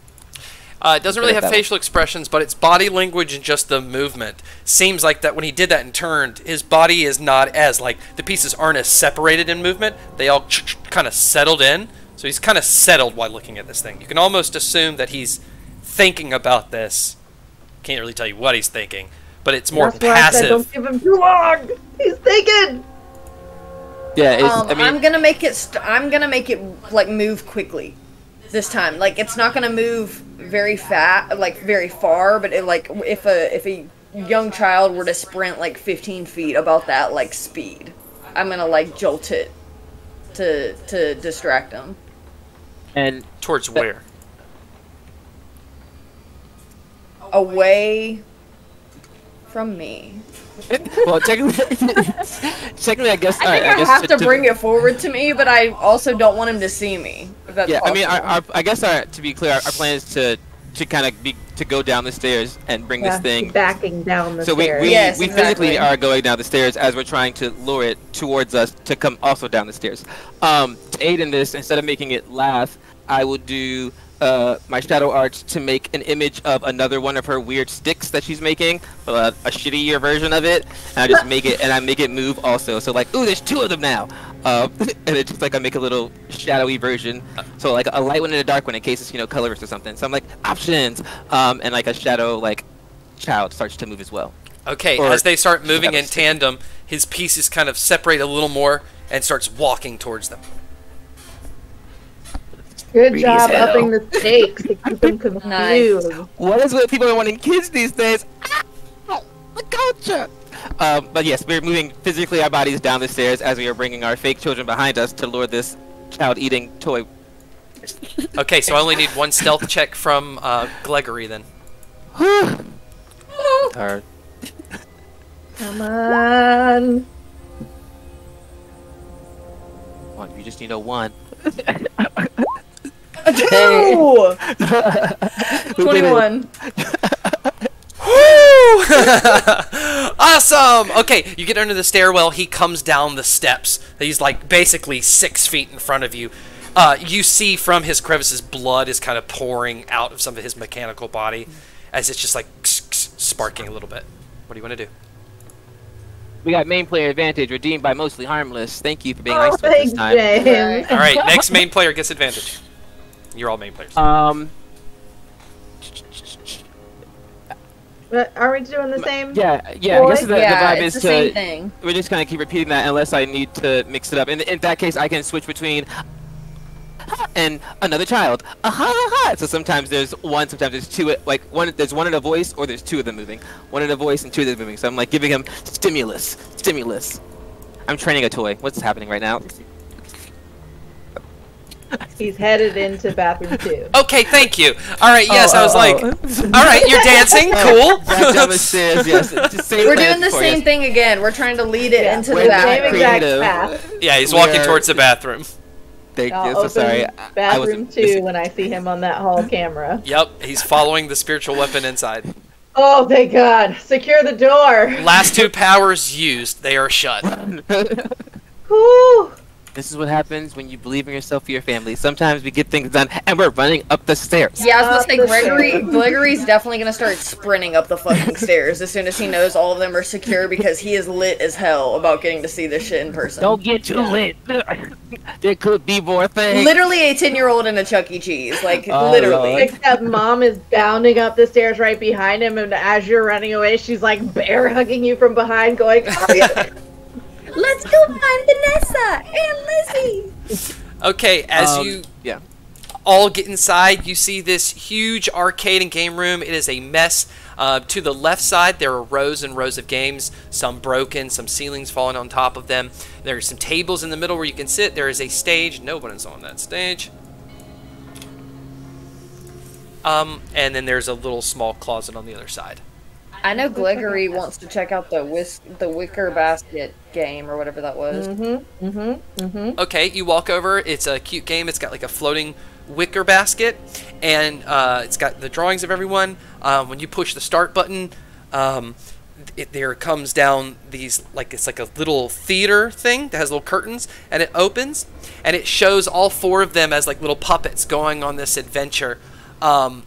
It doesn't really have That one. facial expressions, but its body language and just the movement seems like that when he did that and turned, his body is not as the pieces aren't as separated in movement. They all kind of settled in. So he's kind of settled while looking at this thing. You can almost assume that he's thinking about this. Can't really tell you what he's thinking, but it's more That's why I said don't passive. give him too long. He's thinking. Yeah, I'm gonna make it like move quickly this time. Like it's not gonna move very fast, like very far, but if a young child were to sprint like 15 feet about that speed, I'm gonna jolt it to distract him. and Towards where? Away from me. well, technically, I guess. I think I have to bring it forward to me, but I also don't want him to see me. If that's Yeah, possible. I guess to be clear, our plan is to go down the stairs and bring this thing. Backing down the So stairs. we Yes, physically exactly. are going down the stairs as we're trying to lure it towards us to come also down the stairs. To aid in this, instead of making it laugh, I will do my shadow arts to make an image of another one of her weird sticks that she's making, a shittier version of it, and I just make it move also. So ooh, there's 2 of them now, and it's just I make a little shadowy version, so a light one and a dark one in case it's colorless or something. So I'm options, and a shadow child starts to move as well. Okay, Or- as they start moving in Shadows. tandem, his pieces kind of separate a little more and starts walking towards them. Good Greedy job as hell. upping the stakes to keep them confused. What is with people are wanting kids these days? Ah, the culture. But yes, we're moving physically our bodies down the stairs as we are bringing our fake children behind us to lure this child-eating toy. Okay, so I only need 1 stealth check from Gregory then. Or- Come on. Come on, you just need a 1. Ooh, We did it. 21. Woo! Awesome! Okay, you get under the stairwell. He comes down the steps. He's like basically 6 feet in front of you. You see from his crevices blood is kind of pouring out of some of his mechanical body as it's just like sparking a little bit. What do you want to do? We got main player advantage redeemed by mostly harmless. Thank you for being nice to us thanks, this time. James. All right, next main player gets advantage. You're all main players. But are we doing the same? Yeah. I guess the vibe it's is the same thing. we're just gonna keep repeating that unless I need to mix it up. In that case, I can switch between and another child. So sometimes there's one, sometimes there's two. Like there's one in a voice, or there's two of them moving. One in a voice and two of them moving. So I'm like giving him stimulus. I'm training a toy. What's happening right now? He's headed into bathroom 2. Okay, thank you. All right, yes, I was like, all right, you're dancing, cool. Back down the stairs, yes. We're doing the same thing again. We're trying to lead it into the Same bathroom. exact creative. path. Yeah, he's walking towards the bathroom. Thank I'll you. So open sorry. bathroom 2 when I see him on that hall camera. Yep, he's following the spiritual weapon inside. Oh, thank God. Secure the door. Last 2 powers used, they are shut. Whew. This is what happens when you believe in yourself for your family. Sometimes we get things done, and we're running up the stairs. Yeah, I was gonna Up say the Gregory's definitely gonna start sprinting up the fucking stairs as soon as he knows all of them are secure because he is lit as hell about getting to see this shit in person. Don't get too lit. There could be more things. Literally a 10-year-old in a Chuck E. Cheese, like Oh, literally. Lord. Except Mom is bounding up the stairs right behind him, and as you're running away, she's like bear hugging you from behind, going, "Oh, yeah." Let's go find Vanessa and Lizzie. Okay, as you Yeah. all get inside, you see this huge arcade and game room. It is a mess. To the left side, there are rows and rows of games, some broken, some ceilings falling on top of them. There are some tables in the middle where you can sit. There is a stage. No one is on that stage. And then there's a little small closet on the other side. I know Gregory wants to check out the wicker basket game or whatever that was. Okay, you walk over. It's a cute game. It's got like a floating wicker basket, and it's got the drawings of everyone. When you push the start button, there comes down these, like, it's like a little theater thing that has little curtains, and it opens, and it shows all 4 of them as like little puppets going on this adventure. And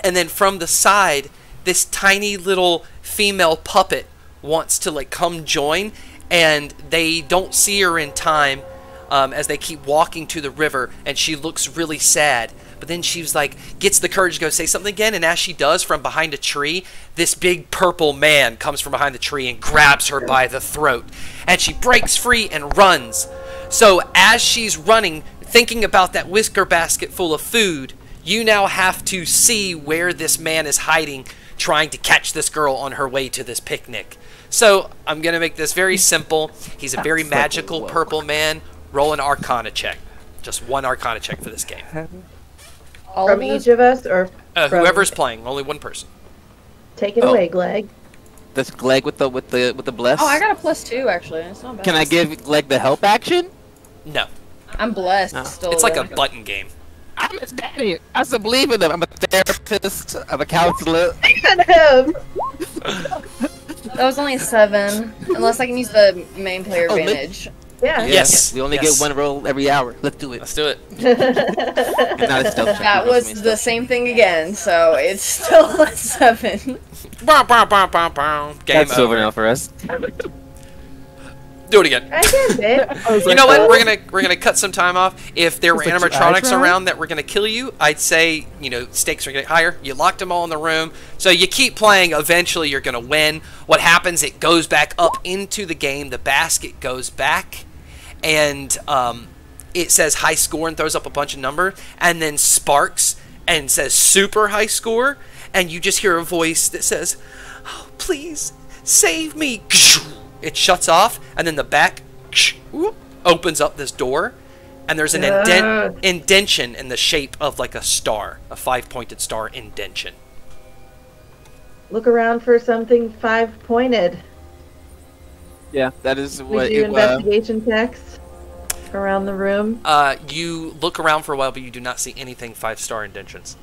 then from the side, this tiny little female puppet wants to like come join, and they don't see her in time as they keep walking to the river, and she looks really sad. But then she's like, gets the courage to go say something again, and as she does, from behind a tree, this big purple man comes from behind the tree and grabs her by the throat, and she breaks free and runs. So as she's running, thinking about that whisker basket full of food, you now have to see where this man is hiding, trying to catch this girl on her way to this picnic. So I'm going to make this very simple. He's a very magical purple man. Roll an Arcana check. Just one Arcana check for this game. All From of us? each of us, or from... Whoever's playing, only one person. Take it away, Gleg. This Gleg with the bless. Oh, I got a +2 actually. It's not bad. Can I give Gleg the help action? No. I'm blessed Oh. still. It's like a though. button game. I'm his daddy. I still believe in him. I'm a therapist. I'm a counselor. Him. That was only a 7. Unless I can use the main player Oh, advantage. Yeah. Yes. We only Yes. get one roll every hour. Let's do it. Let's do it. Not a stealth check. That Don't was me the stealth. same thing again, so it's still a 7. Bow, bow, bow, bow, bow. Game That's over over. now for us. Do it again. I get it. You know what? We're gonna cut some time off. If there were It's like your animatronics eyes, right? around that were gonna kill you, I'd say, you know, stakes are getting higher. You locked them all in the room, so you keep playing. Eventually, you're gonna win. What happens? It goes back up into the game. The basket goes back, and it says high score and throws up a bunch of numbers, and then sparks and says super high score, and you just hear a voice that says, "Oh, please save me." It shuts off, and then the back opens up this door, and there's an indention in the shape of like a star, a 5-pointed star indention. Look around for something 5-pointed. Yeah, that is We what do it was. investigation checks around the room. You look around for a while, but you do not see anything 5-star indentions.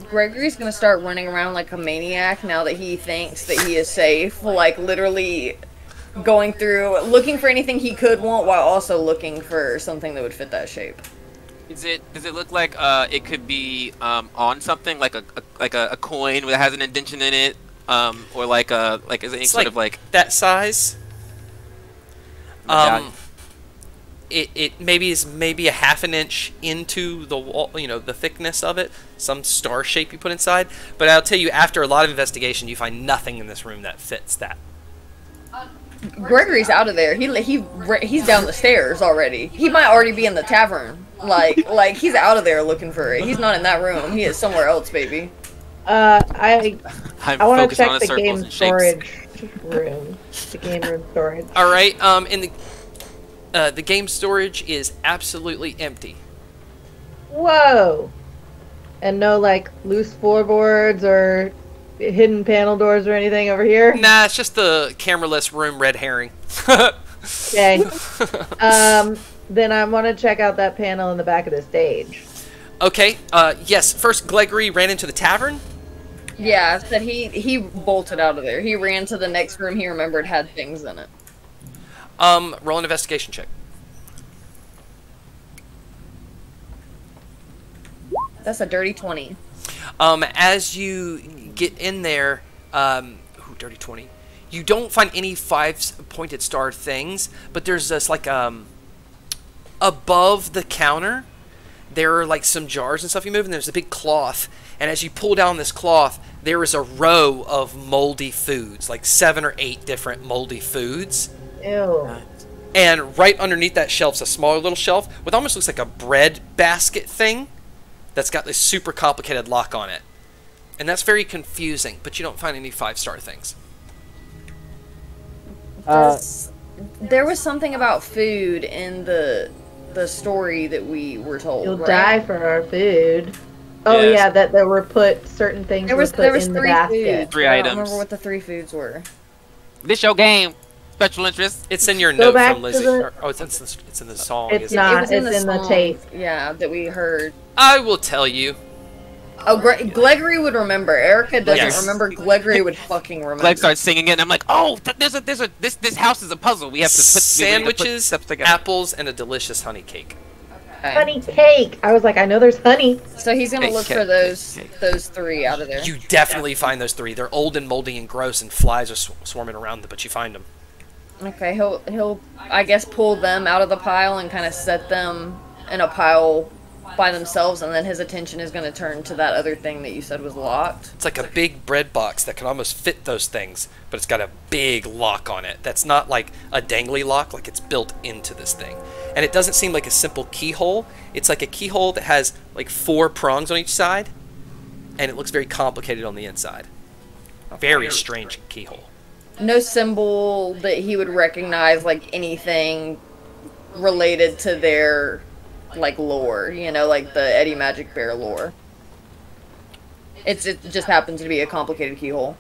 Gregory's gonna start running around like a maniac now that he thinks that he is safe. Like, literally going through, looking for anything he could want while also looking for something that would fit that shape. Does it look like it could be on something like a coin that has an indentation in it, or like is it any It's sort like of like that size. medallion? It maybe is maybe a half an inch into the wall, you know, the thickness of it, some star shape you put inside. But I'll tell you, after a lot of investigation, you find nothing in this room that fits that. Gregory's out of there. He's down the stairs already. He might already be in the tavern. Like he's out of there looking for it. He's not in that room. He is somewhere else, baby. I I'm want to focused check on the circles game and shapes. storage room. The game room storage. All right. In the game storage is absolutely empty. Whoa! And no like loose floorboards or hidden panel doors or anything over here. Nah, it's just the cameraless room red herring. Okay. Then I want to check out that panel in the back of the stage. Okay. Yes. First, Gregory ran into the tavern. Yeah, said he bolted out of there. He ran to the next room he remembered had things in it. Roll an investigation check. That's a dirty 20. As you get in there, dirty 20. You don't find any pointed star things, but there's this like above the counter, there are like some jars and stuff you move, and there's a big cloth. And as you pull down this cloth, there is a row of moldy foods, like 7 or 8 different moldy foods. Ew. And right underneath that shelf's a smaller little shelf with almost looks like a bread basket thing that's got this super complicated lock on it. And that's very confusing, but you don't find any 5-star things. There was something about food in the story that we were told. You'll right? die for our food. Oh Yes. yeah, that there were put certain things There was were put in 3 the basket. foods. 3 I don't items. remember what the 3 foods were. This your game. Special interest. It's in your Go note back from to Lizzie. the- It's in the song. It's isn't not. it? It was in It's the in the song, tape. Yeah, that we heard. I will tell you. Oh, Gregory would remember. Erica doesn't Yes. remember. Gregory would fucking remember. Gleg starts singing it, and I'm like, oh, this house is a puzzle. We have to put Sandwiches, steps together. apples, and a delicious honey cake. Okay. Honey cake. I was like, I know there's honey. So he's gonna Cake, look cake, for those cake. 3 out of there. You definitely find those 3. They're old and moldy and gross, and flies are swarming around them, but you find them. Okay, he'll I guess pull them out of the pile and kind of set them in a pile by themselves, and then his attention is going to turn to that other thing that you said was locked. It's like a big bread box that can almost fit those things, but it's got a big lock on it. That's not like a dangly lock, like it's built into this thing. And it doesn't seem like a simple keyhole. It's like a keyhole that has like 4 prongs on each side, and it looks very complicated on the inside. Very strange keyhole. No symbol that he would recognize, like anything related to their like lore, you know, like the Eddie Magic Bear lore. It just happens to be a complicated keyhole.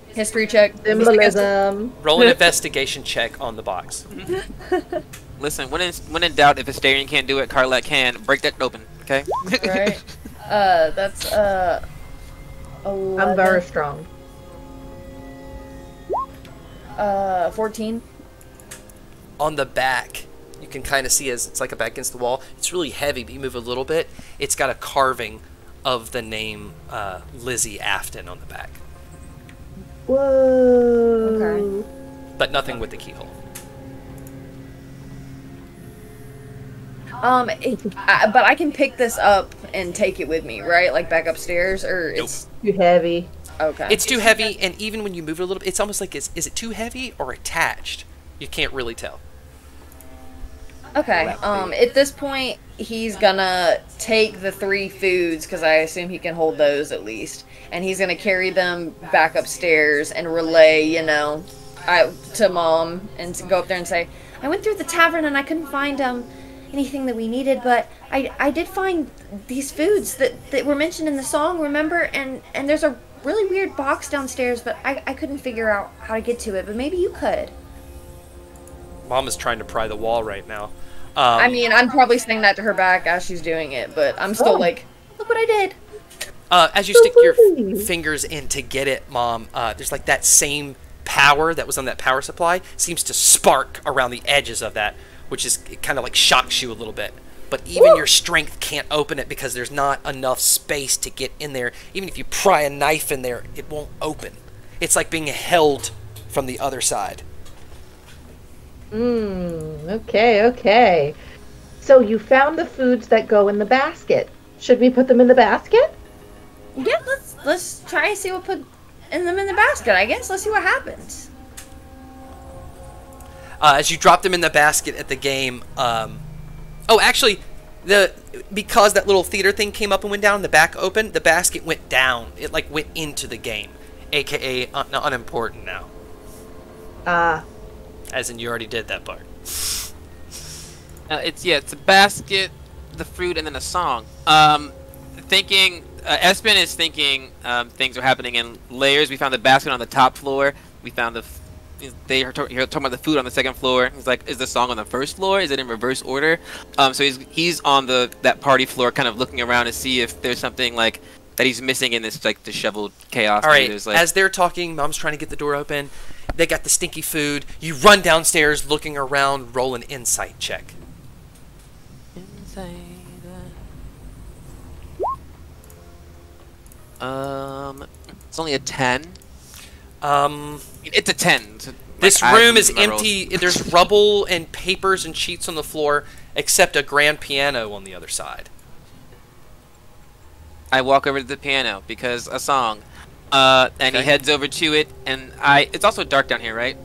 History check. Symbolism. Roll an investigation check on the box. Listen, when in doubt, if Astarion can't do it, Carlet can. Break that open, okay? Right. That's 11. I'm very strong. 14. On the back, you can kind of see as it's like a back against the wall. It's really heavy, but you move a little bit. It's got a carving of the name Lizzie Afton on the back, Whoa. Okay. but nothing with the keyhole. But I can pick this up and take it with me, right? Like back upstairs, or it's Too heavy. okay. It's too heavy, and even when you move it a little bit, it's almost like is it too heavy or attached? You can't really tell. Okay. At this point, he's gonna take the 3 foods because I assume he can hold those at least, and he's gonna carry them back upstairs and relay, you know, to Mom and to go up there and say, I went through the tavern and I couldn't find anything that we needed, but I did find these foods that were mentioned in the song, remember? And there's a really weird box downstairs, but I couldn't figure out how to get to it, but maybe you could. Mom is trying to pry the wall right now. I mean, I'm probably saying that to her back as she's doing it, but I'm still like, look what I did. As you stick your fingers in to get it, Mom, there's like that same power that was on that power supply seems to spark around the edges of that, which is, it kind of like shocks you a little bit. But even your strength can't open it because there's not enough space to get in there. Even if you pry a knife in there, it won't open. It's like being held from the other side. Okay. So you found the foods that go in the basket. Should we put them in the basket? Yeah, let's try and see what put them in the basket, I guess. Let's see what happens. As you drop them in the basket at the game, oh, actually, because that little theater thing came up and went down, the back opened, the basket went down. It like went into the game, aka unimportant now. As in, you already did that part. It's a basket, the fruit, and then a song. Espen is thinking things are happening in layers. We found the basket on the top floor. We found you're talking about the food on the second floor. He's like, is the song on the first floor? Is it in reverse order? So he's on that party floor, kind of looking around to see if there's something like that he's missing in this like disheveled chaos. All right. Like, as they're talking, Mom's trying to get the door open. They got the stinky food. You run downstairs, looking around. Roll an insight check. Insight. It's only a 10. It's a 10. So, this room is empty. There's rubble and papers and sheets on the floor, except a grand piano on the other side. I walk over to the piano because a song, and he heads over to it, and it's also dark down here, right?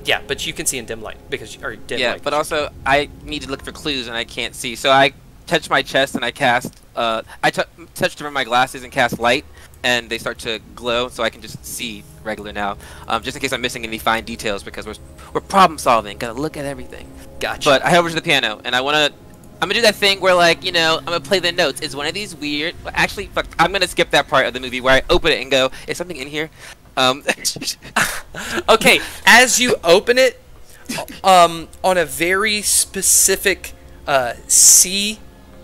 Yeah, but you can see in dim light light. But also I need to look for clues and I can't see, so I touch my chest and I cast. I touched over my glasses and cast light, and they start to glow, so I can just see regular now. Just in case I'm missing any fine details, because we're problem solving, gotta look at everything. Gotcha. But I head over to the piano, and I'm gonna do that thing where, like, I'm gonna play the notes. Is one of these weird? Well, actually, fuck, I'm gonna skip that part of the movie where I open it and go, is something in here? Okay, as you open it, on a very specific C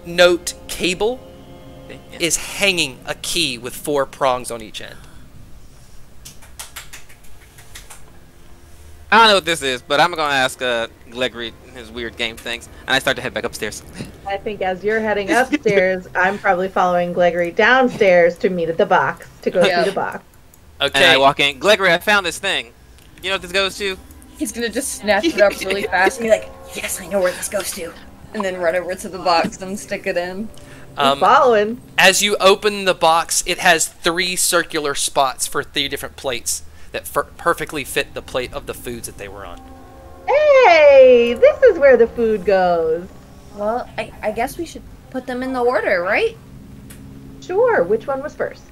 note cable is hanging a key with 4 prongs on each end. I don't know what this is, but I'm gonna ask Gregory his weird game things, and I start to head back upstairs. I think as you're heading upstairs, I'm probably following Gregory downstairs to meet at the box, to go through the box. Okay. And I walk in. Gregory, I found this thing. You know what this goes to? He's gonna just snatch it up really fast and be like, yes, I know where this goes to. And then run over to the box and stick it in. I'm following. As you open the box, it has 3 circular spots for 3 different plates that perfectly fit the plate of the foods that they were on. Hey, this is where the food goes. Well, I guess we should put them in the order, right? Sure. Which one was first?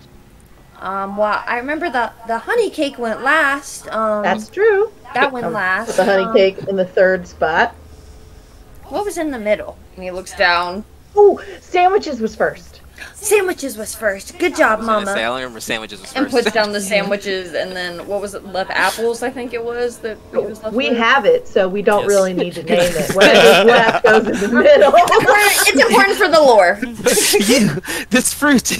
Well, I remember the honey cake went last. That's true. That went last. Put the honey cake in the 3rd spot. What was in the middle? And he looks down. Oh, sandwiches was first. Sandwiches was first. Good job, I Mama. don't remember sandwiches was first. And puts down the sandwiches, and then, what was it, left apples, I think it was, that he was left We with? have it, so we don't really need to name it. Whatever's left goes in the middle. It's important for the lore. This fruit.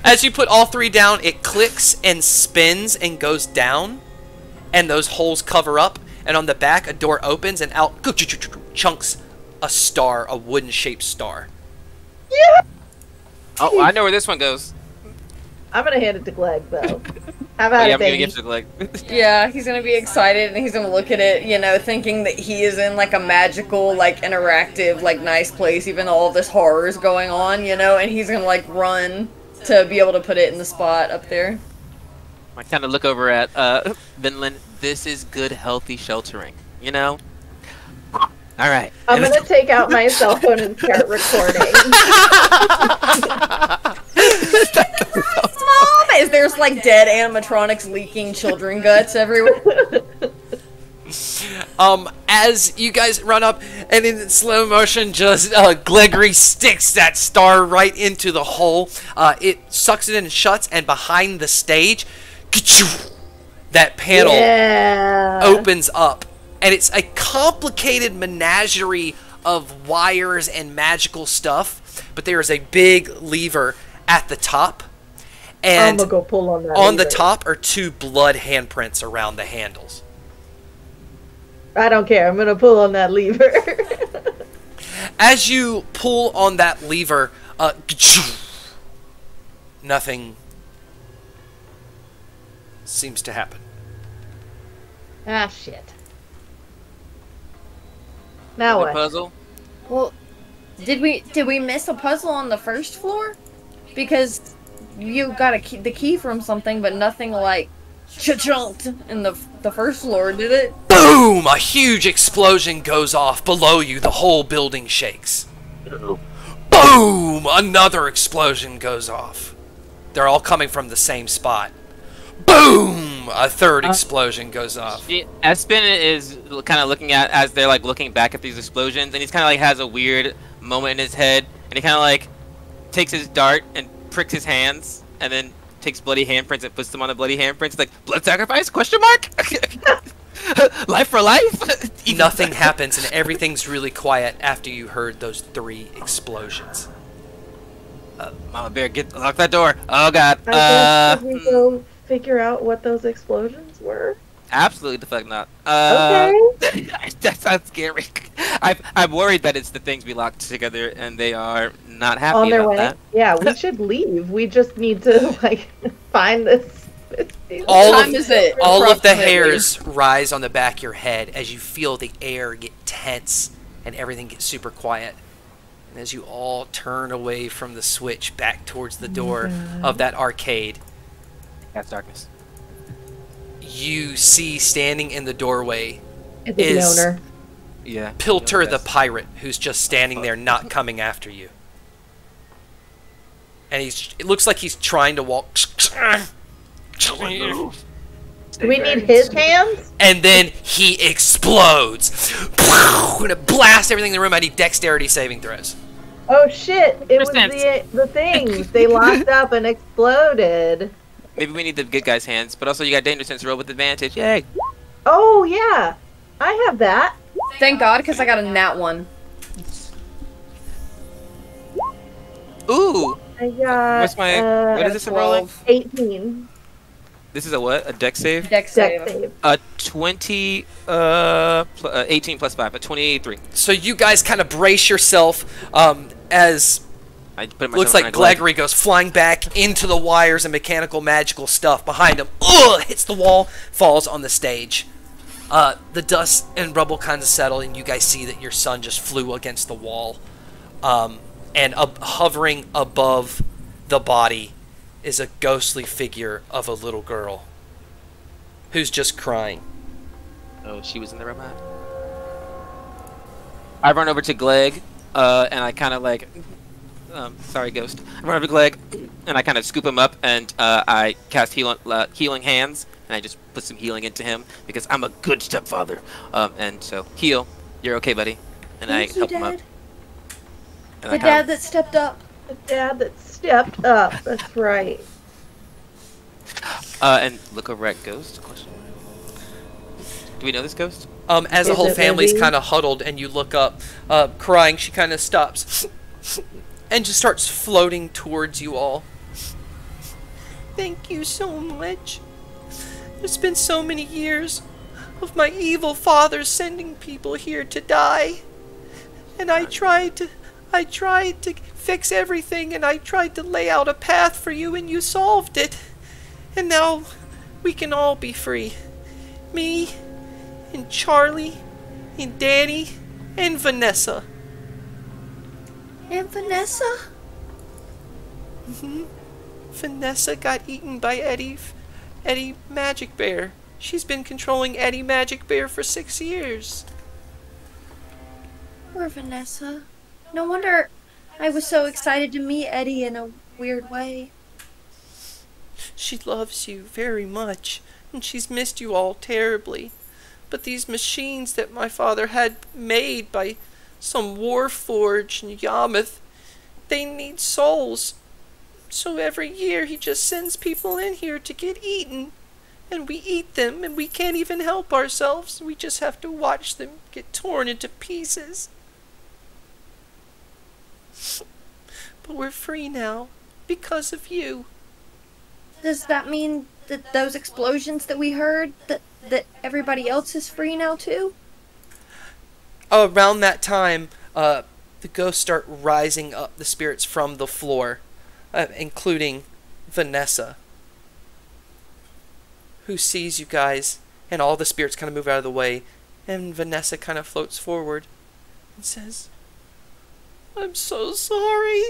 As you put all 3 down, it clicks and spins and goes down, and those holes cover up, and on the back, a door opens, and out chunks a star, a wooden-shaped star. Yeah. Oh, I know where this one goes. I'm gonna hand it to Glegg, though. How about Yeah, it, I'm gonna baby? give it to Greg. Yeah, he's gonna be excited, and he's gonna look at it, thinking that he is in, like, a magical, like, interactive, like, nice place, even though all this horror is going on, and he's gonna, like, run to be able to put it in the spot up there. I kind of look over at Vinland. This is good, healthy sheltering. All right. I'm gonna take out my cell phone and start recording. Mom, is there's like dead animatronics leaking children guts everywhere? As you guys run up, and in slow motion, just Gregory sticks that star right into the hole. It sucks it in and shuts, and behind the stage, that panel opens up, And it's a complicated menagerie of wires and magical stuff, but there is a big lever at the top, and I'm gonna go pull on that on the lever. top are 2 blood handprints around the handles. I don't care. I'm gonna pull on that lever. As you pull on that lever, nothing seems to happen. Ah, shit. Now The what? puzzle. Well, did we miss a puzzle on the first floor? Because you got the key from something, but nothing like chunked in the first floor, did it? Boom! A huge explosion goes off below you. The whole building shakes. Boom! Another explosion goes off. They're all coming from the same spot. Boom! A third explosion goes off. Espen is kind of looking at as they're like looking back at these explosions, and he's kind of like has a weird moment in his head, and he kind of like takes his dart and pricks his hands, and then takes bloody handprints and puts them on the bloody handprints. Like, blood sacrifice? Question mark? Life for life? Nothing happens, and everything's really quiet after you heard those 3 explosions. Mama Bear, lock that door. Oh God. I guess we go figure out what those explosions were. Absolutely the fuck not. Okay. That sounds scary. I'm worried that it's the things we locked together, and they are not happy On their about way. that. Yeah, we should leave. We just need to like find this. All Time is it? All of the Approximately. hairs rise on the back of your head as you feel the air get tense and everything gets super quiet. And as you all turn away from the switch back towards the door of that arcade, That's darkness. you see standing in the doorway Is it the is owner? Yeah. Pilter the Yes. pirate, who's just standing there not coming after you. And it looks like he's trying to walk. Do we need his hands? And then he explodes. And it blasts everything in the room. I need dexterity saving throws. Oh shit! It was Percent. the things they locked up and exploded. Maybe we need the good guy's hands, but also you got danger sense roll with advantage. Yay! Oh yeah, I have that. Thank God, because I got a nat 1. Ooh! I got. What's my? What is this a rolling? 18. This is a what? A deck save? Dex Dex save. save. A 20. 18 plus 5, a 23. So you guys kind of brace yourself as I put myself looks in like my glove. Gregory goes flying back into the wires and mechanical magical stuff behind him. Ugh! Hits the wall, falls on the stage. The dust and rubble kind of settle, and you guys see that your son just flew against the wall. And hovering above the body is a ghostly figure of a little girl who's just crying. Oh, she was in the robot. I run over to Gleg, and I kind of like, sorry, ghost. I run over to Gleg, and I kind of scoop him up, and I cast healing hands, and I just put some healing into him because I'm a good stepfather. And so heal. You're okay, buddy. And Thank I you, help him up. Dad. And The I dad that stepped up. The dad that stepped up. That's right. and look over at Ghost. Question. Do we know this ghost? As the Is whole it family's Libby? kind of huddled and you look up, crying, she kind of stops and just starts floating towards you all. Thank you so much. It's been so many years of my evil father sending people here to die. And I tried to fix everything, and I tried to lay out a path for you, and you solved it. And now we can all be free. Me, and Charlie, and Danny, and Vanessa. And Vanessa? Vanessa got eaten by Eddie Magic Bear. She's been controlling Eddie Magic Bear for 6 years. Poor Vanessa. No wonder I was so excited to meet Eddie in a weird way. She loves you very much, and she's missed you all terribly. But these machines that my father had made by some warforge in Yarmouth, they need souls. So every year he just sends people in here to get eaten. and we eat them, and we can't even help ourselves. We just have to watch them get torn into pieces. But we're free now, because of you. Does that mean that those explosions that we heard, that everybody else is free now too? Around that time, the ghosts start rising up, the spirits from the floor, including Vanessa, who sees you guys, and all the spirits kind of move out of the way, and Vanessa kind of floats forward and says, "I'm so sorry,"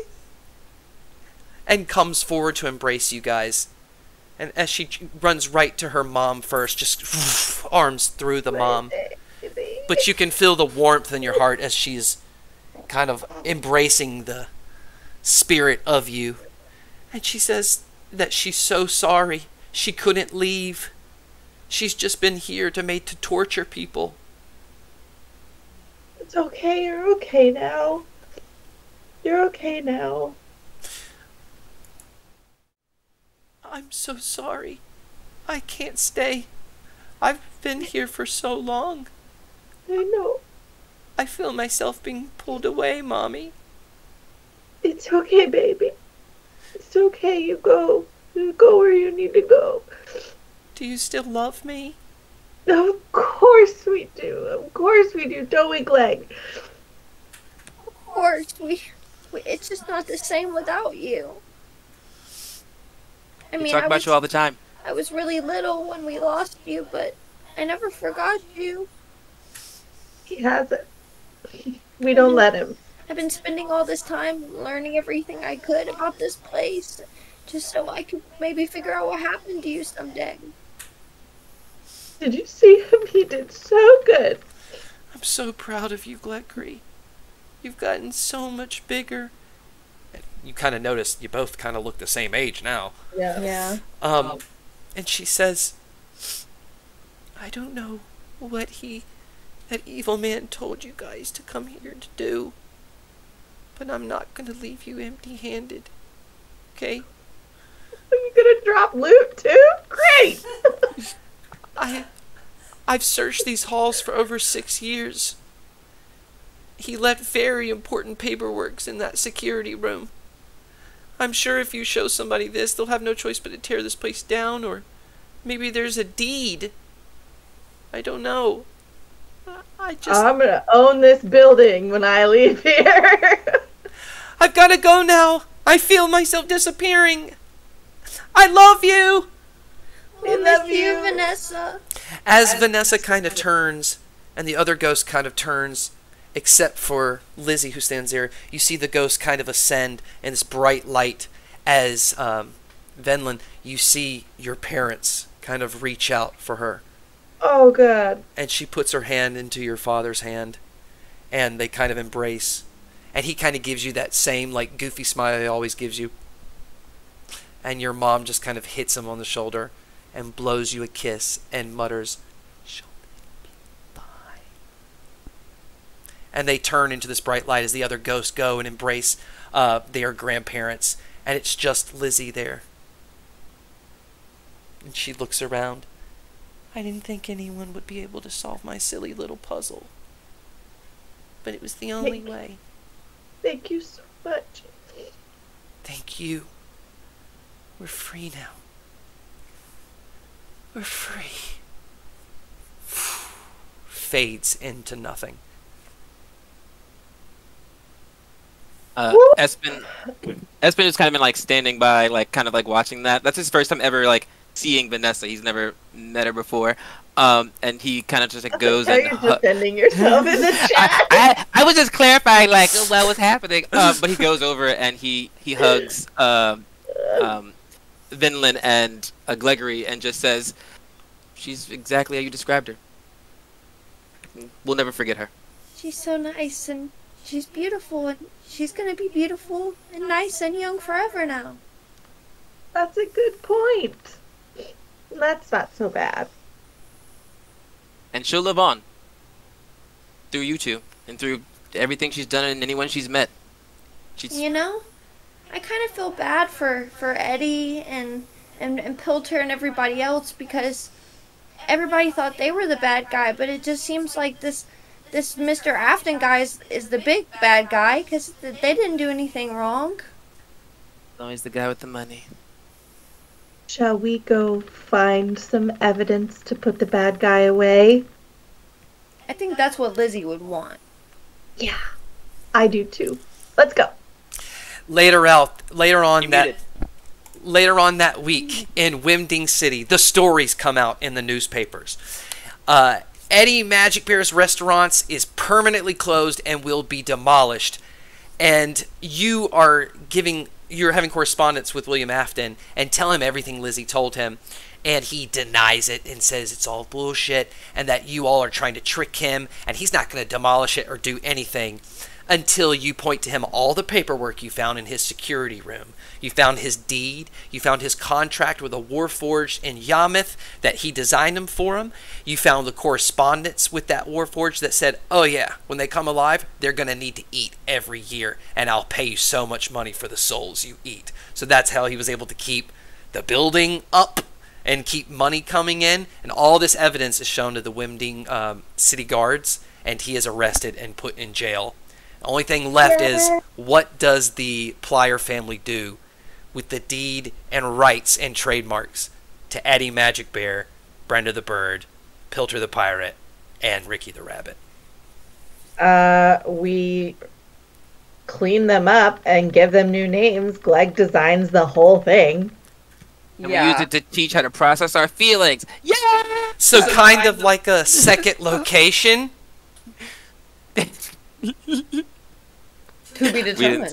and comes forward to embrace you guys. And as she runs right to her mom first, just arms through the mom. But you can feel the warmth in your heart as she's kind of embracing the spirit of you. And she says that she's so sorry. She couldn't leave. She's just been here to torture people. It's okay. You're okay now. You're okay now. I'm so sorry. I can't stay. I've been here for so long. I know. I feel myself being pulled away, Mommy. It's okay, baby. It's okay. You go. You go where you need to go. Do you still love me? Of course we do. Of course we do. Don't we, Gleg? Of course, we it's just not the same without you. I We mean, talk about you all the time. I was really little when we lost you, but I never forgot you. He hasn't. We don't let him. I've been spending all this time learning everything I could about this place, just so I could maybe figure out what happened to you someday. Did you see him? He did so good. I'm so proud of you, Gleggry. You've gotten so much bigger. And you kind of notice you both kind of look the same age now. Yeah. And she says, "I don't know what that evil man told you guys to come here to do, but I'm not going to leave you empty-handed, okay? Are you gonna drop loot too? Great! I've searched these halls for over 6 years. He left very important paperwork in that security room. I'm sure if you show somebody this, they'll have no choice but to tear this place down, or maybe there's a deed. I don't know. I'm gonna own this building when I leave here. I've got to go now. I feel myself disappearing. I love you. We love you, Vanessa. As Vanessa kind of turns, and the other ghost kind of turns, except for Lizzie who stands there, you see the ghost kind of ascend in this bright light as Venlin, you see your parents kind of reach out for her. Oh, God. And she puts her hand into your father's hand, and they kind of embrace. And he kind of gives you that same, like, goofy smile he always gives you. And your mom just kind of hits him on the shoulder and blows you a kiss and mutters, "She'll be fine." And they turn into this bright light as the other ghosts go and embrace their grandparents. And it's just Lizzie there. And she looks around. "I didn't think anyone would be able to solve my silly little puzzle. But it was the only way." Thank you so much. "Thank you. We're free now. We're free." Fades into nothing. Espen has kind of been like standing by, like kind of like watching that. That's his first time ever like seeing Vanessa. He's never met her before. And he kind of just like goes and you're defending yourself in the chat. I was just clarifying like what was happening. But he goes over and he hugs Vinland and Gleggry and just says, "She's exactly how you described her. We'll never forget her." She's so nice, and she's beautiful, and she's gonna be beautiful and nice and young forever now. That's a good point. That's not so bad. And she'll live on through you two and through everything she's done and anyone she's met. You know, I kind of feel bad for Eddie and and Pilter and everybody else because everybody thought they were the bad guy, but it just seems like this Mr. Afton guy is the big bad guy because they didn't do anything wrong. Always the guy with the money. Shall we go find some evidence to put the bad guy away? I think that's what Lizzie would want. Yeah, I do too. Let's go. Later on that week in Wimding City, the stories come out in the newspapers. Eddie Magic Bear's restaurants is permanently closed and will be demolished. And you're having correspondence with William Afton and tell him everything Lizzie told him. And he denies it and says it's all bullshit and that you all are trying to trick him and he's not going to demolish it or do anything until you point to him all the paperwork you found in his security room. You found his deed. You found his contract with a Warforged in Yarmouth that he designed him for him. You found the correspondence with that Warforged that said, oh yeah, when they come alive, they're going to need to eat every year and I'll pay you so much money for the souls you eat. So that's how he was able to keep the building up and keep money coming in, and all this evidence is shown to the Wimding city guards, and he is arrested and put in jail. The only thing left is, what does the Plyer family do with the deed and rights and trademarks to Eddie Magic Bear, Brenda the Bird, Pilter the Pirate, and Ricky the Rabbit? We clean them up and give them new names. Glegg designs the whole thing. And we use it to teach how to process our feelings. Yeah! So kind of like a second location? To be determined.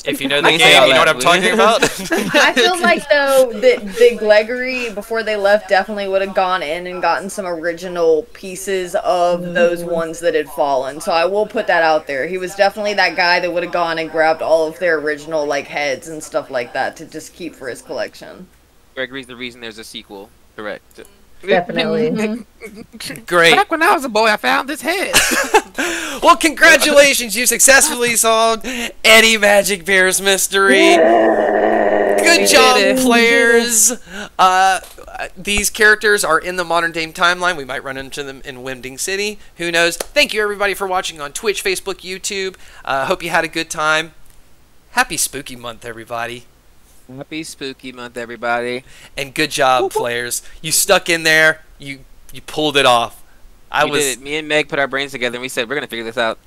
If you know the game, you know what I'm talking about? I feel like, though, that Gleggory, before they left, definitely would have gone in and gotten some original pieces of those ones that had fallen. So I will put that out there. He was definitely that guy that would have gone and grabbed all of their original, like, heads and stuff like that to just keep for his collection. Gregory's the reason there's a sequel. Correct. Definitely. Great. Back when I was a boy, I found this head. Well, congratulations. You successfully solved Eddie Magic Bear's mystery. Good job, players. These characters are in the modern day timeline. We might run into them in Wimding City. Who knows? Thank you, everybody, for watching on Twitch, Facebook, YouTube. Hope you had a good time. Happy Spooky Month, everybody. Happy Spooky Month, everybody. And good job, players. You stuck in there. You pulled it off. We did it. Me and Meg put our brains together and we said, we're going to figure this out.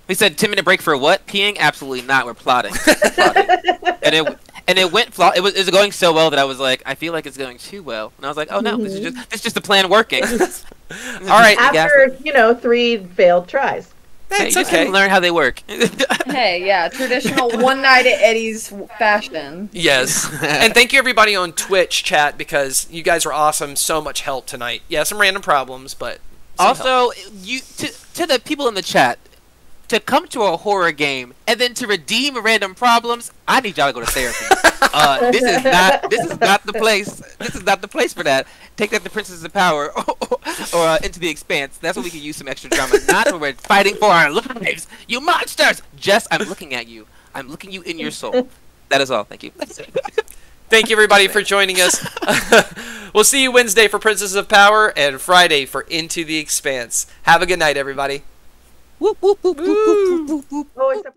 We said, 10-minute break for what? Peeing? Absolutely not. We're plotting. And it went it was going so well that I was like, I feel like it's going too well. And I was like, oh no, this is just the plan working. All right. After, 3 failed tries. That's you okay. just learn how they work. Hey, yeah, traditional one night at Eddie's fashion. Yes. And thank you, everybody, on Twitch chat, because you guys were awesome. So much help tonight. Yeah, some random problems, but also, to the people in the chat, to come to a horror game and then to redeem random problems, I need y'all to go to therapy. This is not the place. This is not the place for that. Take that to Princesses of Power or Into the Expanse. That's when we can use some extra drama. Not when we're fighting for our lives. You monsters! Jess, I'm looking at you. I'm looking you in your soul. That is all. Thank you. Thank you, everybody, for joining us. We'll see you Wednesday for Princesses of Power and Friday for Into the Expanse. Have a good night, everybody. Whoop, whoop, whoop, whoop, whoop, whoop, whoop. Oh, it's a